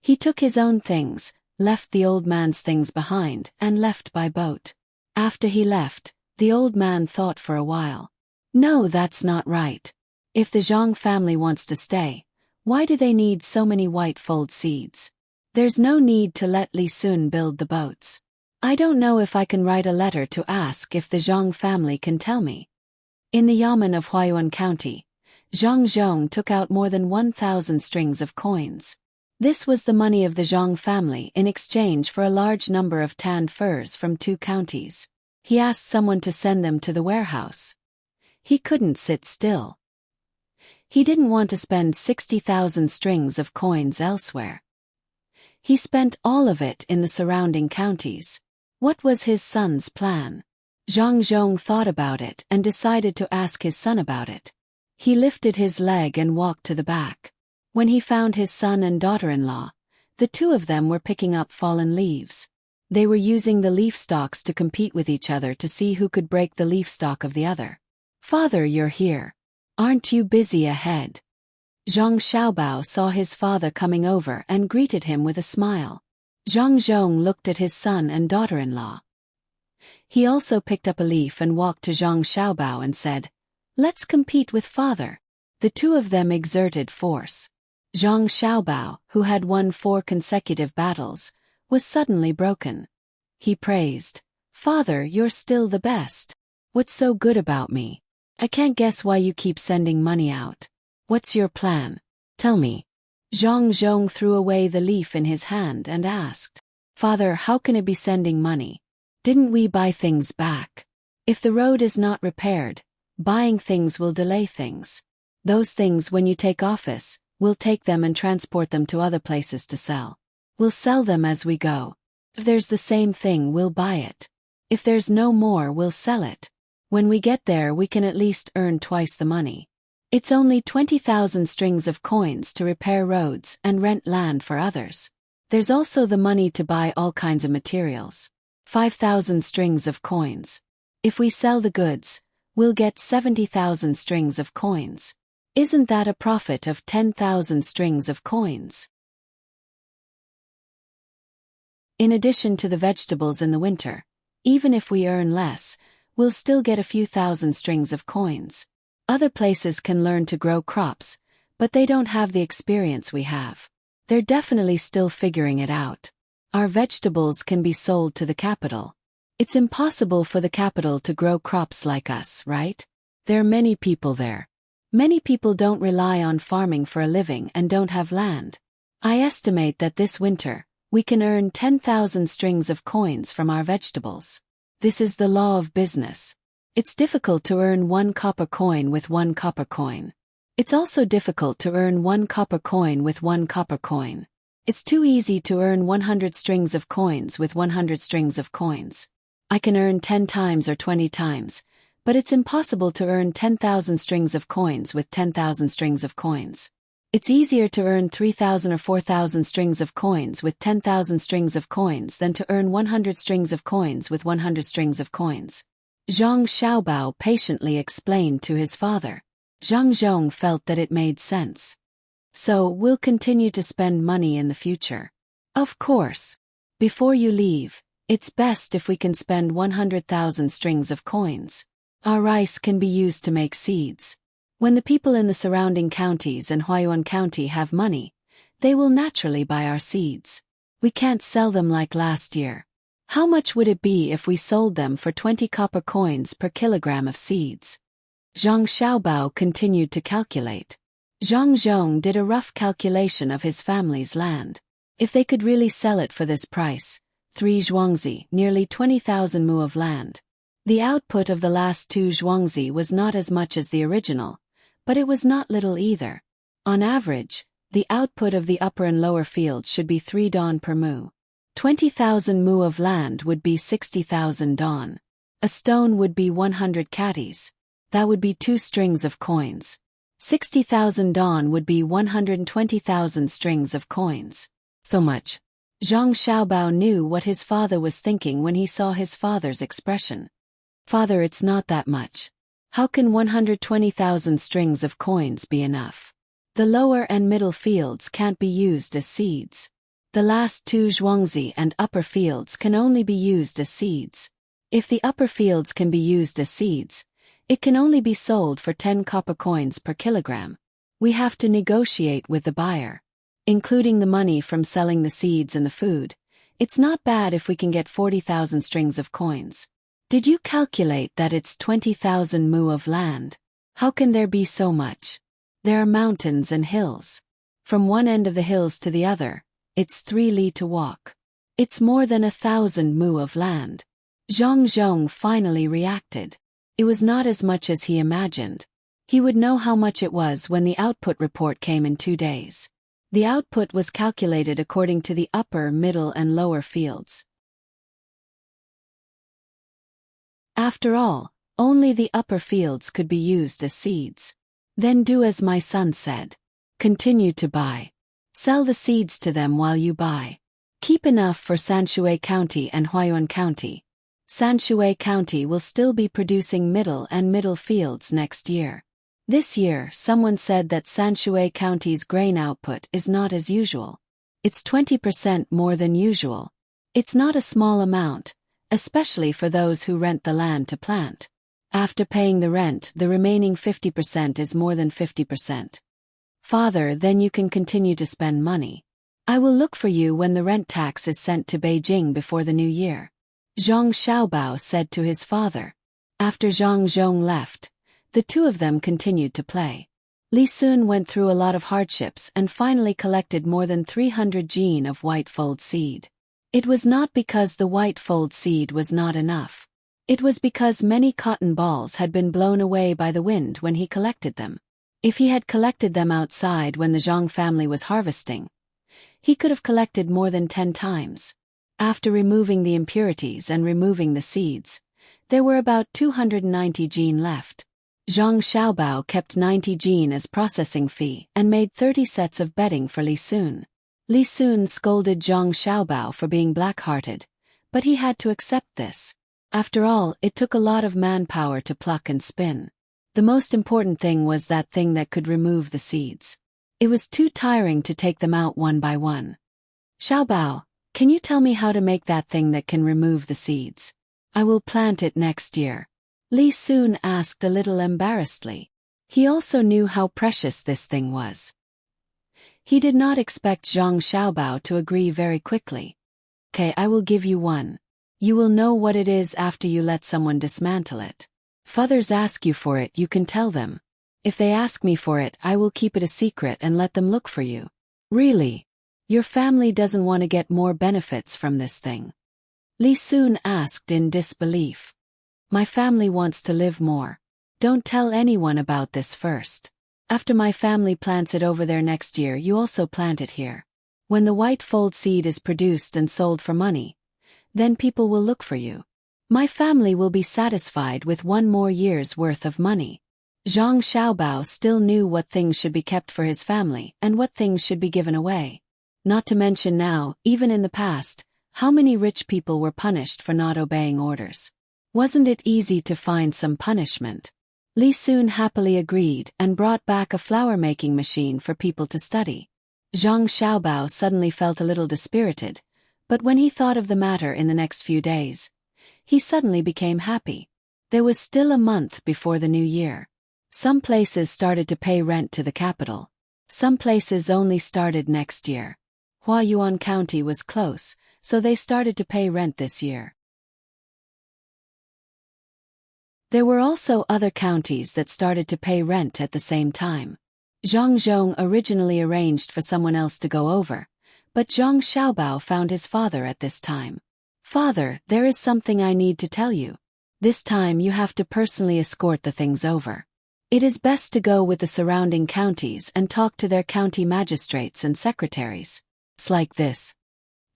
S1: He took his own things, left the old man's things behind, and left by boat. After he left, the old man thought for a while. No, that's not right. If the Zhang family wants to stay, why do they need so many white fold seeds? There's no need to let Li Sun build the boats. I don't know if I can write a letter to ask if the Zhang family can tell me. In the Yamen of Huayuan County, Zhang Zhong took out more than 1,000 strings of coins. This was the money of the Zhang family in exchange for a large number of tanned furs from 2 counties. He asked someone to send them to the warehouse. He couldn't sit still. He didn't want to spend 60,000 strings of coins elsewhere. He spent all of it in the surrounding counties. What was his son's plan? Zhang Zhong thought about it and decided to ask his son about it. He lifted his leg and walked to the back. When he found his son and daughter-in-law, the 2 of them were picking up fallen leaves. They were using the leaf stalks to compete with each other to see who could break the leaf stalk of the other. Father, you're here. Aren't you busy ahead? Zhang Xiaobao saw his father coming over and greeted him with a smile. Zhang Zhong looked at his son and daughter-in-law. He also picked up a leaf and walked to Zhang Xiaobao and said, "Let's compete with father." The 2 of them exerted force. Zhang Xiaobao, who had won 4 consecutive battles, was suddenly broken. He praised, "Father, you're still the best. What's so good about me? I can't guess why you keep sending money out. What's your plan? Tell me." Zhang Zhong threw away the leaf in his hand and asked, "Father, how can it be sending money? Didn't we buy things back? If the road is not repaired, buying things will delay things. Those things, when you take office, we'll take them and transport them to other places to sell. We'll sell them as we go. If there's the same thing, we'll buy it. If there's no more, we'll sell it. When we get there, we can at least earn twice the money. It's only 20,000 strings of coins to repair roads and rent land for others. There's also the money to buy all kinds of materials. 5,000 strings of coins. If we sell the goods, we'll get 70,000 strings of coins. Isn't that a profit of 10,000 strings of coins? In addition to the vegetables in the winter, even if we earn less, we'll still get a few thousand strings of coins. Other places can learn to grow crops, but they don't have the experience we have. They're definitely still figuring it out. Our vegetables can be sold to the capital. It's impossible for the capital to grow crops like us, right? There are many people there. Many people don't rely on farming for a living and don't have land. I estimate that this winter, we can earn 10,000 strings of coins from our vegetables. This is the law of business. It's difficult to earn 1 copper coin with 1 copper coin. It's also difficult to earn 1 copper coin with 1 copper coin. It's too easy to earn 100 strings of coins with 100 strings of coins. I can earn 10 times or 20 times, but it's impossible to earn 10,000 strings of coins with 10,000 strings of coins. It's easier to earn 3,000 or 4,000 strings of coins with 10,000 strings of coins than to earn 100 strings of coins with 100 strings of coins. Zhang Xiaobao patiently explained to his father. Zhang Zhong felt that it made sense. So, we'll continue to spend money in the future. Of course. Before you leave, it's best if we can spend 100,000 strings of coins. Our rice can be used to make seeds. When the people in the surrounding counties and Huayuan County have money, they will naturally buy our seeds. We can't sell them like last year. How much would it be if we sold them for 20 copper coins per kilogram of seeds? Zhang Xiaobao continued to calculate. Zhang Zhong did a rough calculation of his family's land. If they could really sell it for this price, 3 zhuangzi, nearly 20,000 mu of land. The output of the last 2 zhuangzi was not as much as the original, but it was not little either. On average, the output of the upper and lower fields should be 3 don per mu. 20,000 mu of land would be 60,000 don. A stone would be 100 catties. That would be 2 strings of coins. 60,000 don would be 120,000 strings of coins. So much. Zhang Xiaobao knew what his father was thinking when he saw his father's expression. Father, it's not that much. How can 120,000 strings of coins be enough? The lower and middle fields can't be used as seeds. The last 2 zhuangzi and upper fields can only be used as seeds. If the upper fields can be used as seeds, it can only be sold for 10 copper coins per kilogram. We have to negotiate with the buyer. Including the money from selling the seeds and the food, it's not bad if we can get 40,000 strings of coins. Did you calculate that it's 20,000 mu of land? How can there be so much? There are mountains and hills. From one end of the hills to the other, it's 3 li to walk. It's more than 1,000 mu of land. Zhang Zhong finally reacted. It was not as much as he imagined. He would know how much it was when the output report came in 2 days. The output was calculated according to the upper, middle and lower fields. After all, only the upper fields could be used as seeds. Then do as my son said. Continue to buy. Sell the seeds to them while you buy. Keep enough for Sanshui County and Huayuan County. Sanshui County will still be producing middle fields next year. This year, someone said that Sanshui County's grain output is not as usual. It's 20% more than usual. It's not a small amount, especially for those who rent the land to plant. After paying the rent, the remaining 50% is more than 50%. Father, then you can continue to spend money. I will look for you when the rent tax is sent to Beijing before the new year. Zhang Xiaobao said to his father. After Zhang Zhong left, the two of them continued to play. Li Sun went through a lot of hardships and finally collected more than 300 jin of white fold seed. It was not because the white fold seed was not enough. It was because many cotton balls had been blown away by the wind when he collected them. If he had collected them outside when the Zhang family was harvesting, he could have collected more than 10 times. After removing the impurities and removing the seeds, there were about 290 jin left. Zhang Xiaobao kept 90 jin as processing fee and made 30 sets of bedding for Li Sun. Li Sun scolded Zhang Xiaobao for being black-hearted, but he had to accept this. After all, it took a lot of manpower to pluck and spin. The most important thing was that thing that could remove the seeds. It was too tiring to take them out one by one. Xiaobao, can you tell me how to make that thing that can remove the seeds? I will plant it next year. Li Sun asked a little embarrassedly. He also knew how precious this thing was. He did not expect Zhang Xiaobao to agree very quickly. Okay, I will give you one. You will know what it is after you let someone dismantle it. If others ask you for it, you can tell them. If they ask me for it, I will keep it a secret and let them look for you. Really? Your family doesn't want to get more benefits from this thing? Li Sun asked in disbelief. My family wants to live more. Don't tell anyone about this first. After my family plants it over there next year, you also plant it here. When the white fold seed is produced and sold for money, then people will look for you. My family will be satisfied with 1 more year's worth of money. Zhang Xiaobao still knew what things should be kept for his family and what things should be given away. Not to mention now, even in the past, how many rich people were punished for not obeying orders. Wasn't it easy to find some punishment? Li Sun happily agreed and brought back a flower-making machine for people to study. Zhang Xiaobao suddenly felt a little dispirited, but when he thought of the matter in the next few days, he suddenly became happy. There was still a month before the new year. Some places started to pay rent to the capital. Some places only started next year. Huayuan County was close, so they started to pay rent this year. There were also other counties that started to pay rent at the same time. Zhang Zhong originally arranged for someone else to go over, but Zhang Xiaobao found his father at this time. "Father, there is something I need to tell you. This time you have to personally escort the things over. It is best to go with the surrounding counties and talk to their county magistrates and secretaries. It's like this,"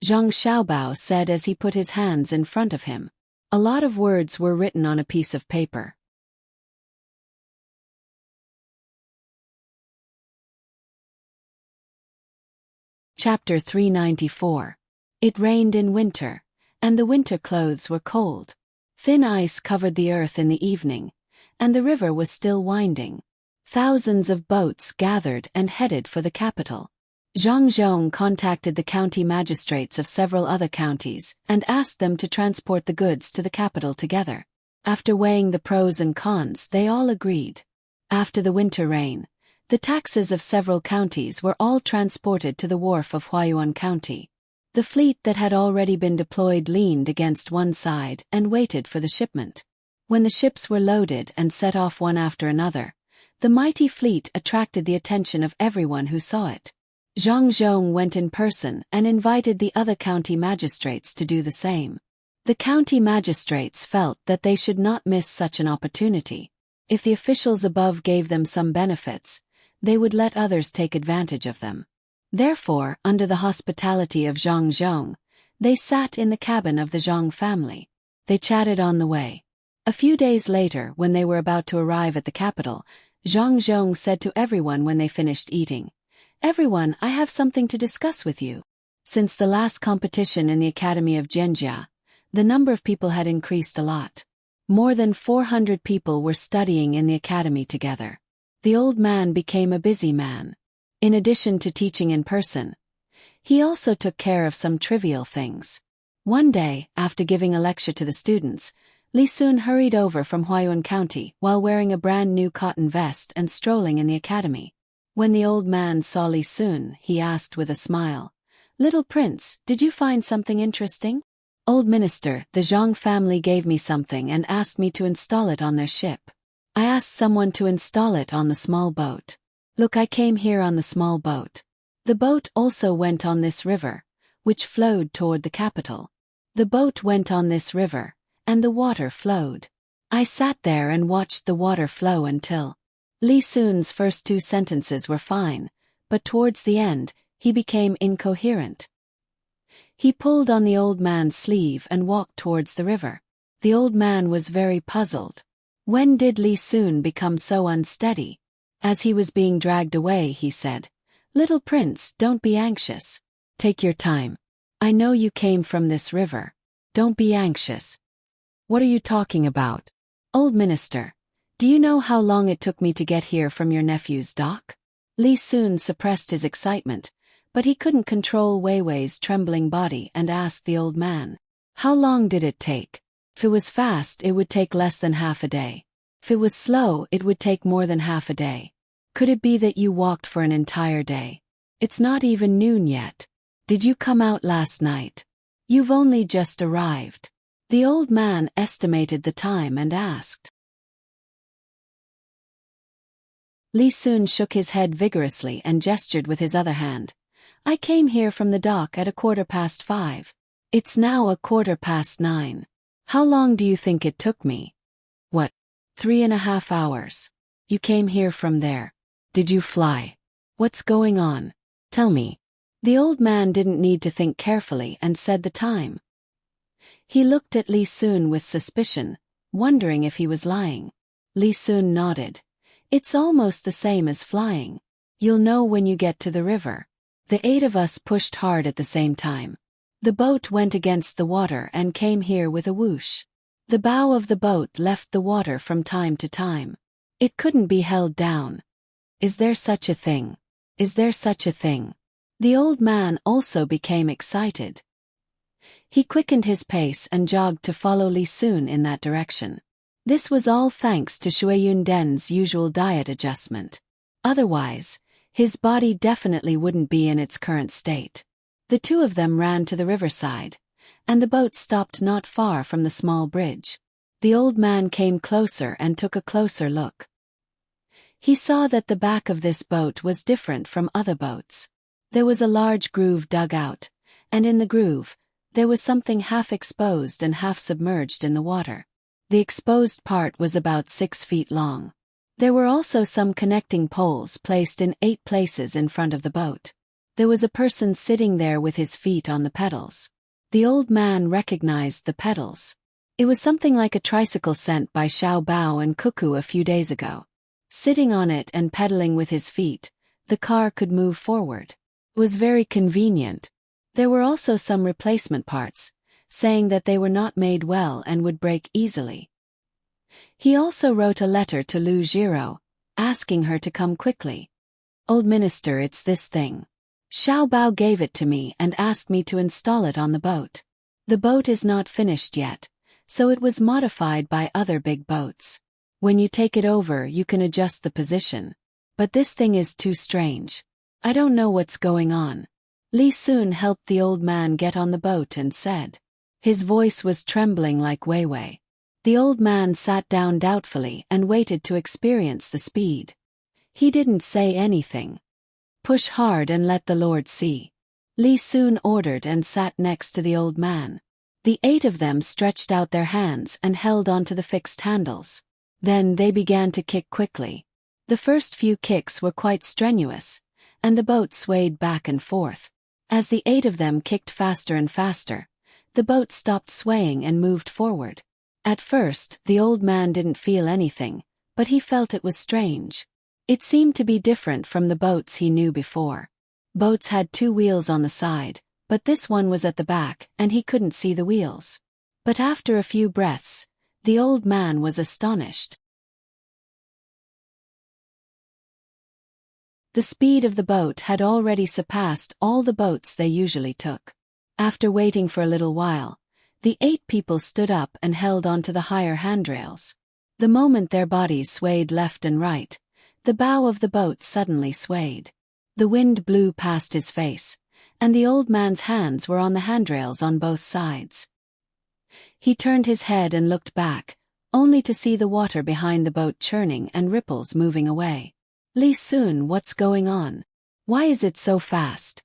S1: Zhang Xiaobao said as he put his hands in front of him. A lot of words were written on a piece of paper. Chapter 394. It rained in winter, and the winter clothes were cold. Thin ice covered the earth in the evening, and the river was still winding. Thousands of boats gathered and headed for the capital. Zhang Zhong contacted the county magistrates of several other counties and asked them to transport the goods to the capital together. After weighing the pros and cons, they all agreed. After the winter rain, the taxes of several counties were all transported to the wharf of Huayuan County. The fleet that had already been deployed leaned against one side and waited for the shipment. When the ships were loaded and set off one after another, the mighty fleet attracted the attention of everyone who saw it. Zhang Zhong went in person and invited the other county magistrates to do the same. The county magistrates felt that they should not miss such an opportunity. If the officials above gave them some benefits, they would let others take advantage of them. Therefore, under the hospitality of Zhang Zhong, they sat in the cabin of the Zhang family. They chatted on the way. A few days later, when they were about to arrive at the capital, Zhang Zhong said to everyone when they finished eating, "Everyone, I have something to discuss with you." Since the last competition in the Academy of Zhenjia, the number of people had increased a lot. More than 400 people were studying in the academy together. The old man became a busy man. In addition to teaching in person, he also took care of some trivial things. One day, after giving a lecture to the students, Li Sun hurried over from Huayuan County while wearing a brand new cotton vest and strolling in the academy. When the old man saw Li Sun, he asked with a smile, "Little prince, did you find something interesting?" "Old minister, the Zhang family gave me something and asked me to install it on their ship. I asked someone to install it on the small boat. Look, I came here on the small boat. The boat also went on this river, which flowed toward the capital. The boat went on this river, and the water flowed. I sat there and watched the water flow until..." Li Sun's first two sentences were fine, but towards the end, he became incoherent. He pulled on the old man's sleeve and walked towards the river. The old man was very puzzled. When did Li Sun become so unsteady? As he was being dragged away, he said, "Little prince, don't be anxious. Take your time. I know you came from this river. Don't be anxious." "What are you talking about?" "Old minister, do you know how long it took me to get here from your nephew's dock?" Li Sun suppressed his excitement, but he couldn't control Wei Wei's trembling body and asked the old man, "How long did it take?" "If it was fast, it would take less than half a day. If it was slow, it would take more than half a day. Could it be that you walked for an entire day? It's not even noon yet. Did you come out last night? You've only just arrived." The old man estimated the time and asked. Li Sun shook his head vigorously and gestured with his other hand. "I came here from the dock at 5:15. It's now 9:15. How long do you think it took me?" "What? 3.5 hours. You came here from there. Did you fly? What's going on? Tell me." The old man didn't need to think carefully and said the time. He looked at Li Sun with suspicion, wondering if he was lying. Li Sun nodded. It's almost the same as flying. You'll know when you get to the river. The 8 of us pushed hard at the same time. The boat went against the water and came here with a whoosh. The bow of the boat left the water from time to time. It couldn't be held down. Is there such a thing? Is there such a thing? The old man also became excited. He quickened his pace and jogged to follow Li Sun in that direction. This was all thanks to Shuiyun Den's usual diet adjustment. Otherwise, his body definitely wouldn't be in its current state. The 2 of them ran to the riverside, and the boat stopped not far from the small bridge. The old man came closer and took a closer look. He saw that the back of this boat was different from other boats. There was a large groove dug out, and in the groove, there was something half exposed and half submerged in the water. The exposed part was about 6 feet long. There were also some connecting poles placed in 8 places in front of the boat. There was a person sitting there with his feet on the pedals. The old man recognized the pedals. It was something like a tricycle sent by Xiao Bao and Cuckoo a few days ago. Sitting on it and pedaling with his feet, the car could move forward. It was very convenient. There were also some replacement parts, saying that they were not made well and would break easily. He also wrote a letter to Lu Jiro, asking her to come quickly. Old minister, it's this thing. Xiao Bao gave it to me and asked me to install it on the boat. The boat is not finished yet, so it was modified by other big boats. When you take it over, you can adjust the position. But this thing is too strange. I don't know what's going on. Li Sun helped the old man get on the boat and said. His voice was trembling like Weiwei. The old man sat down doubtfully and waited to experience the speed. He didn't say anything. Push hard and let the Lord see. Li Sun ordered and sat next to the old man. The 8 of them stretched out their hands and held onto the fixed handles. Then they began to kick quickly. The first few kicks were quite strenuous, and the boat swayed back and forth. As the 8 of them kicked faster and faster, the boat stopped swaying and moved forward. At first, the old man didn't feel anything, but he felt it was strange. It seemed to be different from the boats he knew before. Boats had 2 wheels on the side, but this one was at the back and he couldn't see the wheels. But after a few breaths, the old man was astonished. The speed of the boat had already surpassed all the boats they usually took. After waiting for a little while, the 8 people stood up and held onto the higher handrails. The moment their bodies swayed left and right, the bow of the boat suddenly swayed. The wind blew past his face, and the old man's hands were on the handrails on both sides. He turned his head and looked back, only to see the water behind the boat churning and ripples moving away. Li Sun, what's going on? Why is it so fast?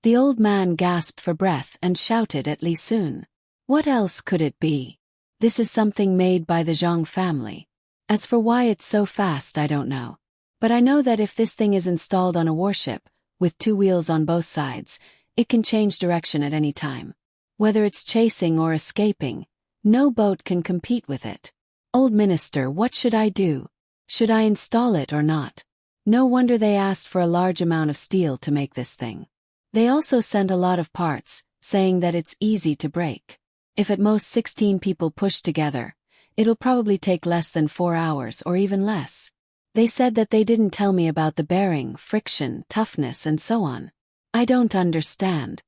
S1: The old man gasped for breath and shouted at Li Sun. What else could it be? This is something made by the Zhang family. As for why it's so fast, I don't know. But I know that if this thing is installed on a warship, with 2 wheels on both sides, it can change direction at any time. Whether it's chasing or escaping, no boat can compete with it. Old minister, what should I do? Should I install it or not? No wonder they asked for a large amount of steel to make this thing. They also sent a lot of parts, saying that it's easy to break. If at most 16 people push together, it'll probably take less than 4 hours or even less. They said that they didn't tell me about the bearing, friction, toughness and so on. I don't understand.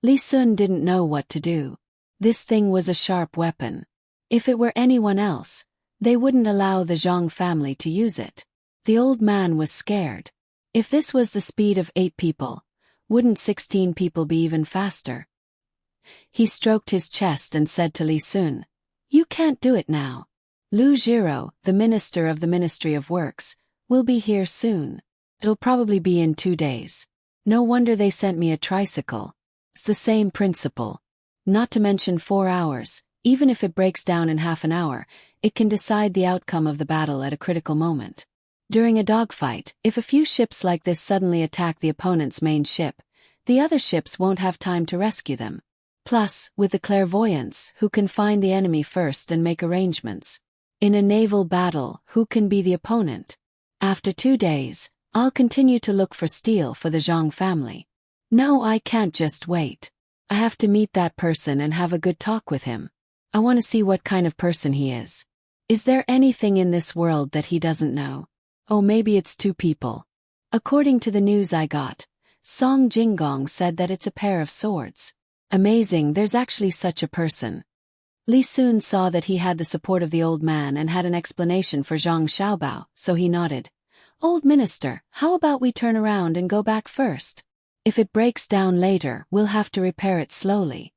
S1: Li Sun didn't know what to do. This thing was a sharp weapon. If it were anyone else, they wouldn't allow the Zhang family to use it. The old man was scared. If this was the speed of 8 people, wouldn't 16 people be even faster? He stroked his chest and said to Li Sun, "You can't do it now. Lu Jiro, the minister of the Ministry of Works, will be here soon. It'll probably be in 2 days. No wonder they sent me a tricycle. It's the same principle. Not to mention 4 hours, even if it breaks down in half an hour, it can decide the outcome of the battle at a critical moment. During a dogfight, if a few ships like this suddenly attack the opponent's main ship, the other ships won't have time to rescue them. Plus, with the clairvoyance, who can find the enemy first and make arrangements? In a naval battle, who can be the opponent? After 2 days, I'll continue to look for steel for the Zhang family. No, I can't just wait. I have to meet that person and have a good talk with him. I want to see what kind of person he is. Is there anything in this world that he doesn't know? Oh, maybe it's 2 people. According to the news I got, Song Jinggong said that it's a pair of swords. Amazing, there's actually such a person. Li Sun saw that he had the support of the old man and had an explanation for Zhang Xiaobao, so he nodded. Old minister, how about we turn around and go back first? If it breaks down later, we'll have to repair it slowly.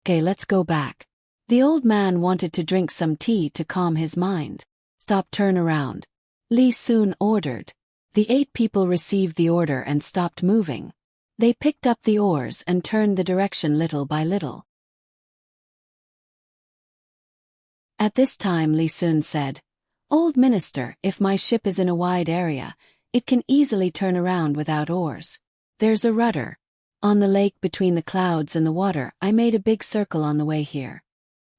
S1: Okay, let's go back. The old man wanted to drink some tea to calm his mind. Stop, turn around. Li Sun ordered. The 8 people received the order and stopped moving. They picked up the oars and turned the direction little by little. At this time Li Sun said, Old minister, if my ship is in a wide area, it can easily turn around without oars. There's a rudder. On the lake between the clouds and the water, I made a big circle on the way here.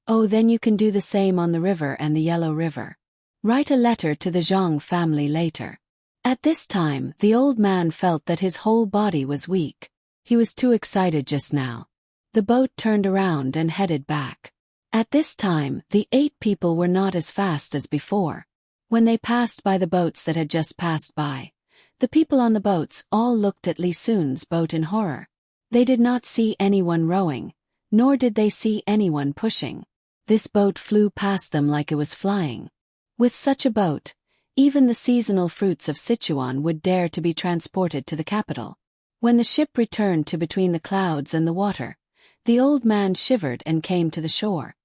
S1: Oh, then you can do the same on the river and the Yellow River. Write a letter to the Zhang family later. At this time, the old man felt that his whole body was weak. He was too excited just now. The boat turned around and headed back. At this time, the 8 people were not as fast as before. When they passed by the boats that had just passed by, the people on the boats all looked at Li Sun's boat in horror. They did not see anyone rowing, nor did they see anyone pushing. This boat flew past them like it was flying. With such a boat, even the seasonal fruits of Sichuan would dare to be transported to the capital. When the ship returned to between the clouds and the water, the old man shivered and came to the shore.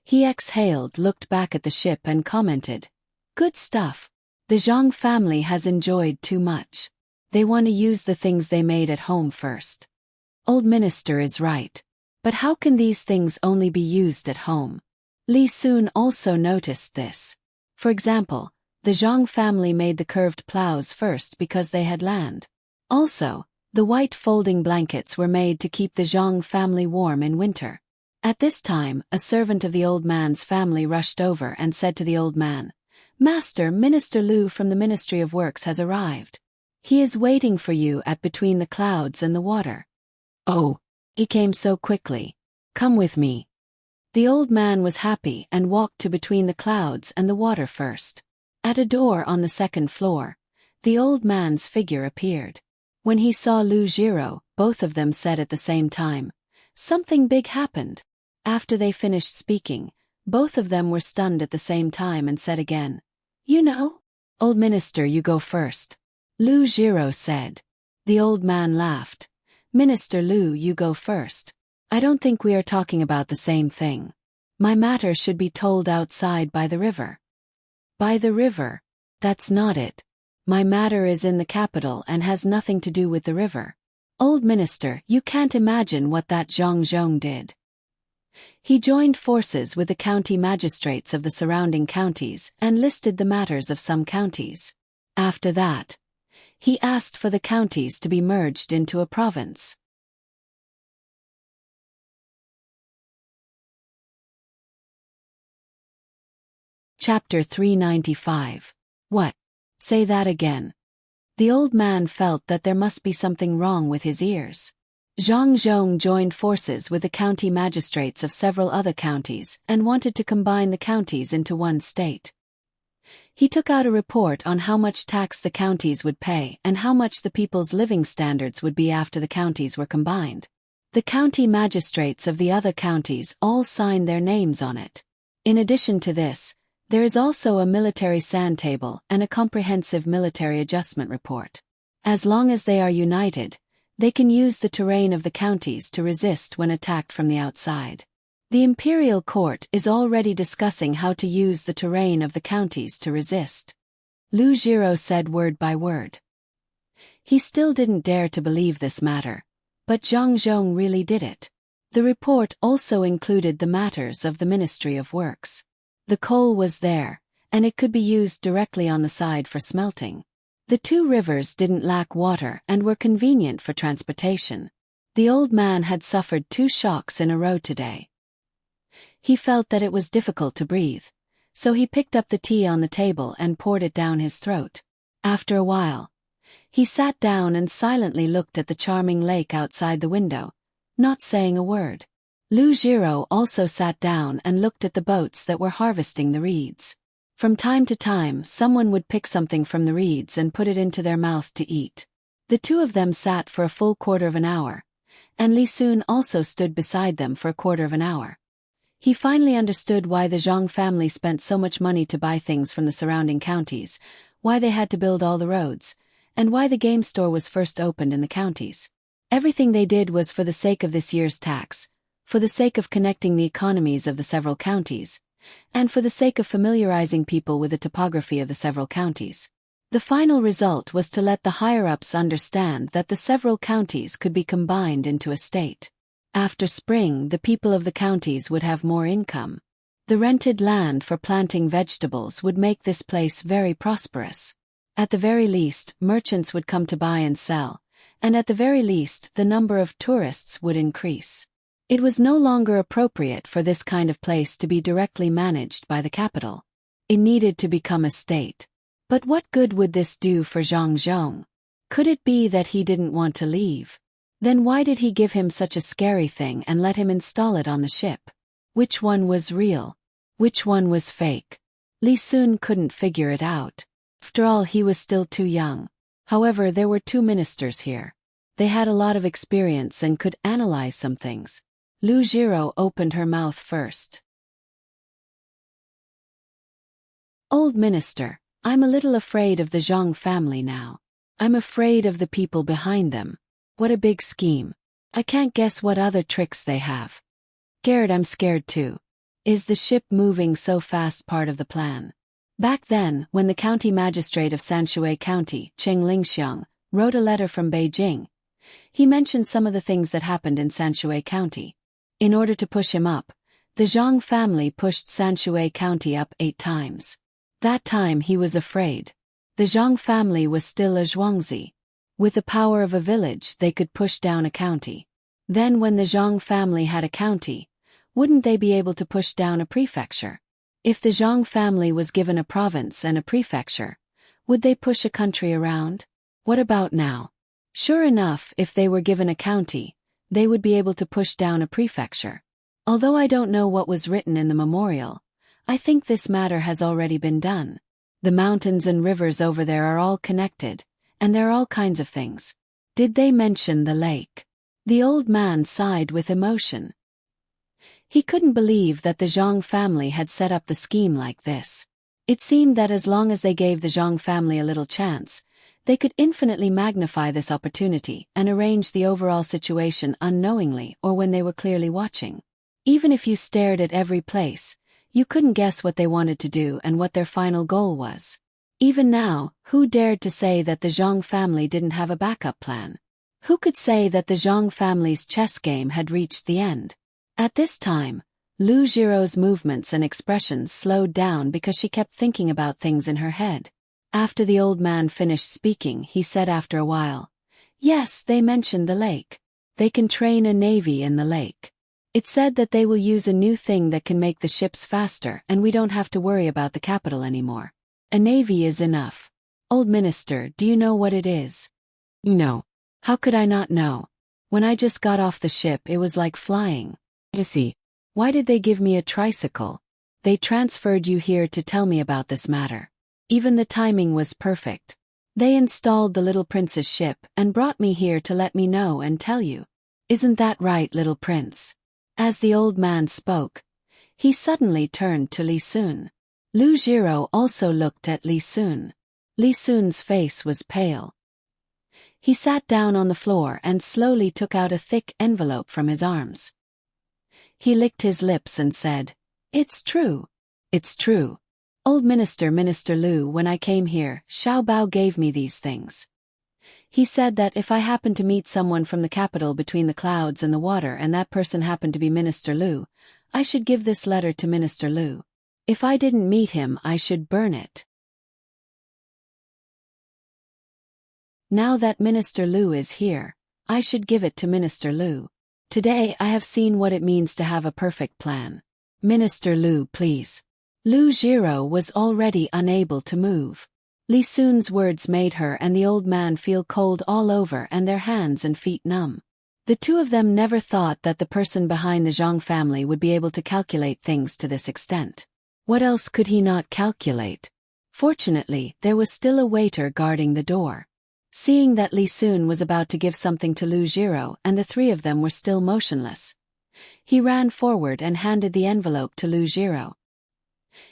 S1: He exhaled, looked back at the ship and commented, Good stuff. The Zhang family has enjoyed too much. They want to use the things they made at home first. Old minister is right. But how can these things only be used at home? Li Sun also noticed this. For example, the Zhang family made the curved plows first because they had land. Also, the white folding blankets were made to keep the Zhang family warm in winter. At this time, a servant of the old man's family rushed over and said to the old man, Master, Minister Lu from the Ministry of Works has arrived. He is waiting for you at between the clouds and the water. Oh, he came so quickly. Come with me. The old man was happy and walked to between the clouds and the water first. At a door on the 2nd floor, the old man's figure appeared. When he saw Lu Jiro, both of them said at the same time, Something big happened. After they finished speaking, both of them were stunned at the same time and said again, You know? Old minister, you go first. Lu Jiro said. The old man laughed. Minister Lu, you go first. I don't think we are talking about the same thing. My matter should be told outside by the river. By the river? That's not it. My matter is in the capital and has nothing to do with the river. Old minister, you can't imagine what that Zhang Zhong did. He joined forces with the county magistrates of the surrounding counties and listed the matters of some counties. After that, he asked for the counties to be merged into a province. Chapter 395. What? Say that again. The old man felt that there must be something wrong with his ears. Zhang Zhong joined forces with the county magistrates of several other counties and wanted to combine the counties into one state. He took out a report on how much tax the counties would pay and how much the people's living standards would be after the counties were combined. The county magistrates of the other counties all signed their names on it. In addition to this, there is also a military sand table and a comprehensive military adjustment report. As long as they are united, they can use the terrain of the counties to resist when attacked from the outside. The imperial court is already discussing how to use the terrain of the counties to resist. Lu Jiro said word by word. He still didn't dare to believe this matter, but Zhang Zhong really did it. The report also included the matters of the Ministry of Works. The coal was there, and it could be used directly on the side for smelting. The 2 rivers didn't lack water and were convenient for transportation. The old man had suffered 2 shocks in a row today. He felt that it was difficult to breathe. so he picked up the tea on the table and poured it down his throat. After a while, he sat down and silently looked at the charming lake outside the window, not saying a word. Lu Jiro also sat down and looked at the boats that were harvesting the reeds. From time to time, someone would pick something from the reeds and put it into their mouth to eat. The two of them sat for a full quarter of an hour, and Li Sun also stood beside them for a quarter of an hour. He finally understood why the Zhang family spent so much money to buy things from the surrounding counties, why they had to build all the roads, and why the game store was first opened in the counties. Everything they did was for the sake of this year's tax, for the sake of connecting the economies of the several counties, and for the sake of familiarizing people with the topography of the several counties. The final result was to let the higher-ups understand that the several counties could be combined into a state. After spring, the people of the counties would have more income. The rented land for planting vegetables would make this place very prosperous. At the very least, merchants would come to buy and sell, and at the very least, the number of tourists would increase. It was no longer appropriate for this kind of place to be directly managed by the capital. It needed to become a state. But what good would this do for Zhang Zhong? Could it be that he didn't want to leave? Then why did he give him such a scary thing and let him install it on the ship? Which one was real? Which one was fake? Li Sun couldn't figure it out. After all, he was still too young. However, there were two ministers here. They had a lot of experience and could analyze some things. Lu Jiro opened her mouth first. Old minister, I'm a little afraid of the Zhang family now. I'm afraid of the people behind them. What a big scheme. I can't guess what other tricks they have. I'm scared too. Is the ship moving so fast part of the plan? Back then, when the county magistrate of Sanshui County, Cheng Lingxiang, wrote a letter from Beijing, he mentioned some of the things that happened in Sanshui County. In order to push him up, the Zhang family pushed Sanshui County up 8 times. That time he was afraid. The Zhang family was still a Zhuangzi. With the power of a village, they could push down a county. Then when the Zhang family had a county, wouldn't they be able to push down a prefecture? If the Zhang family was given a province and a prefecture, would they push a country around? What about now? Sure enough, if they were given a county, they would be able to push down a prefecture. Although I don't know what was written in the memorial, I think this matter has already been done. The mountains and rivers over there are all connected, and there are all kinds of things. Did they mention the lake? The old man sighed with emotion. He couldn't believe that the Zhang family had set up the scheme like this. It seemed that as long as they gave the Zhang family a little chance, they could infinitely magnify this opportunity and arrange the overall situation unknowingly or when they were clearly watching. Even if you stared at every place, you couldn't guess what they wanted to do and what their final goal was. Even now, who dared to say that the Zhang family didn't have a backup plan? Who could say that the Zhang family's chess game had reached the end? At this time, Lu Jiro's movements and expressions slowed down because she kept thinking about things in her head. After the old man finished speaking, he said after a while, "Yes, they mentioned the lake. They can train a navy in the lake. It said that they will use a new thing that can make the ships faster and we don't have to worry about the capital anymore. A navy is enough. Old minister, do you know what it is?" "No. How could I not know? When I just got off the ship it was like flying." "You see. Why did they give me a tricycle? They transferred you here to tell me about this matter. Even the timing was perfect. They installed the little prince's ship and brought me here to let me know and tell you. Isn't that right, little prince?" As the old man spoke, he suddenly turned to Li Sun. Lu Jiro also looked at Li Sun. Li Sun's face was pale. He sat down on the floor and slowly took out a thick envelope from his arms. He licked his lips and said, "It's true. It's true. Old Minister Lu, when I came here, Xiao Bao gave me these things. He said that if I happened to meet someone from the capital between the clouds and the water and that person happened to be Minister Lu, I should give this letter to Minister Lu. If I didn't meet him, I should burn it. Now that Minister Lu is here, I should give it to Minister Lu. Today I have seen what it means to have a perfect plan. Minister Lu, please. Lu Jiro was already unable to move. Li Sun's words made her and the old man feel cold all over and their hands and feet numb. The two of them never thought that the person behind the Zhang family would be able to calculate things to this extent. What else could he not calculate? Fortunately, there was still a waiter guarding the door. Seeing that Li Sun was about to give something to Lu Jiro and the three of them were still motionless, he ran forward and handed the envelope to Lu Jiro.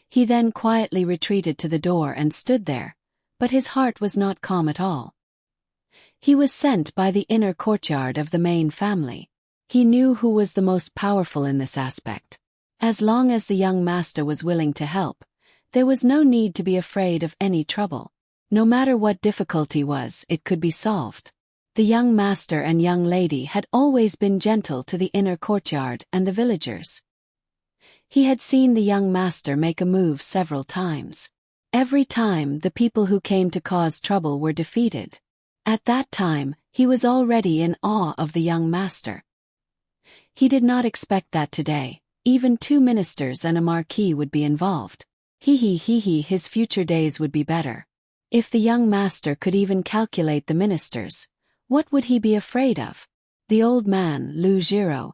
S1: He then quietly retreated to the door and stood there, but his heart was not calm at all. He was sent by the inner courtyard of the main family. He knew who was the most powerful in this aspect. As long as the young master was willing to help, there was no need to be afraid of any trouble. No matter what difficulty was, it could be solved. The young master and young lady had always been gentle to the inner courtyard and the villagers. He had seen the young master make a move several times. Every time, the people who came to cause trouble were defeated. At that time, he was already in awe of the young master. He did not expect that today, even 2 ministers and a marquis would be involved. His future days would be better. If the young master could even calculate the ministers, what would he be afraid of? The old man, Lu Jiro,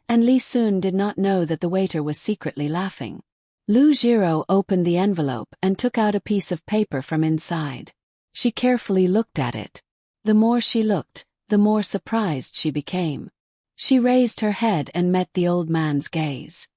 S1: and Li Sun did not know that the waiter was secretly laughing. Lu Jiro opened the envelope and took out a piece of paper from inside. She carefully looked at it. The more she looked, the more surprised she became. She raised her head and met the old man's gaze.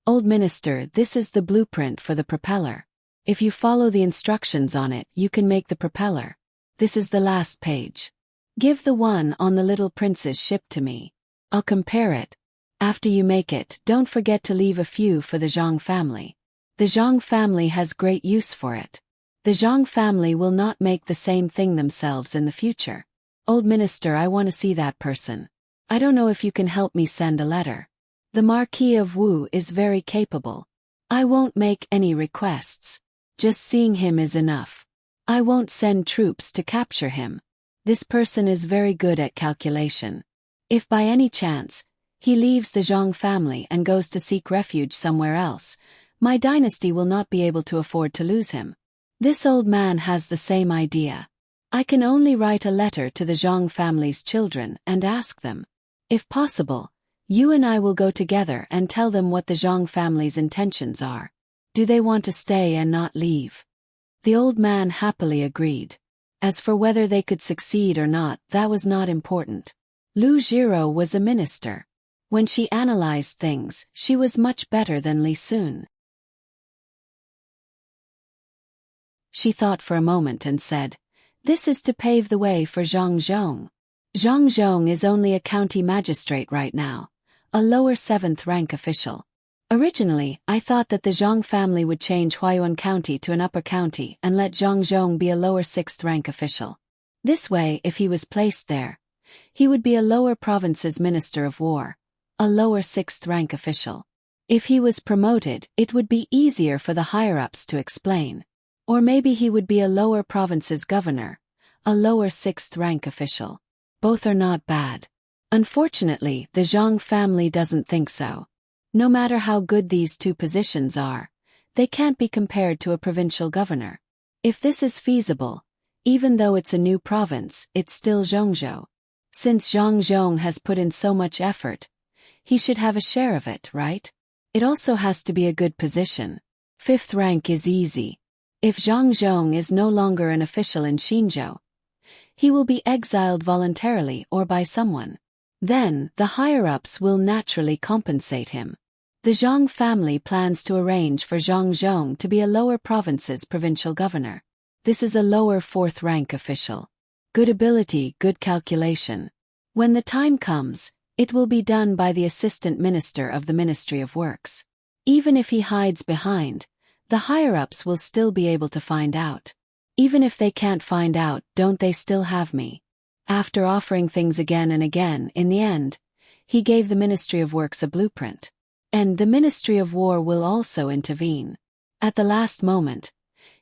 S1: Old minister, this is the blueprint for the propeller. If you follow the instructions on it, you can make the propeller. This is the last page. Give the one on the little prince's ship to me. I'll compare it. After you make it, don't forget to leave a few for the Zhang family. The Zhang family has great use for it. The Zhang family will not make the same thing themselves in the future. Old minister, I want to see that person. I don't know if you can help me send a letter. The Marquis of Wu is very capable. I won't make any requests. Just seeing him is enough. I won't send troops to capture him. This person is very good at calculation. If by any chance, he leaves the Zhang family and goes to seek refuge somewhere else, my dynasty will not be able to afford to lose him. This old man has the same idea. I can only write a letter to the Zhang family's children and ask them. If possible, you and I will go together and tell them what the Zhang family's intentions are. Do they want to stay and not leave? The old man happily agreed. As for whether they could succeed or not, that was not important. Lu Jiro was a minister. When she analyzed things, she was much better than Li Sun. She thought for a moment and said, "This is to pave the way for Zhang Zhong. Zhang Zhong is only a county magistrate right now, a lower 7th rank official. Originally, I thought that the Zhang family would change Huayuan County to an upper county and let Zhang Zhong be a lower 6th rank official. This way, if he was placed there, he would be a lower province's minister of war, a lower 6th rank official. If he was promoted, it would be easier for the higher-ups to explain. Or maybe he would be a lower province's governor, a lower 6th rank official. Both are not bad. Unfortunately, the Zhang family doesn't think so. No matter how good these two positions are, they can't be compared to a provincial governor. If this is feasible, even though it's a new province, it's still Zhongzhou. Since Zhang Zhong has put in so much effort, he should have a share of it, right? It also has to be a good position. 5th rank is easy. If Zhang Zhong is no longer an official in Xinzhou, he will be exiled voluntarily or by someone. Then, the higher-ups will naturally compensate him. The Zhang family plans to arrange for Zhang Zhong to be a lower province's provincial governor. This is a lower 4th rank official. Good ability, good calculation. When the time comes, it will be done by the assistant minister of the Ministry of Works. Even if he hides behind, the higher-ups will still be able to find out. Even if they can't find out, don't they still have me? After offering things again and again, in the end, he gave the Ministry of Works a blueprint. And the Ministry of War will also intervene. At the last moment,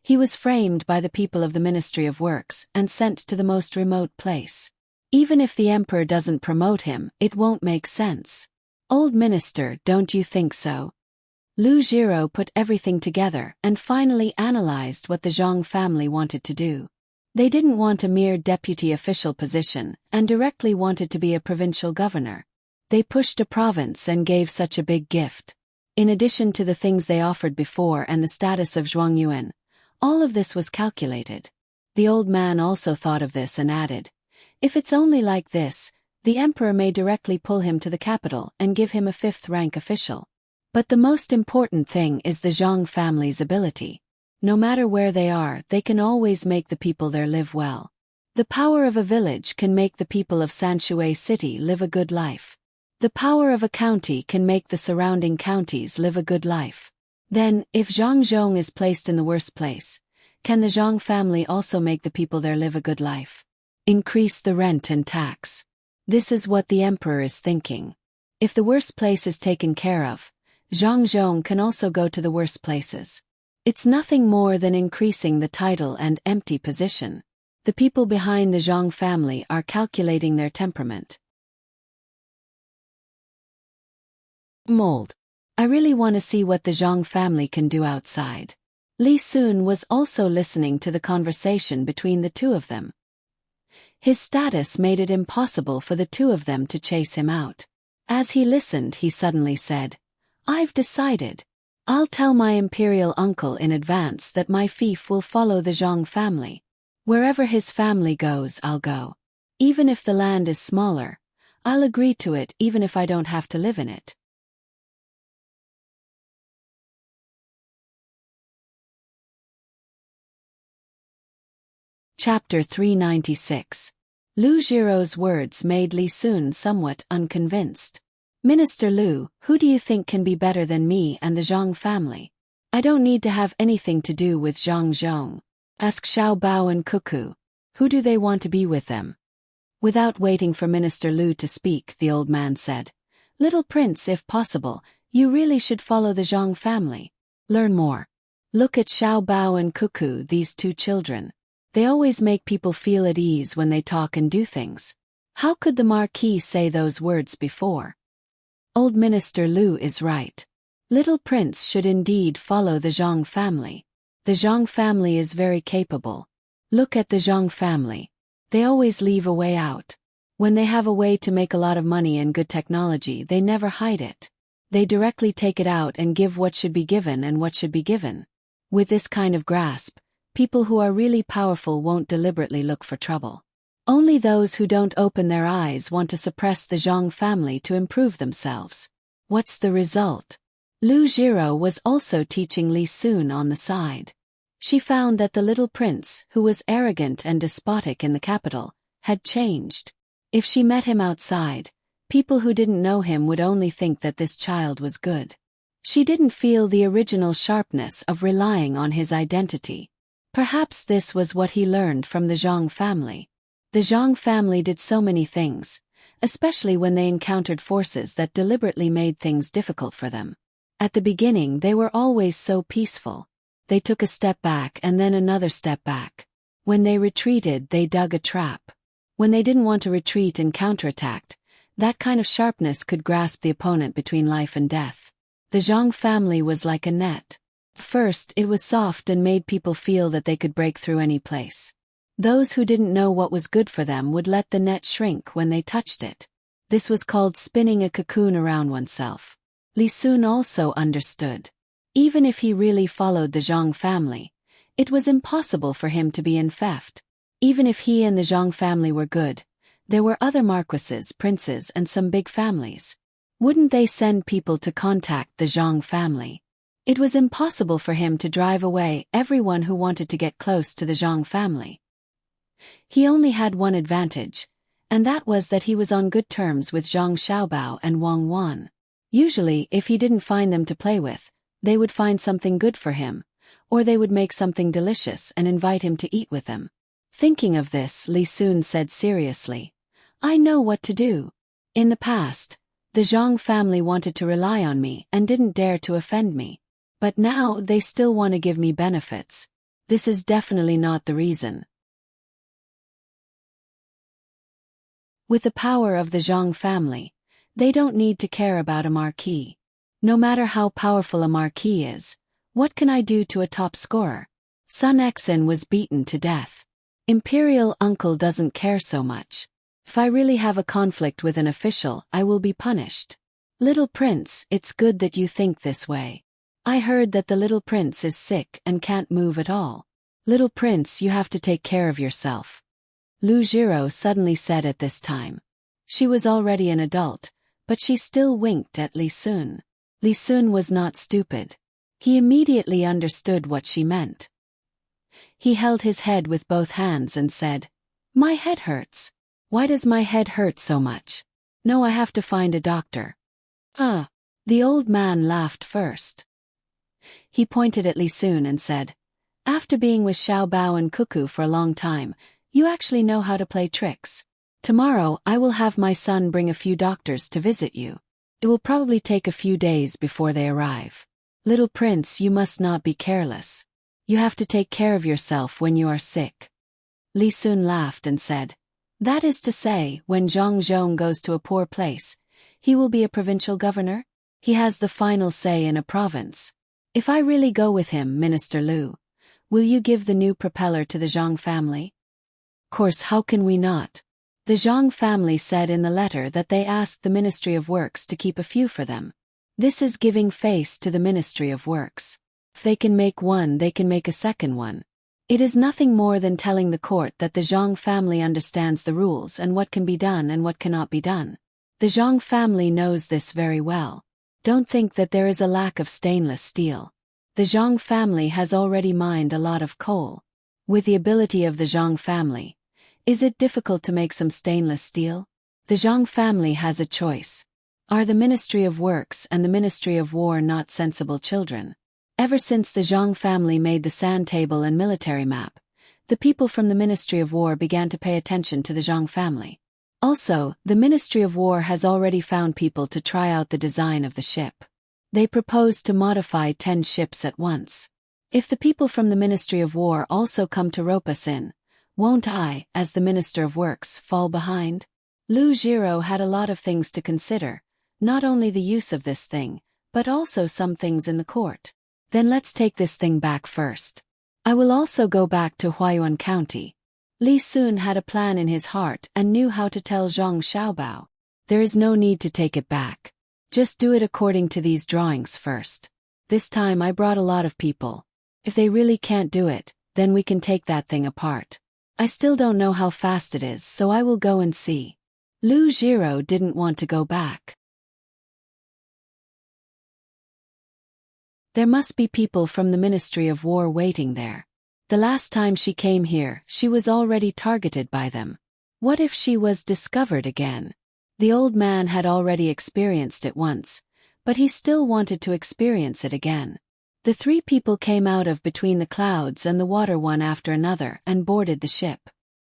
S1: he was framed by the people of the Ministry of Works and sent to the most remote place. Even if the emperor doesn't promote him, it won't make sense. Old minister, don't you think so? Lu Jiro put everything together and finally analyzed what the Zhang family wanted to do. They didn't want a mere deputy official position and directly wanted to be a provincial governor. They pushed a province and gave such a big gift. In addition to the things they offered before and the status of Zhuangyuan, all of this was calculated. The old man also thought of this and added, "If it's only like this, the emperor may directly pull him to the capital and give him a 5th-rank official. But the most important thing is the Zhang family's ability. No matter where they are, they can always make the people there live well. The power of a village can make the people of Sanshui City live a good life. The power of a county can make the surrounding counties live a good life. Then, if Zhang is placed in the worst place, can the Zhang family also make the people there live a good life? Increase the rent and tax. This is what the emperor is thinking. If the worst place is taken care of, Zhang can also go to the worst places. It's nothing more than increasing the title and empty position. The people behind the Zhang family are calculating their temperament. Mold. I really want to see what the Zhang family can do outside. Li Sun was also listening to the conversation between the two of them. His status made it impossible for the two of them to chase him out. As he listened, he suddenly said, "I've decided. I'll tell my imperial uncle in advance that my fief will follow the Zhang family. Wherever his family goes, I'll go. Even if the land is smaller, I'll agree to it even if I don't have to live in it." Chapter 396. Lu Jiro's words made Li Sun somewhat unconvinced. "Minister Lu, who do you think can be better than me and the Zhang family? I don't need to have anything to do with Zhang. Ask Xiao Bao and Cuckoo. Who do they want to be with them?" Without waiting for Minister Lu to speak, the old man said, "Little prince, if possible, you really should follow the Zhang family. Learn more. Look at Xiao Bao and Cuckoo, these two children. They always make people feel at ease when they talk and do things. How could the Marquis say those words before? Old Minister Lu is right. Little Prince should indeed follow the Zhang family. The Zhang family is very capable. Look at the Zhang family. They always leave a way out. When they have a way to make a lot of money and good technology, they never hide it. They directly take it out and give what should be given and what should be given. With this kind of grasp, people who are really powerful won't deliberately look for trouble. Only those who don't open their eyes want to suppress the Zhang family to improve themselves. What's the result? Lu Jiro was also teaching Li Sun on the side. She found that the little prince, who was arrogant and despotic in the capital, had changed. If she met him outside, people who didn't know him would only think that this child was good. She didn't feel the original sharpness of relying on his identity. Perhaps this was what he learned from the Zhang family. The Zhang family did so many things, especially when they encountered forces that deliberately made things difficult for them. At the beginning, they were always so peaceful. They took a step back and then another step back. When they retreated, they dug a trap. When they didn't want to retreat and counterattacked, that kind of sharpness could grasp the opponent between life and death. The Zhang family was like a net. First, it was soft and made people feel that they could break through any place. Those who didn't know what was good for them would let the net shrink when they touched it. This was called spinning a cocoon around oneself. Li Sun also understood. Even if he really followed the Zhang family, it was impossible for him to be in theft. Even if he and the Zhang family were good, there were other marquises, princes, and some big families. Wouldn't they send people to contact the Zhang family? It was impossible for him to drive away everyone who wanted to get close to the Zhang family. He only had one advantage, and that was that he was on good terms with Zhang Xiaobao and Wang Wan. Usually, if he didn't find them to play with, they would find something good for him, or they would make something delicious and invite him to eat with them. Thinking of this, Li Sun said seriously, "I know what to do. In the past, the Zhang family wanted to rely on me and didn't dare to offend me. But now they still want to give me benefits. This is definitely not the reason." With the power of the Zhang family, they don't need to care about a marquis. No matter how powerful a marquis is, what can I do to a top scorer? Sun Xen was beaten to death. Imperial uncle doesn't care so much. If I really have a conflict with an official, I will be punished. Little prince, it's good that you think this way. I heard that the little prince is sick and can't move at all. Little prince, you have to take care of yourself. Lu Jiro suddenly said at this time. She was already an adult, but she still winked at Li Sun. Li Sun was not stupid. He immediately understood what she meant. He held his head with both hands and said, "My head hurts. Why does my head hurt so much? No, I have to find a doctor." The old man laughed first. He pointed at Li Sun and said, "After being with Xiao Bao and Cuckoo for a long time, you actually know how to play tricks. Tomorrow I will have my son bring a few doctors to visit you. It will probably take a few days before they arrive. Little prince, you must not be careless. You have to take care of yourself when you are sick." Li Sun laughed and said, "That is to say, when Zhang Zhong goes to a poor place, he will be a provincial governor? He has the final say in a province. If I really go with him, Minister Lu, will you give the new propeller to the Zhang family?" Of course, how can we not? The Zhang family said in the letter that they asked the Ministry of Works to keep a few for them. This is giving face to the Ministry of Works. If they can make one, they can make a second one. It is nothing more than telling the court that the Zhang family understands the rules and what can be done and what cannot be done. The Zhang family knows this very well. Don't think that there is a lack of stainless steel. The Zhang family has already mined a lot of coal. With the ability of the Zhang family, is it difficult to make some stainless steel? The Zhang family has a choice. Are the Ministry of Works and the Ministry of War not sensible children? Ever since the Zhang family made the sand table and military map, the people from the Ministry of War began to pay attention to the Zhang family. Also, the Ministry of War has already found people to try out the design of the ship. They proposed to modify 10 ships at once. If the people from the Ministry of War also come to rope us in, won't I, as the Minister of Works, fall behind? Lu Jiro had a lot of things to consider, not only the use of this thing, but also some things in the court. Then let's take this thing back first. I will also go back to Huayuan County. Li Sun had a plan in his heart and knew how to tell Zhang Xiaobao. There is no need to take it back. Just do it according to these drawings first. This time I brought a lot of people. If they really can't do it, then we can take that thing apart. I still don't know how fast it is, so I will go and see. Lu Jiro didn't want to go back. There must be people from the Ministry of War waiting there. The last time she came here, she was already targeted by them. What if she was discovered again? The old man had already experienced it once, but he still wanted to experience it again. The 3 people came out of between the clouds and the water one after another and boarded the ship.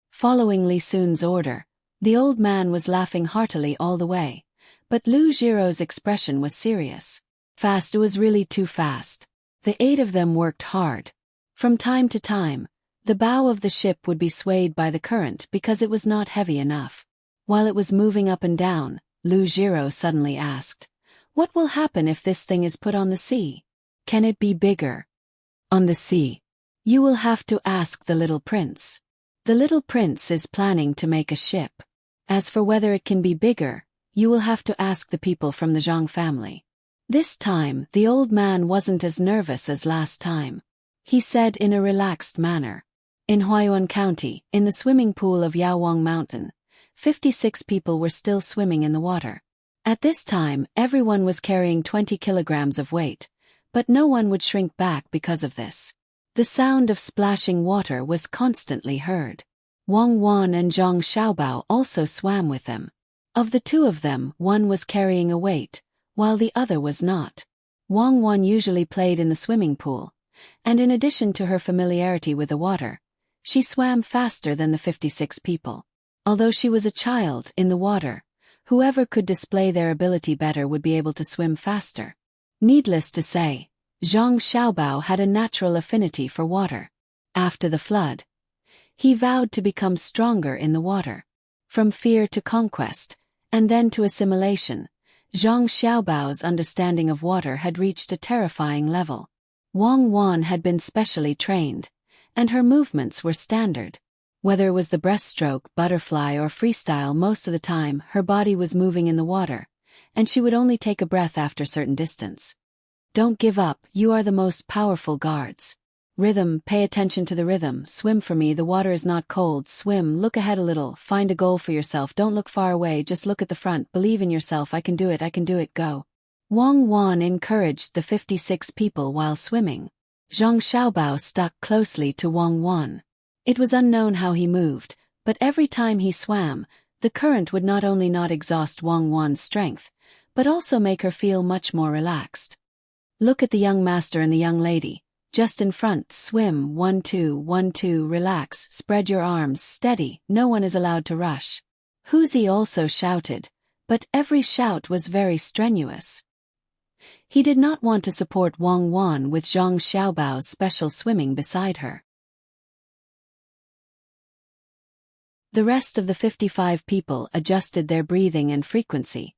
S1: Following Li Sun's order, the old man was laughing heartily all the way, but Lu Jiro's expression was serious. Fast, it was really too fast. The 8 of them worked hard. From time to time, the bow of the ship would be swayed by the current because it was not heavy enough. While it was moving up and down, Lu Jiro suddenly asked, "What will happen if this thing is put on the sea? Can it be bigger?" "On the sea? You will have to ask the little prince. The little prince is planning to make a ship. As for whether it can be bigger, you will have to ask the people from the Zhang family." This time, the old man wasn't as nervous as last time. He said in a relaxed manner. In Huayuan County, in the swimming pool of Yaowang Mountain, 56 people were still swimming in the water. At this time, everyone was carrying 20 kilograms of weight, but no one would shrink back because of this. The sound of splashing water was constantly heard. Wang Wan and Zhang Xiaobao also swam with them. Of the 2 of them, one was carrying a weight, while the other was not. Wang Wan usually played in the swimming pool, and in addition to her familiarity with the water, she swam faster than the 56 people. Although she was a child in the water, whoever could display their ability better would be able to swim faster. Needless to say, Zhang Xiaobao had a natural affinity for water. After the flood, he vowed to become stronger in the water. From fear to conquest, and then to assimilation, Zhang Xiaobao's understanding of water had reached a terrifying level. Wang Wan had been specially trained, and her movements were standard. Whether it was the breaststroke, butterfly or freestyle, most of the time her body was moving in the water, and she would only take a breath after certain distance. Don't give up, you are the most powerful guards. Rhythm, pay attention to the rhythm, swim for me, the water is not cold, swim, look ahead a little, find a goal for yourself, don't look far away, just look at the front, believe in yourself, I can do it, go. Wang Wan encouraged the 56 people while swimming. Zhang Xiaobao stuck closely to Wang Wan. It was unknown how he moved, but every time he swam, the current would not only not exhaust Wang Wan's strength, but also make her feel much more relaxed. Look at the young master and the young lady. Just in front, swim, 1, 2, 1, 2, relax, spread your arms, steady, no one is allowed to rush. Huzi also shouted, but every shout was very strenuous. He did not want to support Wang Wan with Zhang Xiaobao's special swimming beside her. The rest of the 55 people adjusted their breathing and frequency,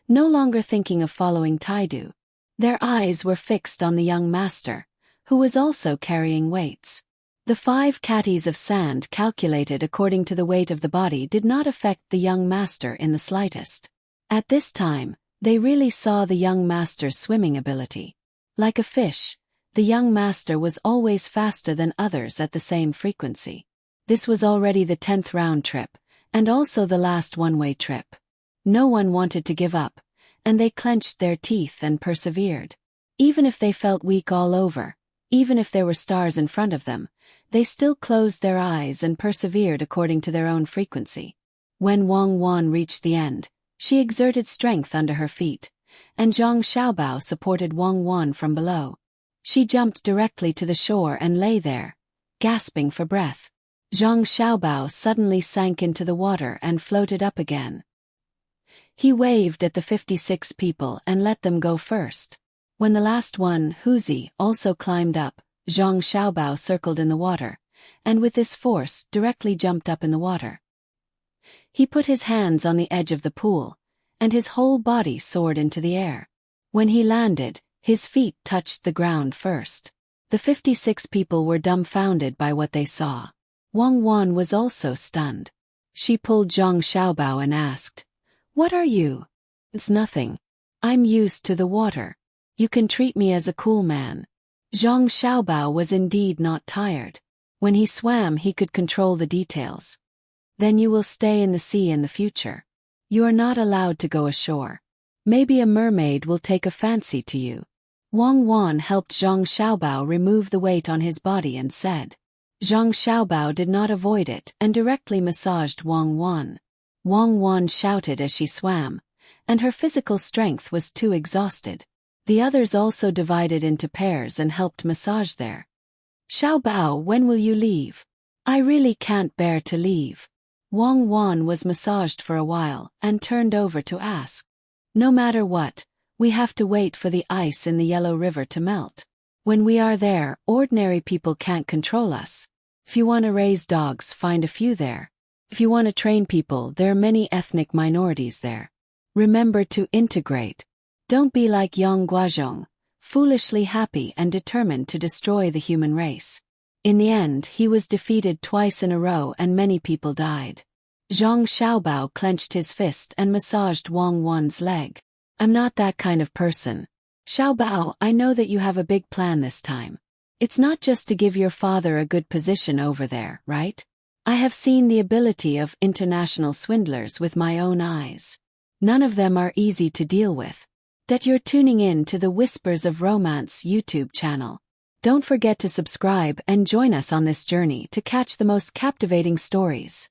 S1: no longer thinking of following Taidu. Their eyes were fixed on the young master, who was also carrying weights. The 5 catties of sand calculated according to the weight of the body did not affect the young master in the slightest. At this time, they really saw the young master's swimming ability. Like a fish, the young master was always faster than others at the same frequency. This was already the 10th round trip, and also the last one-way trip. No one wanted to give up, and they clenched their teeth and persevered. Even if they felt weak all over, even if there were stars in front of them, they still closed their eyes and persevered according to their own frequency. When Wang Wan reached the end, she exerted strength under her feet, and Zhang Xiaobao supported Wang Wan from below. She jumped directly to the shore and lay there, gasping for breath. Zhang Xiaobao suddenly sank into the water and floated up again. He waved at the 56 people and let them go first. When the last one, Huzi, also climbed up, Zhang Xiaobao circled in the water, and with this force directly jumped up in the water. He put his hands on the edge of the pool, and his whole body soared into the air. When he landed, his feet touched the ground first. The 56 people were dumbfounded by what they saw. Wang Wan was also stunned. She pulled Zhang Xiaobao and asked, "What are you?" "It's nothing. I'm used to the water. You can treat me as a cool man." Zhang Xiaobao was indeed not tired. When he swam, he could control the details. "Then you will stay in the sea in the future. You are not allowed to go ashore. Maybe a mermaid will take a fancy to you." Wang Wan helped Zhang Xiaobao remove the weight on his body and said. Zhang Xiaobao did not avoid it and directly massaged Wang Wan. Wang Wan shouted as she swam, and her physical strength was too exhausted. The others also divided into pairs and helped massage there. "Xiaobao, when will you leave? I really can't bear to leave." Wang Wan was massaged for a while and turned over to ask. "No matter what, we have to wait for the ice in the Yellow River to melt. When we are there, ordinary people can't control us. If you want to raise dogs, find a few there. If you want to train people, there are many ethnic minorities there. Remember to integrate. Don't be like Yang Guozhong, foolishly happy and determined to destroy the human race." In the end, he was defeated twice in a row and many people died. Zhang Xiaobao clenched his fist and massaged Wang Wan's leg. "I'm not that kind of person. Xiaobao, I know that you have a big plan this time. It's not just to give your father a good position over there, right? I have seen the ability of international swindlers with my own eyes. None of them are easy to deal with. That you're tuning in to the Whispers of Romance YouTube channel. Don't forget to subscribe and join us on this journey to catch the most captivating stories.